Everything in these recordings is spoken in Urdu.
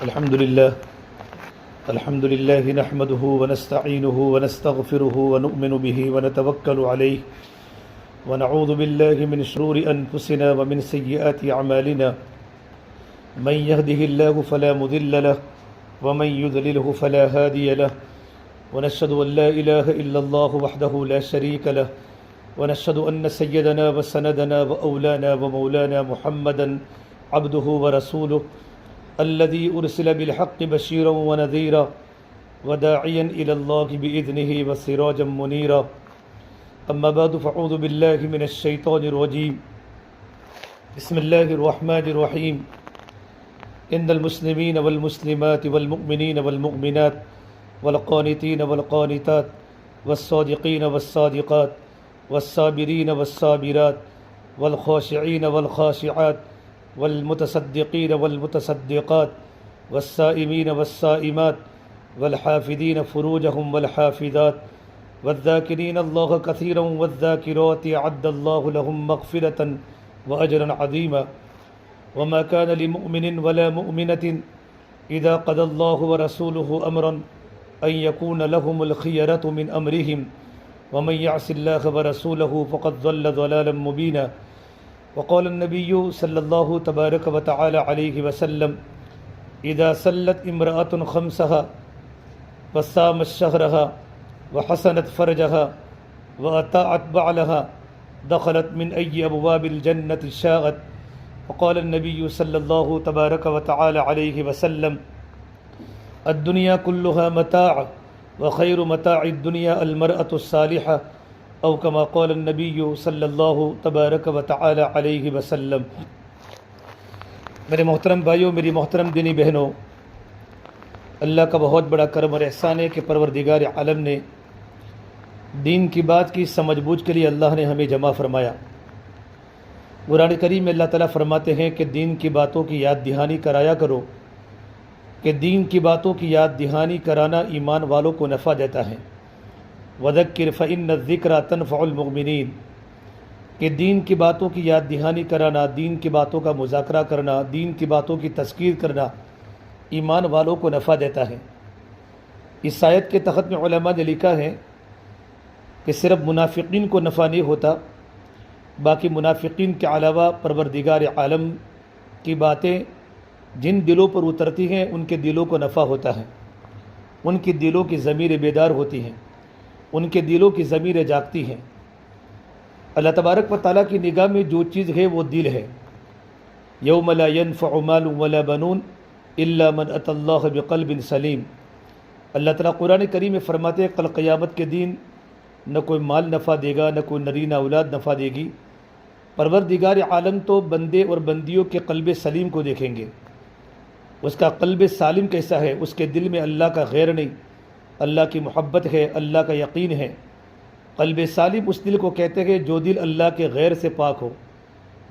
الحمد لله نحمده ونستعينه ونستغفره ونؤمن به ونتوكل عليه ونعوذ بالله من شرور أنفسنا ومن سيئات أعمالنا من يهده الله فلا مضل له ومن يضلله فلا هادي له ونشهد أن لا إله إلا الله وحده لا شريك له ونشهد أن سيدنا وسندنا وأولانا ومولانا محمدا عبده ورسوله الذي أرسل بالحق بشيرا ونذيرا وداعيا إلى الله بإذنه وسراجا منيرا أما بعد فأعوذ بالله من الشيطان الرجيم بسم الله الرحمن الرحيم إن المسلمين والمسلمات والمؤمنين والمؤمنات والقانتين والقانتات والصادقين والصادقات والصابرين والصابرات والخاشعين والخاشعات والمتصدقين والمتصدقات والصائمين والصائمات والحافظين فروجهم والحافظات والذاكرين الله كثيرا والذاكرات أعد الله لهم مغفرة وأجرا عظيما وما كان لمؤمن ولا مؤمنة إذا قضى الله ورسوله أمرا أن يكون لهم الخيرة من أمرهم ومن يعص الله ورسوله فقد ضل ضلالا مبينا وقال النبي صلى الله تبارك وتعالى عليه وسلم إذا سلت امرأة خمسها وصامت شهرها وحسنت فرجها وأطاعت بعلها دخلت من أي أبواب الجنة شاءت وقال النبي صلى الله تبارك وتعالى عليه وسلم الدنيا كلها متاع وخير متاع الدنيا المرأة الصالحة او کما قال النبی صلی اللہ تبارک و تعالی علیہ وسلم۔ میرے محترم بھائیوں، میری محترم دینی بہنوں، اللہ کا بہت بڑا کرم اور احسان ہے کہ پروردگار عالم نے دین کی بات کی سمجھ بوجھ کے لیے اللہ نے ہمیں جمع فرمایا۔ قرآن کریم میں اللہ تعالیٰ فرماتے ہیں کہ دین کی باتوں کی یاد دہانی کرایا کرو، کہ دین کی باتوں کی یاد دہانی کرانا ایمان والوں کو نفع دیتا ہے۔ وذکر فإن الذکر تنفع المؤمنین، کہ دین کی باتوں کی یاد دہانی کرانا، دین کی باتوں کا مذاکرہ کرنا، دین کی باتوں کی تذکیر کرنا ایمان والوں کو نفع دیتا ہے۔ اس آیت کے تحت میں علماء نے لکھا ہے کہ صرف منافقین کو نفع نہیں ہوتا، باقی منافقین کے علاوہ پروردگار عالم کی باتیں جن دلوں پر اترتی ہیں ان کے دلوں کو نفع ہوتا ہے، ان کی دلوں کی ضمیر بیدار ہوتی ہیں، ان کے دلوں کی ضمیر جاگتی ہیں۔ اللہ تبارک و تعالیٰ کی نگاہ میں جو چیز ہے وہ دل ہے۔ یوم لا ينفع مال ولا بنون الا من اتى اللہ بقلب سلیم۔ اللہ تعالیٰ قرآن کریم میں فرماتے ہیں کل قیامت کے دن نہ کوئی مال نفع دے گا، نہ کوئی نرینہ اولاد نفع دے گی۔ پروردگار عالم تو بندے اور بندیوں کے قلب سلیم کو دیکھیں گے، اس کا قلب سالم کیسا ہے، اس کے دل میں اللہ کا غیر نہیں، اللہ کی محبت ہے، اللہ کا یقین ہے۔ قلب سالم اس دل کو کہتے ہیں جو دل اللہ کے غیر سے پاک ہو،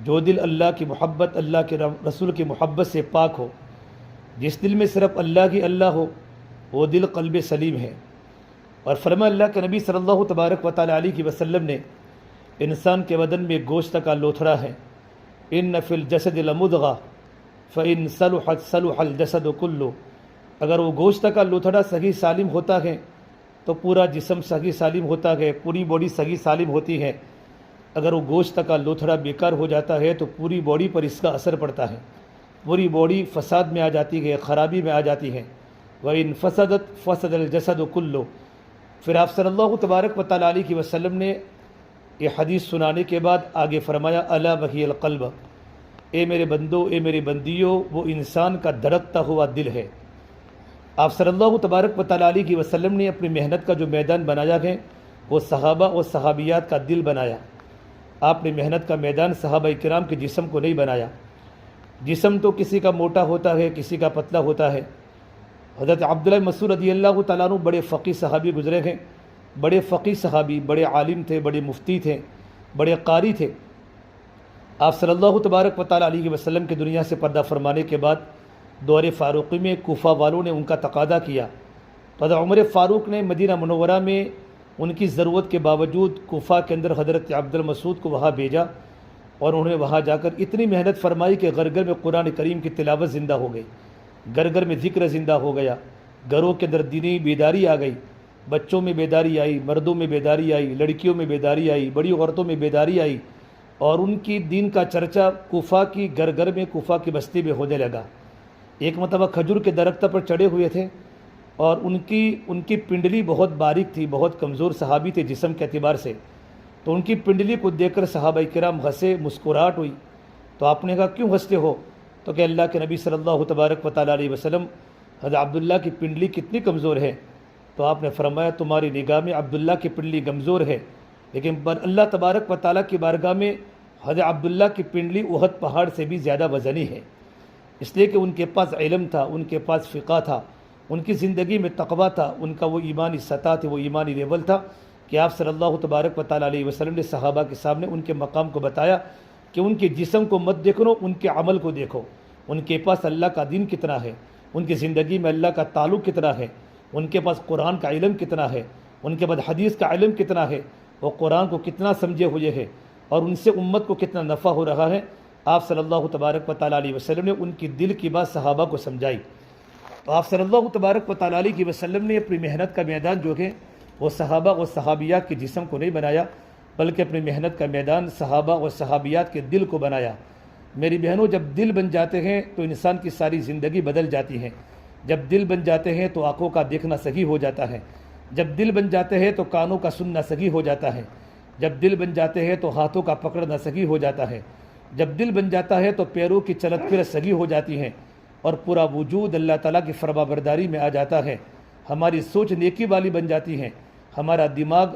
جو دل اللہ کی محبت، اللہ کے رسول کی محبت سے پاک ہو۔ جس دل میں صرف اللہ کی اللہ ہو وہ دل قلب سلیم ہے۔ اور فرما اللہ کے نبی صلی اللہ تبارک و تعالی علیہ وسلم نے انسان کے بدن میں گوشت کا لوتھڑا ہے، ان فی الجسد لمضغہ فإن صلحت صلح الجسد کلہ۔ اگر وہ گوشت کا لوتھڑا صحیح سالم ہوتا ہے تو پورا جسم صحیح سالم ہوتا ہے، پوری باڈی صحیح سالم ہوتی ہے۔ اگر وہ گوشت کا لوتھڑا بیکار ہو جاتا ہے تو پوری باڈی پر اس کا اثر پڑتا ہے، پوری باڈی فساد میں آ جاتی ہے، خرابی میں آ جاتی ہے۔ وَإِن فَسَدَتْ فَسَدَ الْجَسَدُ كُلُّهُ۔ پھر آپ صلی اللہ تبارک و تعالیٰ علیہ وسلم نے یہ حدیث سنانے کے بعد آگے فرمایا الا وہی القلب، اے میرے بندو، اے میری بندیوں، وہ انسان کا دھڑکتا ہوا دل ہے۔ آپ صلی اللہ تبارک و تعالیٰ علیہ وسلم نے اپنی محنت کا جو میدان بنایا ہے وہ صحابہ اور صحابیات کا دل بنایا۔ آپ نے محنت کا میدان صحابہ کرام کے جسم کو نہیں بنایا۔ جسم تو کسی کا موٹا ہوتا ہے، کسی کا پتلا ہوتا ہے۔ حضرت عبداللہ مسعود رضی اللہ تعالیٰ عنہ بڑے فقیہ صحابی گزرے ہیں، بڑے فقیہ صحابی، بڑے عالم تھے، بڑے مفتی تھے، بڑے قاری تھے۔ آپ صلی اللہ تبارک و تعالیٰ علیہ وسلم کے دنیا سے پردہ فرمانے کے بعد دور فاروقی میں کوفہ والوں نے ان کا تقاضا کیا تو حضرت عمر فاروق نے مدینہ منورہ میں ان کی ضرورت کے باوجود کوفہ کے اندر حضرت عبدالمسعود کو وہاں بھیجا اور انہوں نے وہاں جا کر اتنی محنت فرمائی کہ گھر گھر میں قرآن کریم کی تلاوت زندہ ہو گئی۔ گھر گھر میں ذکر زندہ ہو گیا، گھروں کے اندر دینی بیداری آ گئی، بچوں میں بیداری آئی، مردوں میں بیداری آئی، لڑکیوں میں بیداری آئی، بڑی عورتوں میں بیداری آئی، اور ان کی دین کا چرچا کوفہ کی گھر گھر میں، کوفہ کی بستی میں ہونے لگا۔ ایک مرتبہ کھجور کے درخت پر چڑھے ہوئے تھے، اور ان کی پنڈلی بہت باریک تھی، بہت کمزور صحابی تھے جسم کے اعتبار سے، تو ان کی پنڈلی کو دیکھ کر صحابہ کرام ہنسے، مسکراہٹ ہوئی۔ تو آپ نے کہا کیوں ہنستے ہو؟ تو کہ اللہ کے نبی صلی اللہ تبارک و تعالیٰ علیہ وسلم، حضرت عبداللہ کی پنڈلی کتنی کمزور ہے؟ تو آپ نے فرمایا تمہاری نگاہ میں عبداللہ کی پنڈلی کمزور ہے، لیکن اللہ تبارک و تعالیٰ کی بارگاہ میں حضرت عبداللہ کی پنڈلی احد پہاڑ سے بھی زیادہ وزنی ہے، اس لیے کہ ان کے پاس علم تھا، ان کے پاس فقہ تھا، ان کی زندگی میں تقویٰ تھا، ان کا وہ ایمانی سطح تھی، وہ ایمانی لیول تھا کہ آپ صلی اللہ تبارک و تعالیٰ علیہ وسلم نے صحابہ کے سامنے ان کے مقام کو بتایا کہ ان کے جسم کو مت دیکھو، ان کے عمل کو دیکھو، ان کے پاس اللہ کا دین کتنا ہے، ان کی زندگی میں اللہ کا تعلق کتنا ہے، ان کے پاس قرآن کا علم کتنا ہے، ان کے پاس حدیث کا علم کتنا ہے، وہ قرآن کو کتنا سمجھے ہوئے ہیں، اور ان سے امت کو کتنا نفع ہو رہا ہے۔ آپ صلی اللہ تبارک و تعالیٰ علیہ وسلم نے ان کی دل کی بات صحابہ کو سمجھائی۔ تو آپ صلی اللہ تبارک و تعالیٰ علیہ وسلم نے اپنی محنت کا میدان جو ہے وہ صحابہ و صحابیات کے جسم کو نہیں بنایا، بلکہ اپنی محنت کا میدان صحابہ و صحابیات کے دل کو بنایا۔ میری بہنوں، جب دل بن جاتے ہیں تو انسان کی ساری زندگی بدل جاتی ہے۔ جب دل بن جاتے ہیں تو آنکھوں کا دیکھنا صحیح ہو جاتا ہے، جب دل بن جاتے ہیں تو کانوں کا سننا صحیح ہو جاتا ہے، جب دل بن جاتے ہیں تو ہاتھوں کا پکڑنا صحیح ہو جاتا ہے، جب دل بن جاتا ہے تو پیروں کی چلت پھرت صحیح ہو جاتی ہے، اور پورا وجود اللہ تعالیٰ کی فرما برداری میں آ جاتا ہے۔ ہماری سوچ نیکی والی بن جاتی ہے، ہمارا دماغ،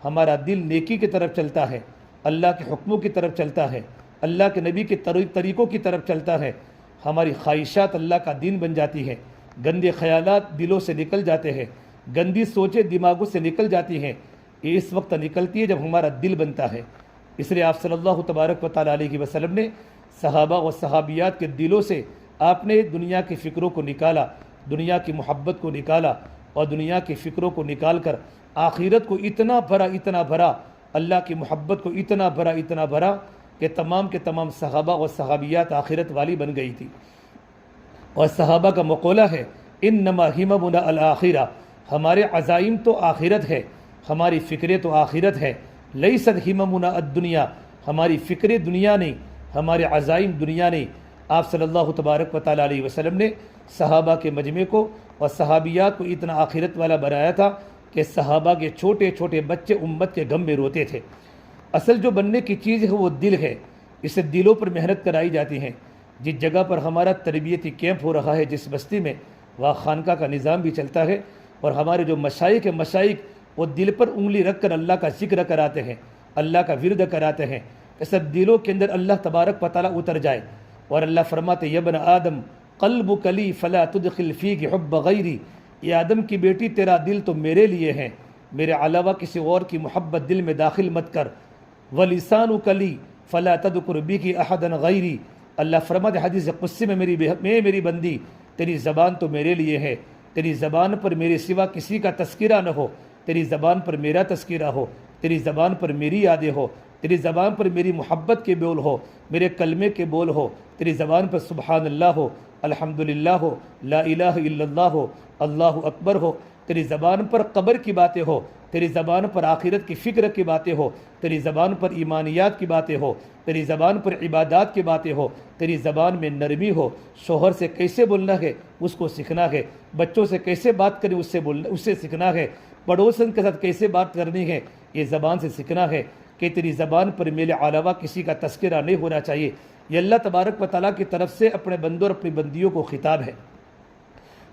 ہمارا دل نیکی کی طرف چلتا ہے، اللہ کے حکموں کی طرف چلتا ہے، اللہ کے نبی کے طریقوں کی طرف چلتا ہے، ہماری خواہشات اللہ کا دین بن جاتی ہے، گندے خیالات دلوں سے نکل جاتے ہیں، گندی سوچیں دماغوں سے نکل جاتی ہیں۔ یہ اس وقت نکلتی ہے جب ہمارا دل بنتا ہے۔ اس لیے آپ صلی اللہ تبارک و تعالیٰ علیہ وسلم نے صحابہ و صحابیات کے دلوں سے آپ نے دنیا کی فکروں کو نکالا، دنیا کی محبت کو نکالا، اور دنیا کی فکروں کو نکال کر آخرت کو اتنا بھرا، اللہ کی محبت کو اتنا بھرا کہ تمام کے تمام صحابہ و صحابیات آخرت والی بن گئی تھی۔ اور صحابہ کا مقولہ ہے انما ہممنا الآخرہ، ہمارے عزائم تو آخرت ہے، ہماری فکریں تو آخرت ہے، لیست ہممنا الدنیا، ہماری فکریں دنیا نہیں، ہمارے عزائم دنیا نہیں۔ آپ صلی اللہ تبارک و تعالیٰ علیہ وسلم نے صحابہ کے مجمع کو اور صحابیات کو اتنا آخرت والا بنایا تھا کہ صحابہ کے چھوٹے چھوٹے بچے امت کے غم میں روتے تھے۔ اصل جو بننے کی چیز ہے وہ دل ہے، اسے دلوں پر محنت کرائی جاتی ہے۔ جس جگہ پر ہمارا تربیتی کیمپ ہو رہا ہے، جس بستی میں، وہاں خانقاہ کا نظام بھی چلتا ہے، اور ہمارے جو مشائخ وہ دل پر انگلی رکھ کر اللہ کا ذکر کراتے ہیں، اللہ کا ورد کراتے ہیں، اس دلوں کے اندر اللہ تبارک و تعالیٰ اتر جائے۔ اور اللہ فرماتے یا ابن آدم قلبک لی فلا تدخل فیہ حب غیری، یہ آدم کی بیٹی تیرا دل تو میرے لیے ہے، میرے علاوہ کسی اور کی محبت دل میں داخل مت کر۔ ولسانک لی فلا تذکر بہ احدا غیری، اللہ فرماتے حدیث قدسی میں میری بندی تیری زبان تو میرے لیے ہے، تیری زبان پر میرے سوا کسی کا تذکرہ نہ ہو، تیری زبان پر میرا تذکرہ ہو، تیری زبان پر میری یادیں ہو، تیری زبان پر میری محبت کے بول ہو، میرے کلمے کے بول ہو، تیری زبان پر سبحان اللہ ہو، الحمدللہ ہو، لا الہ الا اللہ ہو، اللہ اکبر ہو، تیری زبان پر قبر کی باتیں ہو، تیری زبان پر آخرت کی فکر کی باتیں ہو، تیری زبان پر ایمانیات کی باتیں ہو، تیری زبان پر عبادات کی باتیں ہو، تیری زبان میں نرمی ہو، شوہر سے کیسے بولنا ہے اس کو سیکھنا ہے، بچوں سے کیسے بات کریں اس سے سیکھنا ہے، پڑوسن کے ساتھ کیسے بات کرنی ہے یہ زبان سے سیکھنا ہے، کہ تیری زبان پر میرے علاوہ کسی کا تذکرہ نہیں ہونا چاہیے۔ یہ اللہ تبارک و تعالیٰ کی طرف سے اپنے بندوں اور اپنی بندیوں کو خطاب ہے۔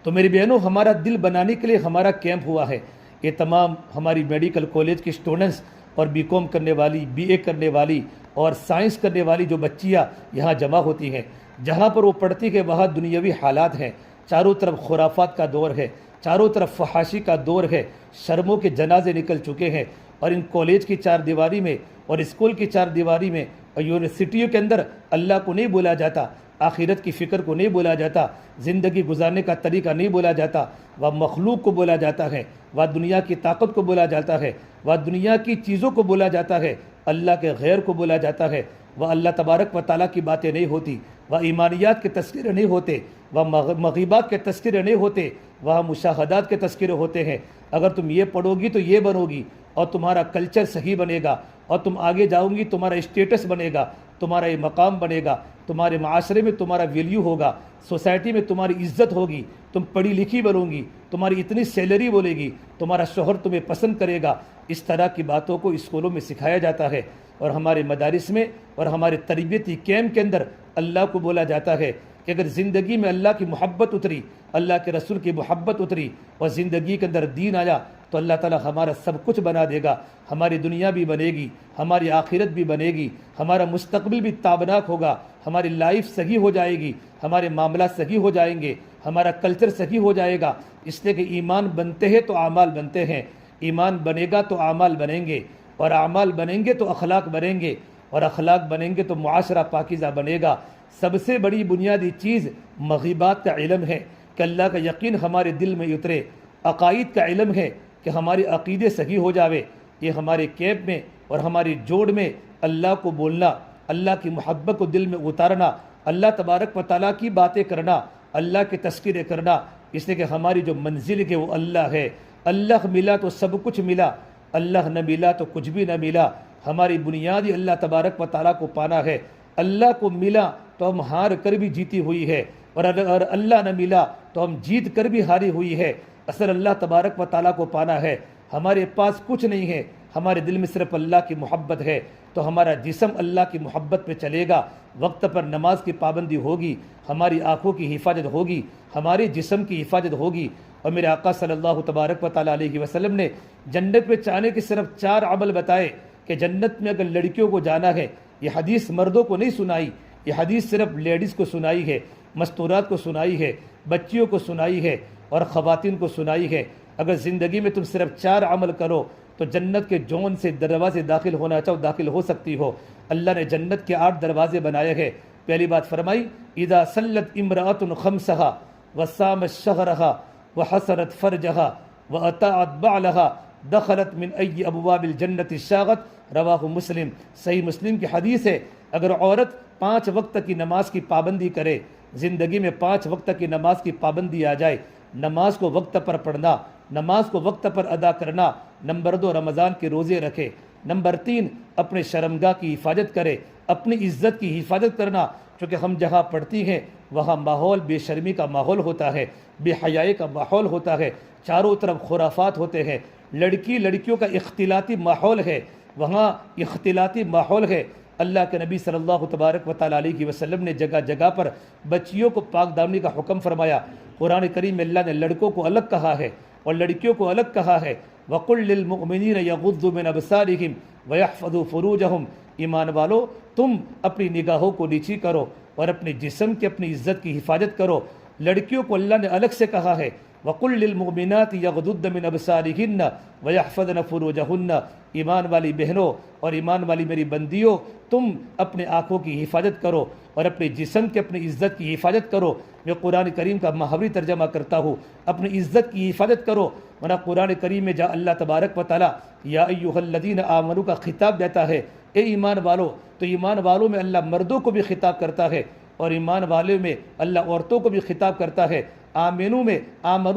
تو میری بہنوں، ہمارا دل بنانے کے لیے ہمارا کیمپ ہوا ہے۔ یہ تمام ہماری میڈیکل کالج کے اسٹوڈنٹس اور بی کام کرنے والی، بی اے کرنے والی اور سائنس کرنے والی جو بچیاں یہاں جمع ہوتی ہیں، جہاں پر وہ پڑھتی ہے وہاں دنیاوی حالات ہیں، چاروں طرف خرافات کا دور ہے، چاروں طرف فحاشی کا دور ہے، شرموں کے جنازے نکل چکے ہیں، اور ان کالج کی چار دیواری میں اور اسکول کی چار دیواری میں اور یونیورسٹیوں کے اندر اللہ کو نہیں بولا جاتا، آخرت کی فکر کو نہیں بولا جاتا، زندگی گزارنے کا طریقہ نہیں بولا جاتا، وہ مخلوق کو بولا جاتا ہے، وہ دنیا کی طاقت کو بولا جاتا ہے، وہ دنیا کی چیزوں کو بولا جاتا ہے، اللہ کے غیر کو بولا جاتا ہے، وہ اللہ تبارک و تعالیٰ کی باتیں نہیں ہوتی۔ وہاں ایمانیات کے تذکرے نہیں ہوتے، وہاں مغیبات کے تذکرے نہیں ہوتے، وہاں مشاہدات کے تذکرے ہوتے ہیں۔ اگر تم یہ پڑھو گی تو یہ بنو گی، اور تمہارا کلچر صحیح بنے گا، اور تم آگے جاؤ گی، تمہارا اسٹیٹس بنے گا، تمہارا یہ مقام بنے گا، تمہارے معاشرے میں تمہارا ویلیو ہوگا، سوسائٹی میں تمہاری عزت ہوگی، تم پڑھی لکھی بنو گی، تمہاری اتنی سیلری بولے گی، تمہارا شوہر تمہیں پسند کرے گا۔ اس طرح کی باتوں کو اسکولوں میں سکھایا جاتا ہے، اور ہمارے مدارس میں اور ہمارے تربیتی کیمپ کے اندر اللہ کو بولا جاتا ہے کہ اگر زندگی میں اللہ کی محبت اتری، اللہ کے رسول کی محبت اتری، اور زندگی کے اندر دین آیا، تو اللہ تعالیٰ ہمارا سب کچھ بنا دے گا۔ ہماری دنیا بھی بنے گی، ہماری آخرت بھی بنے گی، ہمارا مستقبل بھی تابناک ہوگا، ہماری لائف صحیح ہو جائے گی، ہمارے معاملات صحیح ہو جائیں گے، ہمارا کلچر صحیح ہو جائے گا۔ اس لیے کہ ایمان بنتے ہیں تو اعمال بنتے ہیں، ایمان بنے گا تو اعمال بنیں گے، اور اعمال بنیں گے تو اخلاق بنیں گے، اور اخلاق بنیں گے تو معاشرہ پاکیزہ بنے گا۔ سب سے بڑی بنیادی چیز مغیبات کا علم ہے کہ اللہ کا یقین ہمارے دل میں اترے، عقائد کا علم ہے کہ ہمارے عقیدے صحیح ہو جاوے۔ یہ ہمارے کیمپ میں اور ہماری جوڑ میں اللہ کو بولنا، اللہ کی محبت کو دل میں اتارنا، اللہ تبارک و تعالیٰ کی باتیں کرنا، اللہ کے تذکرے کرنا، اس لیے کہ ہماری جو منزل ہے وہ اللہ ہے۔ اللہ ملا تو سب کچھ ملا، اللہ نہ ملا تو کچھ بھی نہ ملا۔ ہماری بنیادی اللہ تبارک و تعالیٰ کو پانا ہے۔ اللہ کو ملا تو ہم ہار کر بھی جیتی ہوئی ہے، اور اگر اللہ نہ ملا تو ہم جیت کر بھی ہاری ہوئی ہے۔ اصل اللہ تبارک و تعالیٰ کو پانا ہے۔ ہمارے پاس کچھ نہیں ہے، ہمارے دل میں صرف اللہ کی محبت ہے، تو ہمارا جسم اللہ کی محبت پہ چلے گا، وقت پر نماز کی پابندی ہوگی، ہماری آنکھوں کی حفاظت ہوگی، ہمارے جسم کی حفاظت ہوگی۔ اور میرے آقا صلی اللہ تبارک و تعالیٰ علیہ وسلم نے جنت میں جانے کے صرف 4 عمل بتائے کہ جنت میں اگر لڑکیوں کو جانا ہے، یہ حدیث مردوں کو نہیں سنائی، یہ حدیث صرف لیڈیز کو سنائی ہے، مستورات کو سنائی ہے، بچیوں کو سنائی ہے، اور خواتین کو سنائی ہے۔ اگر زندگی میں تم صرف 4 عمل کرو تو جنت کے جون سے دروازے داخل ہونا چاہو داخل ہو سکتی ہو۔ اللہ نے جنت کے 8 دروازے بنائے ہیں۔ پہلی بات فرمائی، اذا صلت امرأۃ خمسها وصامت شهرها وحصرت فرجها واطاعت بعلها دخلت من ای ابواب الجنت شاغت، رواہ مسلم۔ صحیح مسلم کی حدیث ہے، اگر عورت 5 وقت کی نماز کی پابندی کرے، زندگی میں 5 وقت کی نماز کی پابندی آ جائے، نماز کو وقت پر پڑھنا، نماز کو وقت پر ادا کرنا، نمبر 2 رمضان کے روزے رکھے، نمبر 3 اپنے شرمگاہ کی حفاظت کرے، اپنی عزت کی حفاظت کرنا، چونکہ ہم جہاں پڑھتی ہیں وہاں ماحول بے شرمی کا ماحول ہوتا ہے، بے حیائی کا ماحول ہوتا ہے، چاروں طرف خرافات ہوتے ہیں، لڑکیوں کا اختلاطی ماحول ہے، وہاں اختلاطی ماحول ہے۔ اللہ کے نبی صلی اللہ تبارک و تعالیٰ علیہ وسلم نے جگہ جگہ پر بچیوں کو پاک دامنی کا حکم فرمایا۔ قرآن کریم میں اللہ نے لڑکوں کو الگ کہا ہے اور لڑکیوں کو الگ کہا ہے۔ وَقُلْ لِلْمُؤْمِنِينَ يَغُضُّوا مِنْ أَبْصَارِهِمْ وَيَحْفَظُوا فُرُوجَهُمْ، ایمان والو تم اپنی نگاہوں کو نیچی کرو اور اپنے جسم کی اپنی عزت کی حفاظت کرو۔ لڑکیوں کو اللہ نے الگ سے کہا ہے، وَقُلْ لِلْمُؤْمِنَاتِ يَغْضُضْنَ مِنْ أَبْصَارِهِنَّ وَيَحْفَظْنَ فُرُوجَهُنَّ، ایمان والی بہنوں اور ایمان والی میری بندیوں، تم اپنے آنکھوں کی حفاظت کرو اور اپنے جسم کے اپنی عزت کی حفاظت کرو۔ میں قرآن کریم کا محاوری ترجمہ کرتا ہوں، اپنی عزت کی حفاظت کرو، ورنہ قرآن کریم میں جہاں اللہ تبارک و تعالیٰ یا ایھا الذین آمنوا کا خطاب دیتا ہے، اے ایمان والو، تو ایمان والوں میں اللہ مردوں کو بھی خطاب کرتا ہے، اور ایمان والے میں اللہ عورتوں کو بھی خطاب کرتا ہے۔ آمنو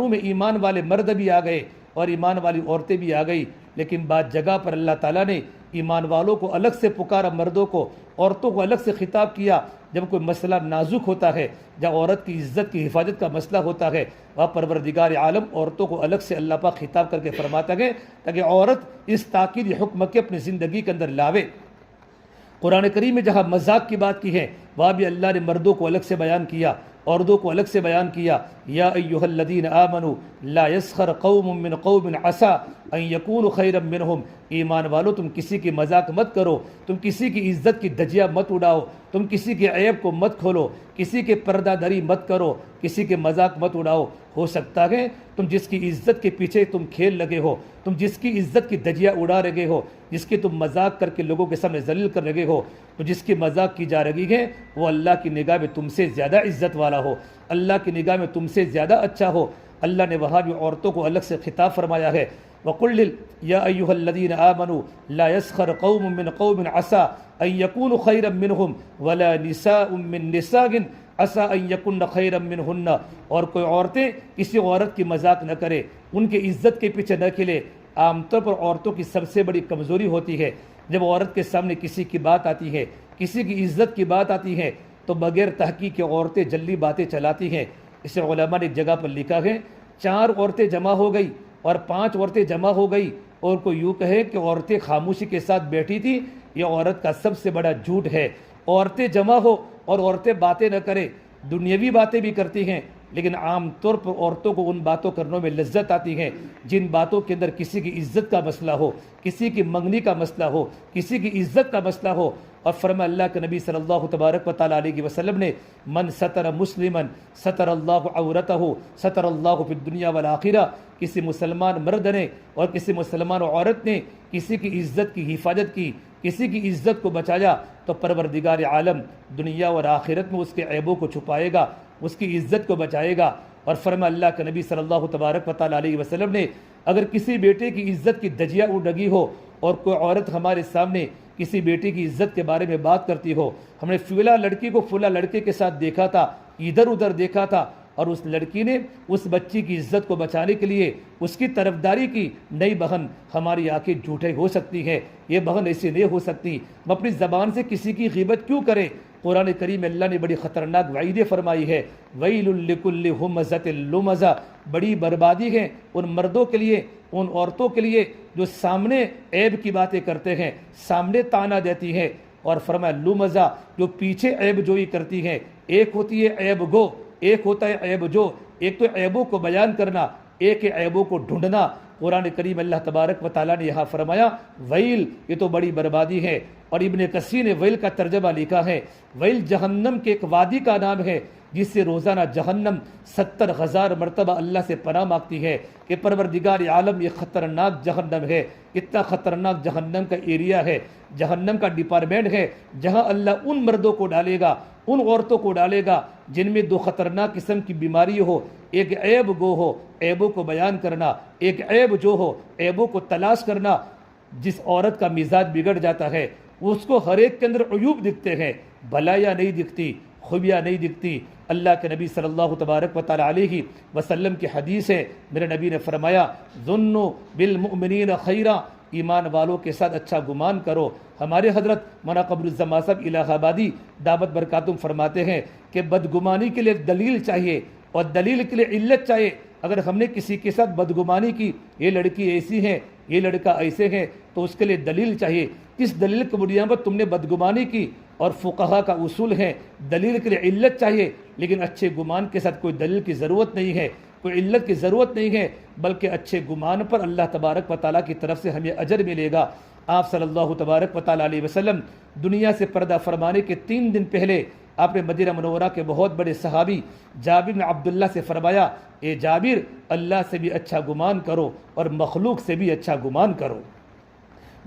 میں ایمان والے مرد بھی آ گئے اور ایمان والی عورتیں بھی آ گئی، لیکن بعض جگہ پر اللہ تعالیٰ نے ایمان والوں کو الگ سے پکارا، مردوں کو، عورتوں کو الگ سے خطاب کیا۔ جب کوئی مسئلہ نازک ہوتا ہے، جب عورت کی عزت کی حفاظت کا مسئلہ ہوتا ہے، وہاں پروردگار عالم عورتوں کو الگ سے اللہ پاک خطاب کر کے فرماتا ہے تاکہ عورت اس تاکید حکم کے اپنی زندگی کے اندر لاوے۔ قرآن کریم میں جہاں مذاق کی بات کی ہے، وہاں بھی اللہ نے مردوں کو الگ سے بیان کیا، عورتوں کو الگ سے بیان کیا۔ یا ایھا الذین آمنوا لا یسخر قوم من قوم عسى ان یکونوا خیرا منہم، ایمان والو تم کسی کی مذاق مت کرو، تم کسی کی عزت کی دھجیاں مت اڑاؤ، تم کسی کے عیب کو مت کھولو، کسی کے پردہ دری مت کرو، کسی کے مذاق مت اڑاؤ۔ ہو سکتا ہے تم جس کی عزت کے پیچھے تم کھیل لگے ہو، تم جس کی عزت کی دھجیاں اڑا رہے ہو، جس کی تم مذاق کر کے لوگوں کے سامنے ذلیل کر رہے ہو، تو جس کی مذاق کی جا رہی ہے وہ اللہ کی نگاہ میں تم سے زیادہ عزت والا ہو، اللہ کی نگاہ میں تم سے زیادہ اچھا ہو۔ اللہ نے وہاں بھی عورتوں کو الگ سے خطاب فرمایا ہے۔ وقل یا ایھا الذین آمنوا لا یسخر قوم من قوم عسى ان یکونوا خیرا منہم ولا نساء من نساء عسى ان یکن خیرا منہن، اور کوئی عورتیں کسی عورت کی مذاق نہ کرے، ان کی عزت کے پیچھے نہ کھلے۔ عام طور پر عورتوں کی سب سے بڑی کمزوری ہوتی ہے جب عورت کے سامنے کسی کی بات آتی ہے، کسی کی عزت کی بات آتی ہے تو بغیر تحقیق کے عورتیں جلدی باتیں چلاتی ہیں۔ اسے علماء نے ایک جگہ پر لکھا ہے 4 عورتیں جمع ہو گئی اور 5 عورتیں جمع ہو گئی اور کوئی یوں کہے کہ عورتیں خاموشی کے ساتھ بیٹھی تھی، یہ عورت کا سب سے بڑا جھوٹ ہے۔ عورتیں جمع ہو اور عورتیں باتیں نہ کریں، دنیاوی باتیں بھی کرتی ہیں، لیکن عام طور پر عورتوں کو ان باتوں کرنے میں لذت آتی ہے جن باتوں کے اندر کسی کی عزت کا مسئلہ ہو، کسی کی منگنی کا مسئلہ ہو، کسی کی عزت کا مسئلہ ہو۔ اور فرمایا اللہ کے نبی صلی اللہ تبارک و تعالیٰ علیہ وسلم نے من ستر مسلما ستر اللہ عورتہ ستر اللہ فی الدنیا والآخرہ، کسی مسلمان مرد نے اور کسی مسلمان عورت نے کسی کی عزت کی حفاظت کی، کسی کی عزت کو بچایا تو پروردگار عالم دنیا اور آخرت میں اس کے عیبوں کو چھپائے گا، اس کی عزت کو بچائے گا۔ اور فرمایا اللہ کے نبی صلی اللہ تبارک و تعالیٰ علیہ وسلم نے اگر کسی بیٹے کی عزت کی دھجیاں اڑ لگی ہو اور کوئی عورت ہمارے سامنے کسی بیٹی کی عزت کے بارے میں بات کرتی ہو، ہم نے فلاں لڑکی کو فلاں لڑکے کے ساتھ دیکھا تھا، ادھر ادھر دیکھا تھا، اور اس لڑکی نے اس بچی کی عزت کو بچانے کے لیے اس کی طرفداری کی، نہیں بہن ہماری آنکھیں جھوٹے ہو سکتی ہیں، یہ بہن ایسی نہیں ہو سکتی، ہم اپنی زبان سے کسی کی غیبت کیوں کریں؟ قرآن کریم اللہ نے بڑی خطرناک وعیدیں فرمائی ہے، ویل لکل ہمزۃ لمزہ، بڑی بربادی ہے ان مردوں کے لیے، ان عورتوں کے لیے جو سامنے عیب کی باتیں کرتے ہیں، سامنے طعنہ دیتی ہیں، اور فرمایا لمزہ جو پیچھے عیب جوئی کرتی ہیں۔ ایک ہوتی ہے عیب گو، ایک ہوتا ہے عیب جو، ایک تو عیبوں کو بیان کرنا، ایک ہے عیبوں کو ڈھونڈنا۔ قرآن کریم اللہ تبارک و تعالیٰ نے یہاں فرمایا ویل، یہ تو بڑی بربادی ہے، اور ابن کثیر نے ویل کا ترجمہ لکھا ہے، ویل جہنم کے ایک وادی کا نام ہے جس سے روزانہ جہنم 70,000 مرتبہ اللہ سے پناہ مانگتی ہے کہ پروردگار عالم یہ خطرناک جہنم ہے، اتنا خطرناک جہنم کا ایریا ہے، جہنم کا ڈپارٹمنٹ ہے جہاں اللہ ان مردوں کو ڈالے گا، ان عورتوں کو ڈالے گا جن میں 2 خطرناک قسم کی بیماری ہو، ایک عیب گو ہو، عیبوں کو بیان کرنا، ایک عیب جو ہو، عیبوں کو تلاش کرنا۔ جس عورت کا مزاج بگڑ جاتا ہے اس کو ہر ایک کے اندر عیوب دکھتے ہیں، بھلائیاں نہیں دکھتی، خوبیاں نہیں دکھتی۔ اللہ کے نبی صلی اللہ تبارک و تعالیٰ علیہ وسلم کی حدیث ہے، میرے نبی نے فرمایا ظنوا بالمؤمنین خیرا، ایمان والوں کے ساتھ اچھا گمان کرو۔ ہمارے حضرت مولانا قمر الزمان صاحب الہ آبادی دعوت برکاتہم فرماتے ہیں کہ بدگمانی کے لیے دلیل چاہیے اور دلیل کے لیے علت چاہیے۔ اگر ہم نے کسی کے ساتھ بدگمانی کی، یہ لڑکی ایسی ہے، یہ لڑکا ایسے ہے، تو اس کے لیے دلیل چاہیے، کس دلیل کی بنیاد پر تم نے بدگمانی کی، اور فقہا کا اصول ہے دلیل کے لیے علت چاہیے، لیکن اچھے گمان کے ساتھ کوئی دلیل کی ضرورت نہیں ہے، کوئی علت کی ضرورت نہیں ہے، بلکہ اچھے گمان پر اللہ تبارک و تعالیٰ کی طرف سے ہمیں اجر ملے گا۔ آپ صلی اللہ تبارک و تعالیٰ علیہ وسلم دنیا سے پردہ فرمانے کے 3 دن پہلے آپ نے مدینہ منورہ کے بہت بڑے صحابی جابر بن عبداللہ سے فرمایا، اے جابر اللہ سے بھی اچھا گمان کرو اور مخلوق سے بھی اچھا گمان کرو۔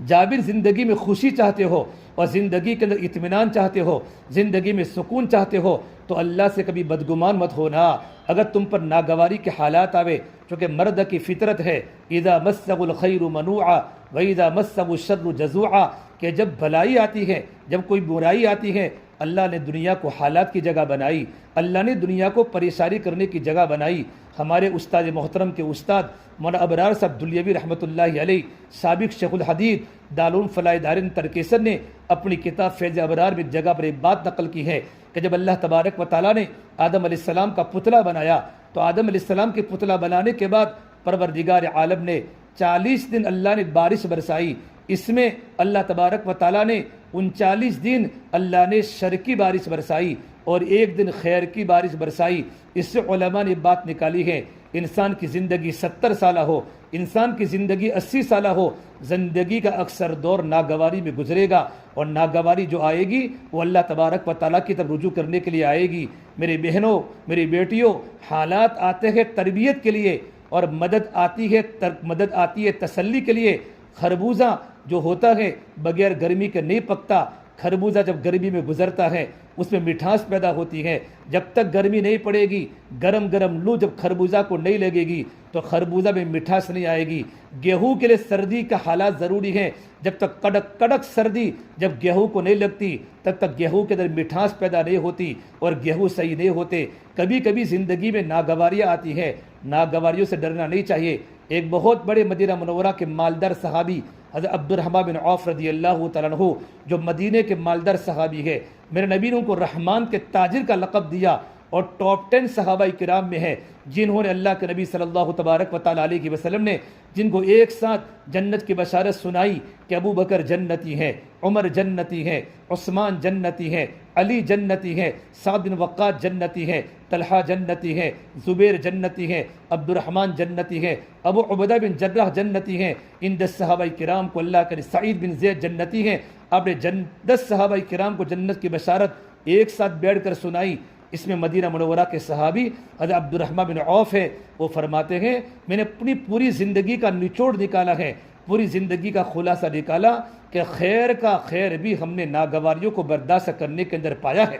جابر زندگی میں خوشی چاہتے ہو اور زندگی کے اندر اطمینان چاہتے ہو، زندگی میں سکون چاہتے ہو تو اللہ سے کبھی بدگمان مت ہونا۔ اگر تم پر ناگواری کے حالات آوے، چونکہ مرد کی فطرت ہے اذا مسہ الخیر منوعا واذا مسہ الشر جزوعا، کہ جب بھلائی آتی ہے، جب کوئی برائی آتی ہے، اللہ نے دنیا کو حالات کی جگہ بنائی، اللہ نے دنیا کو پریشانی کرنے کی جگہ بنائی۔ ہمارے استاد محترم کے استاد مولانا ابرار صاحب دلیوی رحمۃ اللہ علیہ، سابق شیخ الحدیث دارالعلوم فلاح دارین ترکیسن نے اپنی کتاب فیض ابرار میں جگہ پر ایک بات نقل کی ہے کہ جب اللہ تبارک و تعالیٰ نے آدم علیہ السلام کا پتلا بنایا تو آدم علیہ السلام کے پتلا بنانے کے بعد پروردگار عالم نے 40 دن اللہ نے بارش برسائی، اس میں اللہ تبارک و تعالیٰ نے 39 دن اللہ نے شر کی بارش برسائی اور 1 دن خیر کی بارش برسائی۔ اس سے علماء نے بات نکالی ہے، انسان کی زندگی 70 سالہ ہو، انسان کی زندگی 80 سالہ ہو، زندگی کا اکثر دور ناگواری میں گزرے گا، اور ناگواری جو آئے گی وہ اللہ تبارک و تعالیٰ کی طرف رجوع کرنے کے لیے آئے گی۔ میری بہنوں، میری بیٹیوں، حالات آتے ہیں تربیت کے لیے اور مدد آتی ہے تسلی کے لیے۔ خربوزہ جو ہوتا ہے بغیر گرمی کے نہیں پکتا، خربوزہ جب گرمی میں گزرتا ہے اس میں مٹھاس پیدا ہوتی ہے، جب تک گرمی نہیں پڑے گی، گرم گرم لو جب خربوزہ کو نہیں لگے گی تو خربوزہ میں مٹھاس نہیں آئے گی۔ گیہوں کے لیے سردی کا حالات ضروری ہیں، جب تک کڑک کڑک سردی جب گیہوں کو نہیں لگتی تب تک گیہوں کے اندر مٹھاس پیدا نہیں ہوتی اور گیہوں صحیح نہیں ہوتے۔ کبھی کبھی زندگی میں ناگواریاں آتی ہیں، ناگواریوں سے ڈرنا نہیں چاہیے۔ ایک بہت بڑے مدینہ منورہ کے مالدار صحابی حضرت عبد الرحمن بن عوف رضی اللہ تعالیٰ عنہ، جو مدینے کے مالدار صحابی ہے، میرے نبی نے ان کو رحمان کے تاجر کا لقب دیا اور ٹاپ 10 صحابہ کرام میں ہے جنہوں نے اللہ کے نبی صلی اللہ تبارک و تعالیٰ علیہ وسلم نے جن کو ایک ساتھ جنت کی بشارت سنائی کہ ابو بکر جنتی ہے، عمر جنتی ہے، عثمان جنتی ہے، علی جنتی ہے، سعد بن وقاص جنتی ہے، طلحہ جنتی ہے، زبیر جنتی ہے، عبد الرحمن جنتی ہے، ابو عبیدہ بن جراح جنتی ہیں۔ ان 10 صحابہ کرام کو اللہ کے سعید بن زید جنتی ہیں۔ آپ نے 10 صحابہ کرام کو جنت کی بشارت ایک ساتھ بیٹھ کر سنائی۔ اس میں مدینہ منورہ کے صحابی حضرت عبد الرحمن بن عوف ہے، وہ فرماتے ہیں میں نے اپنی پوری زندگی کا نچوڑ نکالا ہے، پوری زندگی کا خلاصہ نکالا کہ خیر کا خیر بھی ہم نے ناگواریوں کو برداشت کرنے کے اندر پایا ہے۔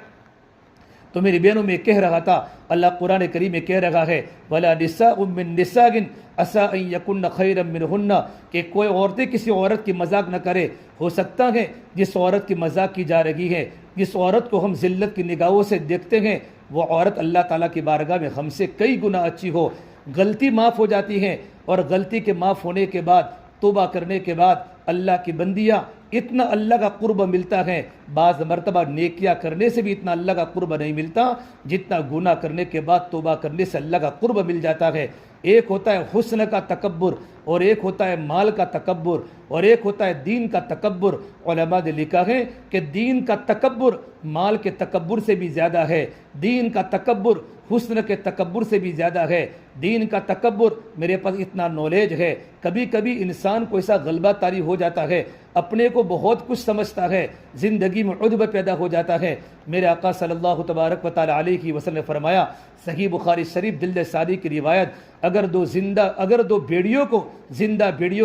تو میری بہنوں میں کہہ رہا تھا، اللہ قرآن کریم میں کہہ رہا ہے وَلَا نِسَاءٌ مِّن نِسَاءٍ عَسَىٰ أَن يَكُنَّ خَيْرًا مِّنْهُنَّ، کہ کوئی عورتیں کسی عورت کی مذاق نہ کرے۔ ہو سکتا ہے جس عورت کی مذاق کی جا رہی ہے، جس عورت کو ہم ذلت کی نگاہوں سے دیکھتے ہیں، وہ عورت اللہ تعالیٰ کی بارگاہ میں ہم سے کئی گنا اچھی ہو۔ غلطی معاف ہو جاتی ہے اور غلطی کے معاف ہونے کے بعد، توبہ کرنے کے بعد اللہ کی بندیاں اتنا اللہ کا قرب ملتا ہے۔ بعض مرتبہ نیکیاں کرنے سے بھی اتنا اللہ کا قرب نہیں ملتا جتنا گناہ کرنے کے بعد توبہ کرنے سے اللہ کا قرب مل جاتا ہے۔ ایک ہوتا ہے حسن کا تکبر اور ایک ہوتا ہے مال کا تکبر اور ایک ہوتا ہے دین کا تکبر۔ علماء نے لکھا ہے کہ دین کا تکبر مال کے تکبر سے بھی زیادہ ہے، دین کا تکبر حسن کے تکبر سے بھی زیادہ ہے۔ دین کا تکبر میرے پاس اتنا نالج ہے، کبھی کبھی انسان کو ایسا غلبہ طاری ہو جاتا ہے، اپنے کو بہت کچھ سمجھتا ہے، زندگی میں عجب پیدا ہو جاتا ہے۔ میرے آقا صلی اللہ تبارک و تعالی علیہ وسلم نے فرمایا، صحیح بخاری شریف جلد ثانی کی روایت، اگر دو بھیڑیوں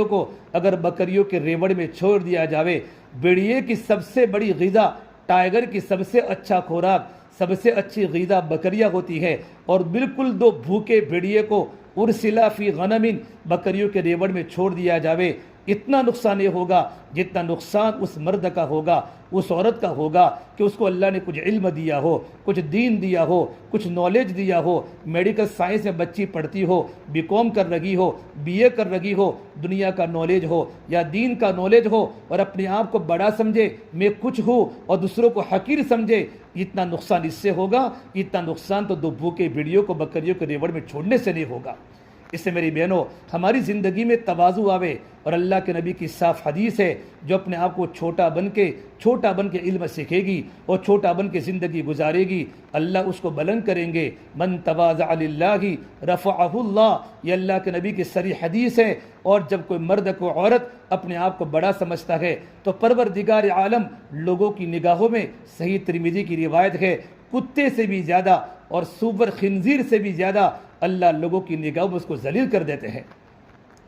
کو اگر بکریوں کے ریوڑ میں چھوڑ دیا جاوے، بھیڑیے کی سب سے بڑی غذا، ٹائیگر کی سب سے اچھا خوراک، سب سے اچھی غذا بکریاں ہوتی ہے، اور بالکل دو بھوکے بھیڑیے کو ارسلا فی غنم، بکریوں کے ریوڑ میں چھوڑ دیا جاوے، اتنا نقصان یہ ہوگا جتنا نقصان اس مرد کا ہوگا، اس عورت کا ہوگا کہ اس کو اللہ نے کچھ علم دیا ہو، کچھ دین دیا ہو، کچھ نالج دیا ہو، میڈیکل سائنس میں بچی پڑھتی ہو، بی کام کر رہی ہو، بی اے کر رہی ہو، دنیا کا نالج ہو یا دین کا نالج ہو، اور اپنے آپ کو بڑا سمجھے میں کچھ ہوں اور دوسروں کو حقیر سمجھے، اتنا نقصان اس سے ہوگا، اتنا نقصان تو دو بھوکے بھیڑیوں کو بکریوں کے ریوڑ میں چھوڑنے سے نہیں ہوگا۔ اس سے میری بہنوں ہماری زندگی میں تواضع آوے، اور اللہ کے نبی کی صاف حدیث ہے، جو اپنے آپ کو چھوٹا بن کے علم سیکھے گی اور چھوٹا بن کے زندگی گزارے گی، اللہ اس کو بلند کریں گے۔ من تواضع للہ رفعہ اللہ، یہ اللہ کے نبی کی صریح حدیث ہے۔ اور جب کوئی مرد کو عورت اپنے آپ کو بڑا سمجھتا ہے تو پروردگار عالم لوگوں کی نگاہوں میں، صحیح ترمذی کی روایت ہے، کتے سے بھی زیادہ اور سور خنزیر سے بھی زیادہ اللہ لوگوں کی نگاہوں میں اس کو ذلیل کر دیتے ہیں۔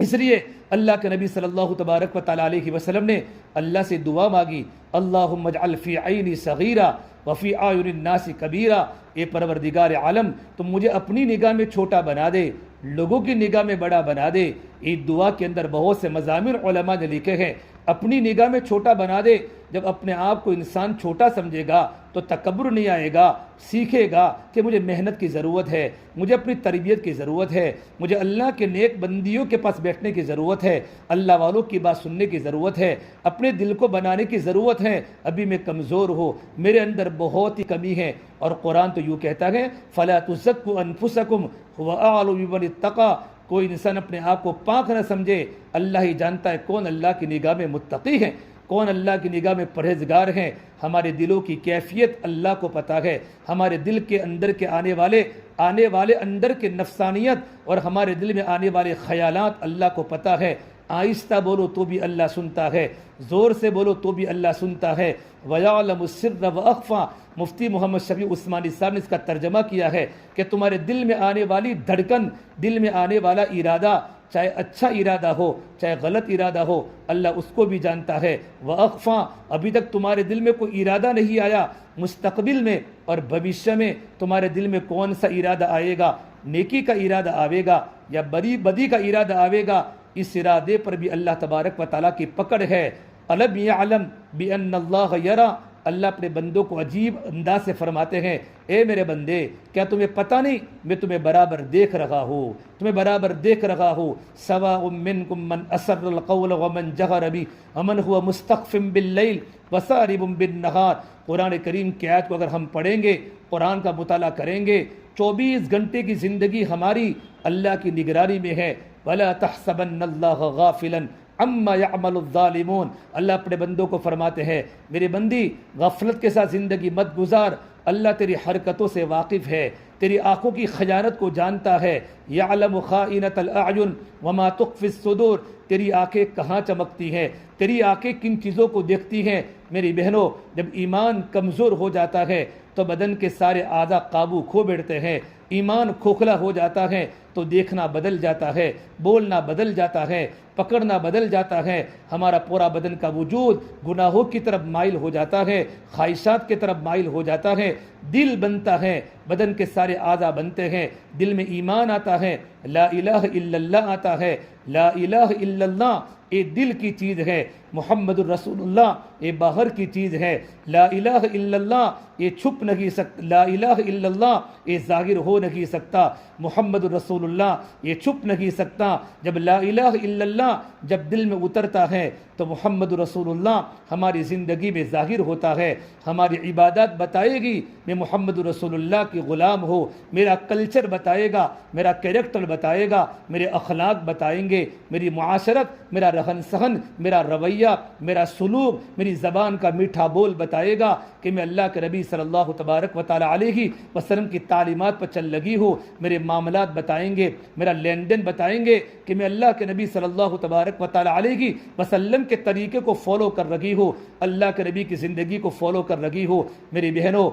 اس لیے اللہ کے نبی صلی اللہ تبارک و تعالی علیہ وسلم نے اللہ سے دعا مانگی، اللہم اجعل فی عینی صغیرہ وفی اعین الناس کبیرہ، اے پروردگار عالم تم مجھے اپنی نگاہ میں چھوٹا بنا دے، لوگوں کی نگاہ میں بڑا بنا دے۔ اس دعا کے اندر بہت سے مضامین علماء نے لکھے ہیں، اپنی نگاہ میں چھوٹا بنا دے۔ جب اپنے آپ کو انسان چھوٹا سمجھے گا تو تکبر نہیں آئے گا، سیکھے گا کہ مجھے محنت کی ضرورت ہے، مجھے اپنی تربیت کی ضرورت ہے، مجھے اللہ کے نیک بندیوں کے پاس بیٹھنے کی ضرورت ہے، اللہ والوں کی بات سننے کی ضرورت ہے، اپنے دل کو بنانے کی ضرورت ہے۔ ابھی میں کمزور ہوں، میرے اندر بہت ہی کمی ہے، اور قرآن تو یوں کہتا ہے فَلَا تُزَكُّوا أَنفُسَكُمْ هُوَ أَعْلَمُ بِمَنِ اتَّقَىٰ، کوئی انسان اپنے آپ کو پاک نہ سمجھے، اللہ ہی جانتا ہے کون اللہ کی نگاہ میں متقی ہے، کون اللہ کی نگاہ میں پرہیزگار ہیں۔ ہمارے دلوں کی کیفیت اللہ کو پتہ ہے، ہمارے دل کے اندر کے آنے والے اندر کے نفسانیت اور ہمارے دل میں آنے والے خیالات اللہ کو پتہ ہے۔ آہستہ بولو تو بھی اللہ سنتا ہے، زور سے بولو تو بھی اللہ سنتا ہے۔ وَيَعْلَمُ السِّرَّ وَأَخْفَى، مفتی محمد شفیع عثمانی صاحب نے اس کا ترجمہ کیا ہے کہ تمہارے دل میں آنے والی دھڑکن، دل میں آنے والا ارادہ، چاہے اچھا ارادہ ہو چاہے غلط ارادہ ہو، اللہ اس کو بھی جانتا ہے۔ وَأَخْفَى، ابھی تک تمہارے دل میں کوئی ارادہ نہیں آیا، مستقبل میں اور بھوشیہ میں تمہارے دل میں کون سا ارادہ آئے گا، نیکی کا ارادہ آوے گا یا بدی کا ارادہ آوے گا، اس ارادے پر بھی اللہ تبارک و تعالیٰ کی پکڑ ہے۔ الم یعلم بان اللہ یری، اللہ اپنے بندوں کو عجیب انداز سے فرماتے ہیں، اے میرے بندے کیا تمہیں پتہ نہیں میں تمہیں برابر دیکھ رہا ہوں، تمہیں برابر دیکھ رہا ہوں۔ سواء منکم من اسر القول ومن جہر بہ ومن هو مستخف باللیل وسارب بالنہار۔ قرآن کریم کی آیت کو اگر ہم پڑھیں گے، قرآن کا مطالعہ کریں گے، 24 گھنٹے کی زندگی ہماری اللہ کی نگرانی میں ہے۔ ولا تحسبن اللہ غافلا عما يعمل الظالمون، اللہ اپنے بندوں کو فرماتے ہیں میرے بندی غفلت کے ساتھ زندگی مت گزار، اللہ تیری حرکتوں سے واقف ہے، تیری آنکھوں کی خیانت کو جانتا ہے۔ یعلم خائنۃ الاعین وما تخفی الصدور، تیری آنکھیں کہاں چمکتی ہیں، تیری آنکھیں کن چیزوں کو دیکھتی ہیں۔ میری بہنوں، جب ایمان کمزور ہو جاتا ہے تو بدن کے سارے اعضاء قابو کھو بیٹھتے ہیں، ایمان کھوکھلا ہو جاتا ہے تو دیکھنا بدل جاتا ہے، بولنا بدل جاتا ہے، پکڑنا بدل جاتا ہے، ہمارا پورا بدن کا وجود گناہوں کی طرف مائل ہو جاتا ہے، خواہشات کی طرف مائل ہو جاتا ہے، دل بنتا ہے، بدن کے سارے اعضاء بنتے ہیں، دل میں ایمان آتا ہے، لا الہ الا اللہ آتا ہے۔ لا الہ الا اللہ یہ دل کی چیز ہے، محمد الرسول اللہ یہ باہر کی چیز ہے۔ لا الہ الا اللہ یہ چھپ نہیں سکتا، لا الہ الا اللہ یہ ظاہر ہو نہیں سکتا، محمد الرسول اللہ یہ چھپ نہیں سکتا۔ جب لا الہ الا اللہ جب دل میں اترتا ہے تو محمد رسول اللہ ہماری زندگی میں ظاہر ہوتا ہے، ہماری عبادات بتائے گی میں محمد رسول اللہ کی غلام ہوں، میرا کلچر بتائے گا، میرا کیریکٹر بتائے گا، میرے اخلاق بتائیں گے، میری معاشرت، میرا رہن سہن، میرا رویہ، میرا سلوک، میری زبان کا میٹھا بول بتائے گا کہ میں اللہ کے نبی صلی اللہ تبارک و تعالی علیہ وسلم کی تعلیمات پر چل لگی ہوں۔ میرے معاملات بتائیں گے، میرا لین دین بتائیں گے کہ میں اللہ کے نبی صلی اللہ تبارک و تعالی علیہ وسلم کے طریقے کو فالو کر رہی ہوں، اللہ کے نبی کی زندگی کو فالو کر رہی ہوں۔ میری بہنوں،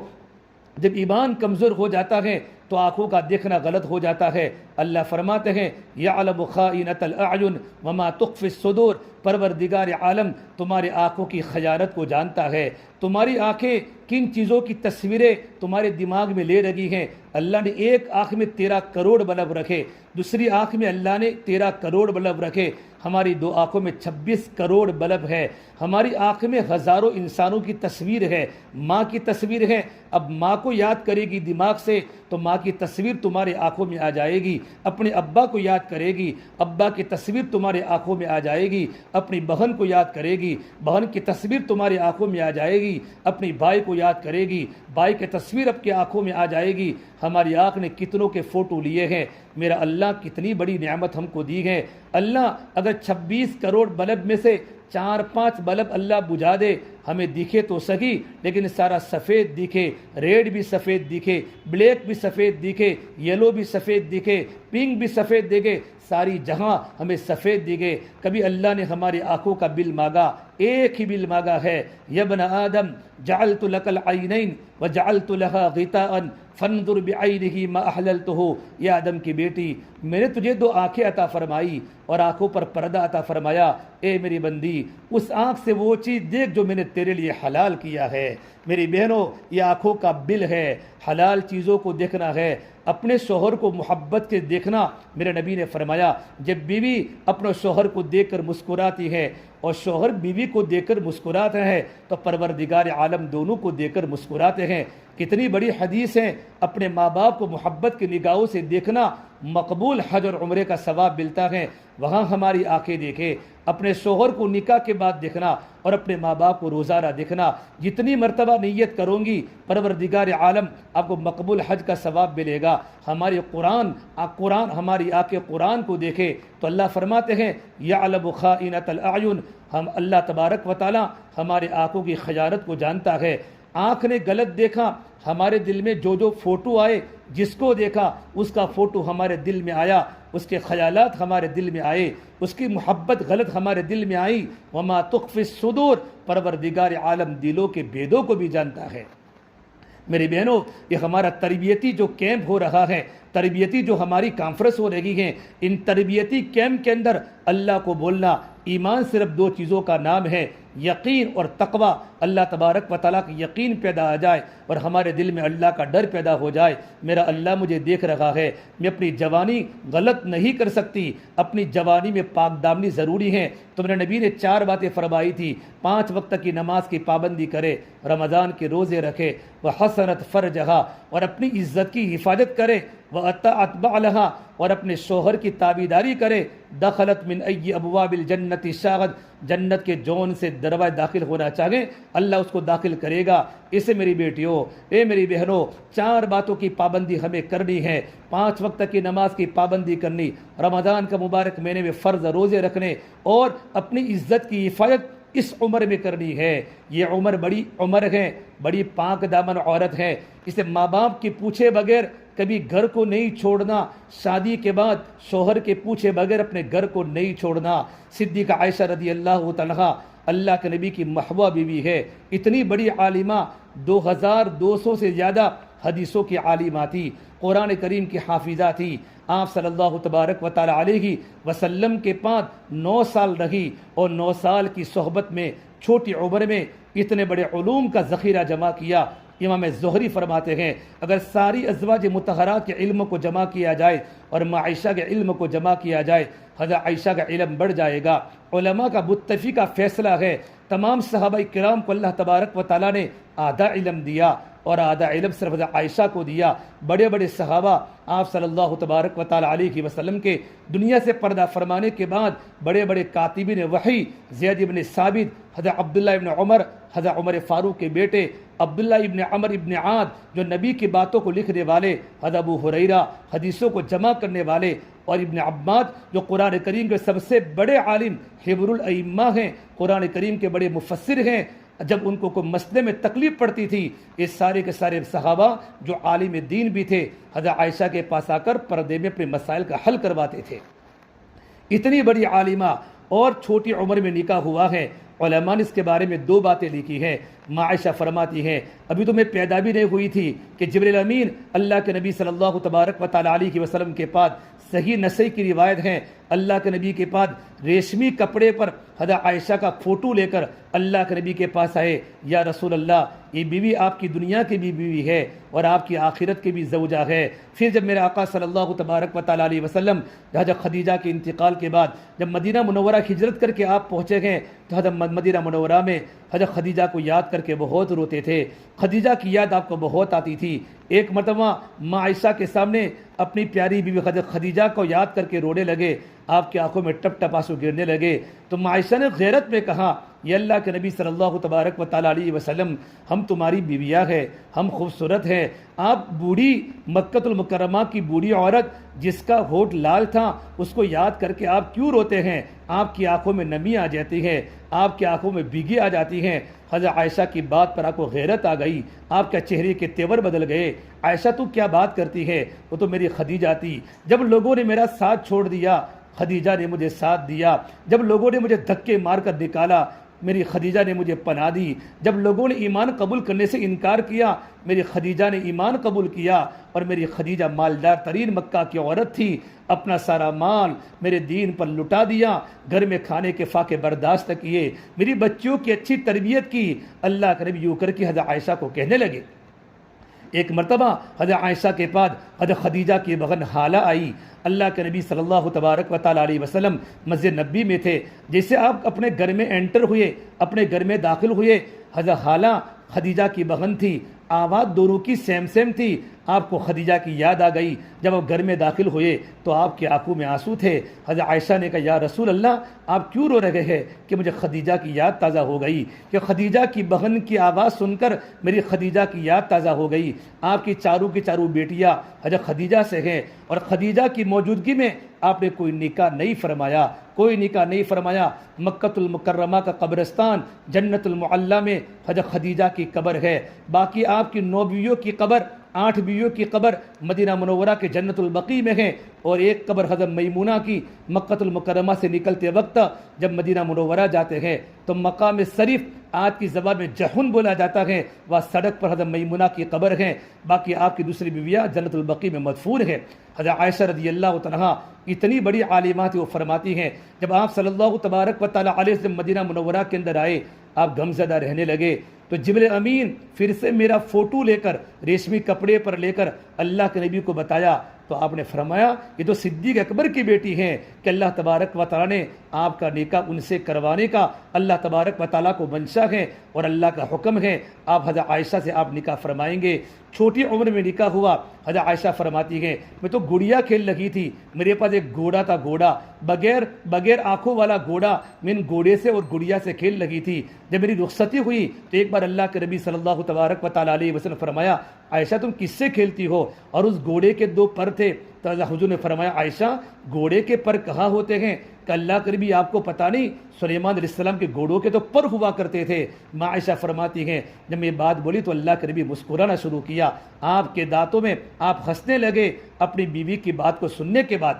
جب ایمان کمزور ہو جاتا ہے تو آنکھوں کا دیکھنا غلط ہو جاتا ہے۔ اللہ فرماتے ہیں یعلم خائنۃ الاعین وما تخفی الصدور، پروردگار عالم تمہاری آنکھوں کی خیانت کو جانتا ہے، تمہاری آنکھیں کن چیزوں کی تصویریں تمہارے دماغ میں لے رہی ہیں۔ اللہ نے ایک آنکھ میں 13 کروڑ بلب رکھے، دوسری آنکھ میں اللہ نے 13 کروڑ بلب رکھے، ہماری 2 آنکھوں میں 26 کروڑ بلب ہے، ہماری آنکھ میں ہزاروں انسانوں کی تصویر ہے، ماں کی تصویر ہے۔ اب ماں کو یاد کرے گی دماغ سے تو ماں کی تصویر تمہارے آنکھوں میں آ جائے گی، اپنے ابا کو یاد کرے گی، ابا کی تصویر تمہارے آنکھوں میں آ جائے گی، اپنی بہن کو یاد کرے گی، بہن کی تصویر تمہاری آنکھوں میں آ جائے گی، اپنی بھائی کو یاد کرے گی، بھائی کی تصویر آپ کی آنکھوں میں آ جائے گی۔ ہماری آنکھ نے کتنوں کے فوٹو لیے ہیں، میرا اللہ کتنی بڑی نعمت ہم کو دی ہے۔ اللہ اگر 26 کروڑ بلب میں سے 4-5 بلب اللہ بجھا دے، ہمیں دکھے تو صحیح لیکن سارا سفید دکھے، ریڈ بھی سفید دکھے، بلیک بھی سفید دکھے، یلو بھی سفید دکھے، پنک بھی سفید دکھے، ساری جہاں ہمیں سفید دکھے۔ کبھی اللہ نے ہماری آنکھوں کا بل مانگا؟ ایک ہی بل مانگا ہے، یا ابن آدم جعلت لک العینین وجعلت لها غطاء فانظر بعینہ ما احللتہ، یا آدم کی بیٹی میں نے تجھے 2 آنکھیں عطا فرمائی اور آنکھوں پر پردہ عطا فرمایا، اے میری بندی اس آنکھ سے وہ چیز دیکھ جو میں نے تیرے لیے حلال کیا ہے۔ میری بہنوں، یہ آنکھوں کا بل ہے، حلال چیزوں کو دیکھنا ہے، اپنے شوہر کو محبت سے دیکھنا۔ میرے نبی نے فرمایا جب بیوی اپنے شوہر کو دیکھ کر مسکراتی ہے اور شوہر بیوی کو دیکھ کر مسکراتے ہیں تو پروردگار عالم دونوں کو دیکھ کر مسکراتے ہیں۔ کتنی بڑی حدیث ہے، اپنے ماں باپ کو محبت کی نگاہوں سے دیکھنا مقبول حج اور عمرے کا ثواب ملتا ہے۔ وہاں ہماری آنکھیں دیکھے، اپنے شوہر کو نکاح کے بعد دیکھنا اور اپنے ماں باپ کو روزانہ دیکھنا، جتنی مرتبہ نیت کروں گی پروردگار عالم آپ کو مقبول حج کا ثواب ملے گا۔ ہماری ہماری آنکھیں قرآن کو دیکھے تو اللہ فرماتے ہیں یعلم خائنۃ الاعین، ہم اللہ تبارک و تعالی ہمارے آنکھوں کی خیانت کو جانتا ہے۔ آنکھ نے غلط دیکھا، ہمارے دل میں جو فوٹو آئے، جس کو دیکھا اس کا فوٹو ہمارے دل میں آیا، اس کے خیالات ہمارے دل میں آئے، اس کی محبت غلط ہمارے دل میں آئی۔ وما تخفی الصدور، پروردگار عالم دلوں کے بیدوں کو بھی جانتا ہے۔ میری بہنوں، یہ ہمارا تربیتی جو کیمپ ہو رہا ہے، تربیتی جو ہماری کانفرنس ہو رہی ہیں، ان تربیتی کیمپ کے اندر اللہ کو بولنا، ایمان صرف 2 چیزوں کا نام ہے، یقین اور تقوی، اللہ تبارک و تعالیٰ کا یقین پیدا آ جائے اور ہمارے دل میں اللہ کا ڈر پیدا ہو جائے۔ میرا اللہ مجھے دیکھ رہا ہے، میں اپنی جوانی غلط نہیں کر سکتی، اپنی جوانی میں پاک دامنی ضروری ہے۔ تو میرے نبی نے 4 باتیں فرمائی تھی، 5 وقت کی نماز کی پابندی کرے، رمضان کے روزے رکھے، وحسنت فرجہا، اور اپنی عزت کی حفاظت کرے، وَأَطَاعَتْ بَعْلَهَا، اور اپنے شوہر کی تابعداری کرے، دخلت من ای ابواب الجنت شاغد، جنت کے جون سے دروازے داخل ہونا چاہیں اللہ اس کو داخل کرے گا۔ اسے میری بیٹیوں، اے میری بہنوں، 4 باتوں کی پابندی ہمیں کرنی ہے۔ 5 وقت کی نماز کی پابندی کرنی، رمضان کا مبارک مہینے میں فرض روزے رکھنے، اور اپنی عزت کی حفاظت اس عمر میں کرنی ہے۔ یہ عمر بڑی عمر ہے، بڑی پاک دامن عورت ہے، اسے ماں باپ کے پوچھے بغیر کبھی گھر کو نہیں چھوڑنا، شادی کے بعد شوہر کے پوچھے بغیر اپنے گھر کو نہیں چھوڑنا۔ صدیقہ عائشہ رضی اللہ تعالیٰ اللہ کے نبی کی محبوبہ بیوی ہے، اتنی بڑی عالمہ، 2200 سے زیادہ حدیثوں کی عالمہ تھی، قرآن کریم کی حافظہ تھی۔ آپ صلی اللہ تبارک و تعالی علیہ وسلم کے پاس 9 سال رہی، اور 9 سال کی صحبت میں چھوٹی عمر میں اتنے بڑے علوم کا ذخیرہ جمع کیا۔ امام زہری فرماتے ہیں اگر ساری ازواج مطہرات کے علم کو جمع کیا جائے اور ماں عائشہ کے علم کو جمع کیا جائے، حضرت عائشہ کا علم بڑھ جائے گا۔ علماء کا متفقہ فیصلہ ہے، تمام صحابہ کرام کو اللہ تبارک و تعالیٰ نے آدھا علم دیا، اور آدھا علم صرف حضرت عائشہ کو دیا۔ بڑے بڑے صحابہ آپ صلی اللہ تبارک و تعالیٰ علیہ وسلم کے دنیا سے پردہ فرمانے کے بعد بڑے بڑے کاتبین وحی، زید ابن ثابت، حضرت عبداللہ ابن عمر، حضرت عمر فاروق کے بیٹے عبداللہ ابن عمر ابن عاد، جو نبی کی باتوں کو لکھنے والے، حضرت ابو ہریرہ حدیثوں کو جمع کرنے والے، اور ابن عباس جو قرآن کریم کے سب سے بڑے عالم حبر الائمہ ہیں، قرآن کریم کے بڑے مفسر ہیں، جب ان کو کوئی مسئلے میں تکلیف پڑتی تھی، یہ سارے کے سارے صحابہ جو عالم دین بھی تھے حضرت عائشہ کے پاس آ کر پردے میں اپنے مسائل کا حل کرواتے تھے۔ اتنی بڑی عالمہ اور چھوٹی عمر میں نکاح ہوا ہے۔ علماء نے اس کے بارے میں 2 باتیں لکھی ہیں۔ ماں عائشہ فرماتی ہیں ابھی تو میں پیدا بھی نہیں ہوئی تھی کہ جبریل امین اللہ کے نبی صلی اللہ تبارک و تعالی علیہ وسلم کے پاس، صحیح نسائی کی روایت ہے، اللہ کے نبی کے پاس ریشمی کپڑے پر حضرت عائشہ کا فوٹو لے کر اللہ کے نبی کے پاس آئے، یا رسول اللہ یہ بیوی آپ کی دنیا کی بھی بیوی ہے اور آپ کی آخرت کی بھی زوجہ ہے۔ پھر جب میرے آقا صلی اللہ تبارک و تعالی علیہ وسلم حضرت خدیجہ کے انتقال کے بعد جب مدینہ منورہ ہجرت کر کے آپ پہنچے گئے تو حضرت مدینہ منورہ میں حضرت خدیجہ کو یاد کر کے بہت روتے تھے، خدیجہ کی یاد آپ کو بہت آتی تھی۔ ایک مرتبہ ماں عائشہ کے سامنے اپنی پیاری بیوی حضرت خدیجہ کو یاد کر کے رونے لگے، آپ کی آنکھوں میں ٹپ ٹپ آنسو گرنے لگے، تو ماں عائشہ نے غیرت میں کہا یہ اللہ کے نبی صلی اللہ تبارک و تعالی علیہ وسلم، ہم تمہاری بیویاں ہیں، ہم خوبصورت ہیں، آپ بوڑھی مکہ المکرمہ کی بوڑھی عورت جس کا ہونٹ لال تھا اس کو یاد کر کے آپ کیوں روتے ہیں؟ آپ کی آنکھوں میں نمی آ جاتی ہے، آپ کی آنکھوں میں بھیگی آ جاتی ہیں۔ حضرت عائشہ کی بات پر آپ کو غیرت آ گئی، آپ کے چہرے کے تیور بدل گئے۔ عائشہ تو کیا بات کرتی ہے، وہ تو میری خدیجہ تھی، جب لوگوں نے میرا ساتھ چھوڑ دیا خدیجہ نے مجھے ساتھ دیا، جب لوگوں نے مجھے دھکے مار کر نکالا میری خدیجہ نے مجھے پناہ دی، جب لوگوں نے ایمان قبول کرنے سے انکار کیا میری خدیجہ نے ایمان قبول کیا، اور میری خدیجہ مالدار ترین مکہ کی عورت تھی، اپنا سارا مال میرے دین پر لٹا دیا، گھر میں کھانے کے فاقے برداشت کیے، میری بچیوں کی اچھی تربیت کی۔ اللہ کے نبی یوں کر کے حضرت عائشہ کو کہنے لگے۔ ایک مرتبہ حضرت عائشہ کے پاس حضرت خدیجہ کی بہن حالہ آئی، اللہ کے نبی صلی اللہ تبارک و تعالی علیہ وسلم مسجد نبی میں تھے، جیسے آپ اپنے گھر میں انٹر ہوئے، اپنے گھر میں داخل ہوئے، حضرت حالہ خدیجہ کی بہن تھی، آواز دونوں کی سیم تھی، آپ کو خدیجہ کی یاد آ گئی۔ جب آپ گھر میں داخل ہوئے تو آپ کی آنکھوں میں آنسو تھے۔ حضرت عائشہ نے کہا یا رسول اللہ آپ کیوں رو رہے ہیں؟ کہ مجھے خدیجہ کی یاد تازہ ہو گئی، کہ خدیجہ کی بہن کی آواز سن کر میری خدیجہ کی یاد تازہ ہو گئی۔ آپ کی چاروں بیٹیاں حضرت خدیجہ سے ہیں، اور خدیجہ کی موجودگی میں آپ نے کوئی نکاح نہیں فرمایا، کوئی نکاح نہیں فرمایا۔ مکہ المکرمہ کا قبرستان جنت المعلی میں حضرت خدیجہ کی قبر ہے، باقی آپ کی 9 بیویوں کی قبر، 8 بیویوں کی قبر مدینہ منورہ کے جنت البقیع میں ہے، اور ایک قبر حضرت میمونہ کی مکہ المکرمہ سے نکلتے وقت جب مدینہ منورہ جاتے ہیں تو مقام شریف آج کی زبان میں جہن بولا جاتا ہے، وہ سڑک پر حضرت میمونہ کی قبر ہے، باقی آپ کی دوسری بیویاں جنت البقیع میں مدفون ہیں۔ حضرت عائشہ رضی اللہ عنہا اتنی بڑی عالمہ تھی، وہ فرماتی ہیں جب آپ صلی اللہ تبارک و تعالی علیہ وسلم مدینہ منورہ کے اندر آئے، آپ غمزدہ رہنے لگے تو جبریل امین پھر سے میرا فوٹو لے کر ریشمی کپڑے پر لے کر اللہ کے نبی کو بتایا تو آپ نے فرمایا یہ تو صدیق اکبر کی بیٹی ہیں کہ اللہ تبارک و تعالیٰ نے آپ کا نکاح ان سے کروانے کا اللہ تبارک و تعالیٰ کو منشا ہے اور اللہ کا حکم ہے، آپ حضرت عائشہ سے آپ نکاح فرمائیں گے۔ چھوٹی عمر میں نکاح ہوا، حضرت عائشہ فرماتی ہیں میں تو گڑیا کھیل لگی تھی، میرے پاس ایک گھوڑا تھا، گھوڑا بغیر آنکھوں والا گھوڑا، میں ان گھوڑے سے اور گڑیا سے کھیل لگی تھی۔ جب میری رخصتی ہوئی تو ایک بار اللہ کے نبی صلی اللہ تبارک و تعالیٰ علیہ وسلم فرمایا عائشہ تم کس سے کھیلتی ہو؟ اور اس گھوڑے کے 2 پر تھے تو حضور نے فرمایا عائشہ گھوڑے کے پر کہاں ہوتے ہیں؟ کہ اللہ کے نبی آپ کو پتہ نہیں سلیمان علیہ السلام کے گھوڑوں کے تو پر ہوا کرتے تھے۔ ماں عائشہ فرماتی ہیں جب میں بات بولی تو اللہ کے نبی مسکرانا شروع کیا، آپ کے دانتوں میں آپ ہنسنے لگے اپنی بیوی کی بات کو سننے کے بعد۔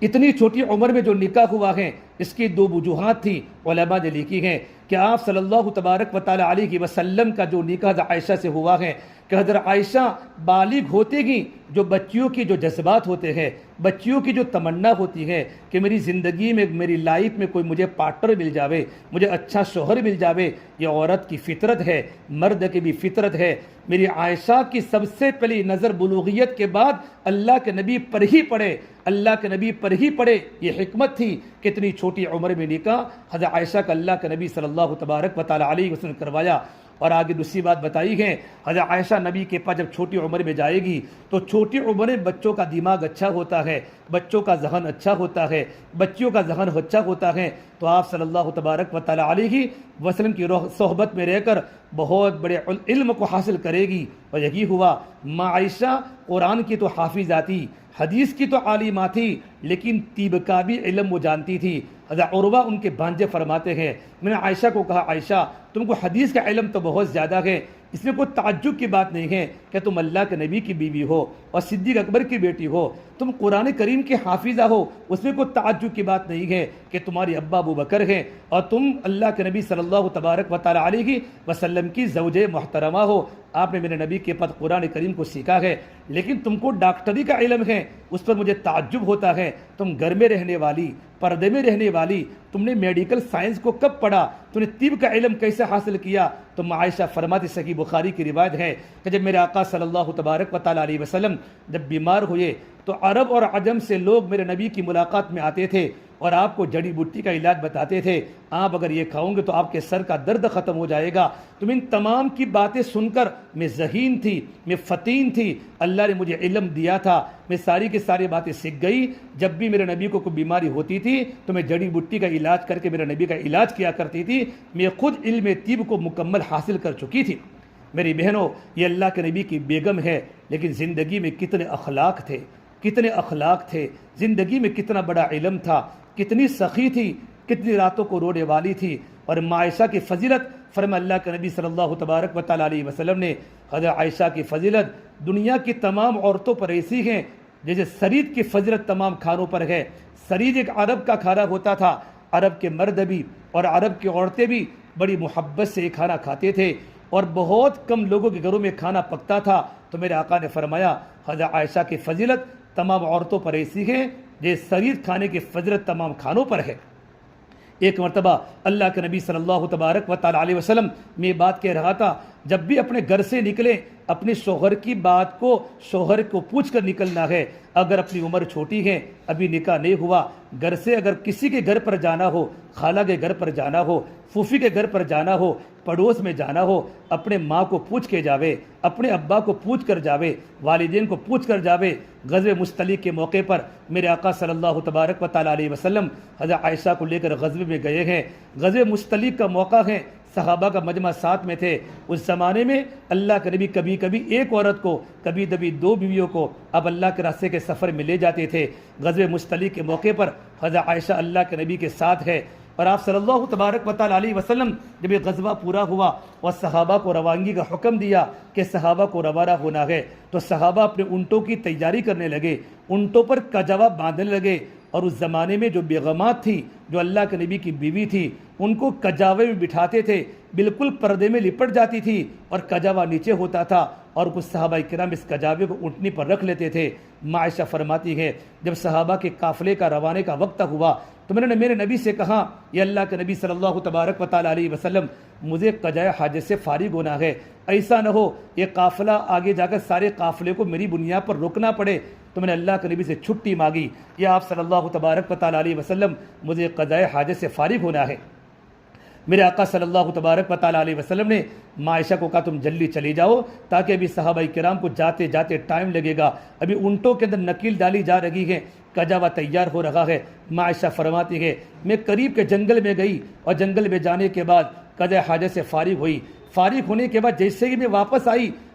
اتنی چھوٹی عمر میں جو نکاح ہوا ہے اس کی 2 وجوہات تھی، علماء نے لکھی ہیں کہ آپ صلی اللہ تبارک و تعالیٰ علیہ وسلم کا جو نکاح حضرت عائشہ سے ہوا ہے کہ حضرت عائشہ بالغ ہوتے ہی جو بچیوں کی جو جذبات ہوتے ہیں، بچیوں کی جو تمنا ہوتی ہے کہ میری زندگی میں میری لائف میں کوئی مجھے پارٹنر مل جاوے، مجھے اچھا شوہر مل جاوے، یہ عورت کی فطرت ہے، مرد کی بھی فطرت ہے۔ میری عائشہ کی سب سے پہلی نظر بلوغیت کے بعد اللہ کے نبی پر ہی پڑے، اللہ کے نبی پر ہی پڑے، یہ حکمت تھی کہ اتنی چھوٹی عمر میں نکاح حضرت عائشہ کا اللہ کے نبی صلی اللہ تبارک و تعالیٰ علیہ وسلم کروایا۔ اور آگے دوسری بات بتائی ہے حضرت عائشہ نبی کے پاس جب چھوٹی عمر میں جائے گی تو چھوٹی عمر میں بچوں کا دماغ اچھا ہوتا ہے، بچوں کا ذہن اچھا ہوتا ہے، بچیوں کا ذہن اچھا ہوتا ہے، تو آپ صلی اللہ تبارک و تعالیٰ علیہ وسلم کی صحبت میں رہ کر بہت بڑے علم کو حاصل کرے گی۔ اور یہی ہوا، ماں عائشہ قرآن کی تو حافظہ تھی، حدیث کی تو عالمہ تھی، لیکن طب کا بھی علم وہ جانتی تھی۔ حضرت عروہ ان کے بھانجے فرماتے ہیں میں نے عائشہ کو کہا عائشہ تم کو حدیث کا علم تو بہت زیادہ ہے، اس میں کوئی تعجب کی بات نہیں ہے کہ تم اللہ کے نبی کی بیوی ہو اور صدیق اکبر کی بیٹی ہو، تم قرآن کریم کے حافظہ ہو، اس میں کوئی تعجب کی بات نہیں ہے کہ تمہاری ابا ابو بکر ہیں اور تم اللہ کے نبی صلی اللہ تبارک و تعالیٰ علیہ وسلم کی زوجہ محترمہ ہو، آپ نے میرے نبی کے پاس قرآن کریم کو سیکھا ہے، لیکن تم کو ڈاکٹری کا علم ہے، اس پر مجھے تعجب ہوتا ہے، تم گھر میں رہنے والی، پردے میں رہنے والی، تم نے میڈیکل سائنس کو کب پڑھا، تم نے طب کا علم کیسے حاصل کیا؟ تو عائشہ فرماتی، صحیح بخاری کی روایت ہے کہ جب میرے آقا صلی اللہ تبارک و تعالیٰ علیہ وسلم جب بیمار ہوئے تو عرب اور عجم سے لوگ میرے نبی کی ملاقات میں آتے تھے اور آپ کو جڑی بوٹی کا علاج بتاتے تھے، آپ اگر یہ کھاؤں گے تو آپ کے سر کا درد ختم ہو جائے گا۔ تم ان تمام کی باتیں سن کر میں ذہین تھی، میں فتین تھی، اللہ نے مجھے علم دیا تھا، میں ساری کی ساری باتیں سیکھ گئی۔ جب بھی میرے نبی کو کوئی بیماری ہوتی تھی تو میں جڑی بوٹی کا علاج کر کے میرے نبی کا علاج کیا کرتی تھی، میں خود علم طب کو مکمل حاصل کر چکی تھی۔ میری بہنوں، یہ اللہ کے نبی کی بیگم ہے، لیکن زندگی میں کتنے اخلاق تھے، کتنے اخلاق تھے، زندگی میں کتنا بڑا علم تھا، کتنی سخی تھی، کتنی راتوں کو رونے والی تھی۔ اور ماں عائشہ کی فضیلت فرما اللہ کے نبی صلی اللہ تبارک و تعالیٰ علیہ وسلم نے حضرت عائشہ کی فضیلت دنیا کی تمام عورتوں پر ایسی ہیں جیسے سرید کی فضیلت تمام کھانوں پر ہے۔ سرید ایک عرب کا کھانا ہوتا تھا، عرب کے مرد بھی اور عرب کی عورتیں بھی بڑی محبت سے یہ کھانا کھاتے تھے اور بہت کم لوگوں کے گھروں میں کھانا پکتا تھا۔ تو میرے آقا نے فرمایا حضرت عائشہ کی فضیلت تمام عورتوں پر ایسی ہے جیسے سرید کھانے کی فضیلت تمام کھانوں پر ہے۔ ایک مرتبہ اللہ کے نبی صلی اللہ تبارک و تعالیٰ علیہ وسلم میں بات کہہ رہا تھا، جب بھی اپنے گھر سے نکلے اپنے شوہر کی بات کو شوہر کو پوچھ کر نکلنا ہے۔ اگر اپنی عمر چھوٹی ہے، ابھی نکاح نہیں ہوا، گھر سے اگر کسی کے گھر پر جانا ہو، خالہ کے گھر پر جانا ہو، پھوپھی کے گھر پر جانا ہو، پڑوس میں جانا ہو، اپنے ماں کو پوچھ کے جاوے، اپنے ابا کو پوچھ کر جاوے، والدین کو پوچھ کر جاوے۔ غزوہ مستلق کے موقع پر میرے آقا صلی اللہ تبارک و تعالیٰ علیہ وسلم حضرت عائشہ کو لے کر غزوے میں گئے ہیں۔ غزوہ مستلق کا موقع ہے، صحابہ کا مجمع ساتھ میں تھے۔ اس زمانے میں اللہ کے نبی کبھی کبھی ایک عورت کو، کبھی کبھی 2 بیویوں کو اب اللہ کے راستے کے سفر میں لے جاتے تھے۔ غزوہ مستلق کے موقع پر حضرت عائشہ اللہ کے نبی کے ساتھ ہے اور آپ صلی اللہ تبارک و تعالیٰ علیہ وسلم جب یہ غزوہ پورا ہوا اور صحابہ کو روانگی کا حکم دیا کہ صحابہ کو روانہ ہونا ہے، تو صحابہ اپنے اونٹوں کی تیاری کرنے لگے، اونٹوں پر کجاوا باندھنے لگے۔ اور اس زمانے میں جو بیگمات تھی، جو اللہ کے نبی کی بیوی تھی، ان کو کجاوے میں بٹھاتے تھے، بالکل پردے میں لپٹ جاتی تھی اور کجاوا نیچے ہوتا تھا اور کچھ صحابہ کرام اس کجاوے کو اونٹنی پر رکھ لیتے تھے۔ معائشہ فرماتی ہے جب صحابہ کے قافلے کا روانے کا وقت ہوا تو میں نے میرے نبی سے کہا یہ اللہ کے نبی صلی اللہ تبارک و تعالیٰ علیہ وسلم مجھے قضاء حاجت سے فارغ ہونا ہے، ایسا نہ ہو یہ قافلہ آگے جا کر سارے قافلے کو میری بنیاد پر روکنا پڑے۔ تو میں نے اللہ کے نبی سے چھٹی مانگی، یا آپ صلی اللہ تبارک و تعالیٰ علیہ وسلم مجھے قضاء حاجت سے فارغ ہونا ہے۔ میرے آقا صلی اللہ تبارک و تعالیٰ علیہ وسلم نے معائشہ کو کہا تم جلدی چلی جاؤ، تاکہ ابھی صحابہ کرام کو جاتے جاتے ٹائم لگے گا، ابھی اونٹوں کے اندر نکیل ڈالی جا رہی ہے، کجاوا تیار ہو رہا ہے۔ معائشہ فرماتی ہے میں قریب کے جنگل میں گئی اور جنگل میں جانے کے بعد قضاء حاجت سے فارغ ہوئی۔ فارغ ہونے کے بعد جیسے ہی میں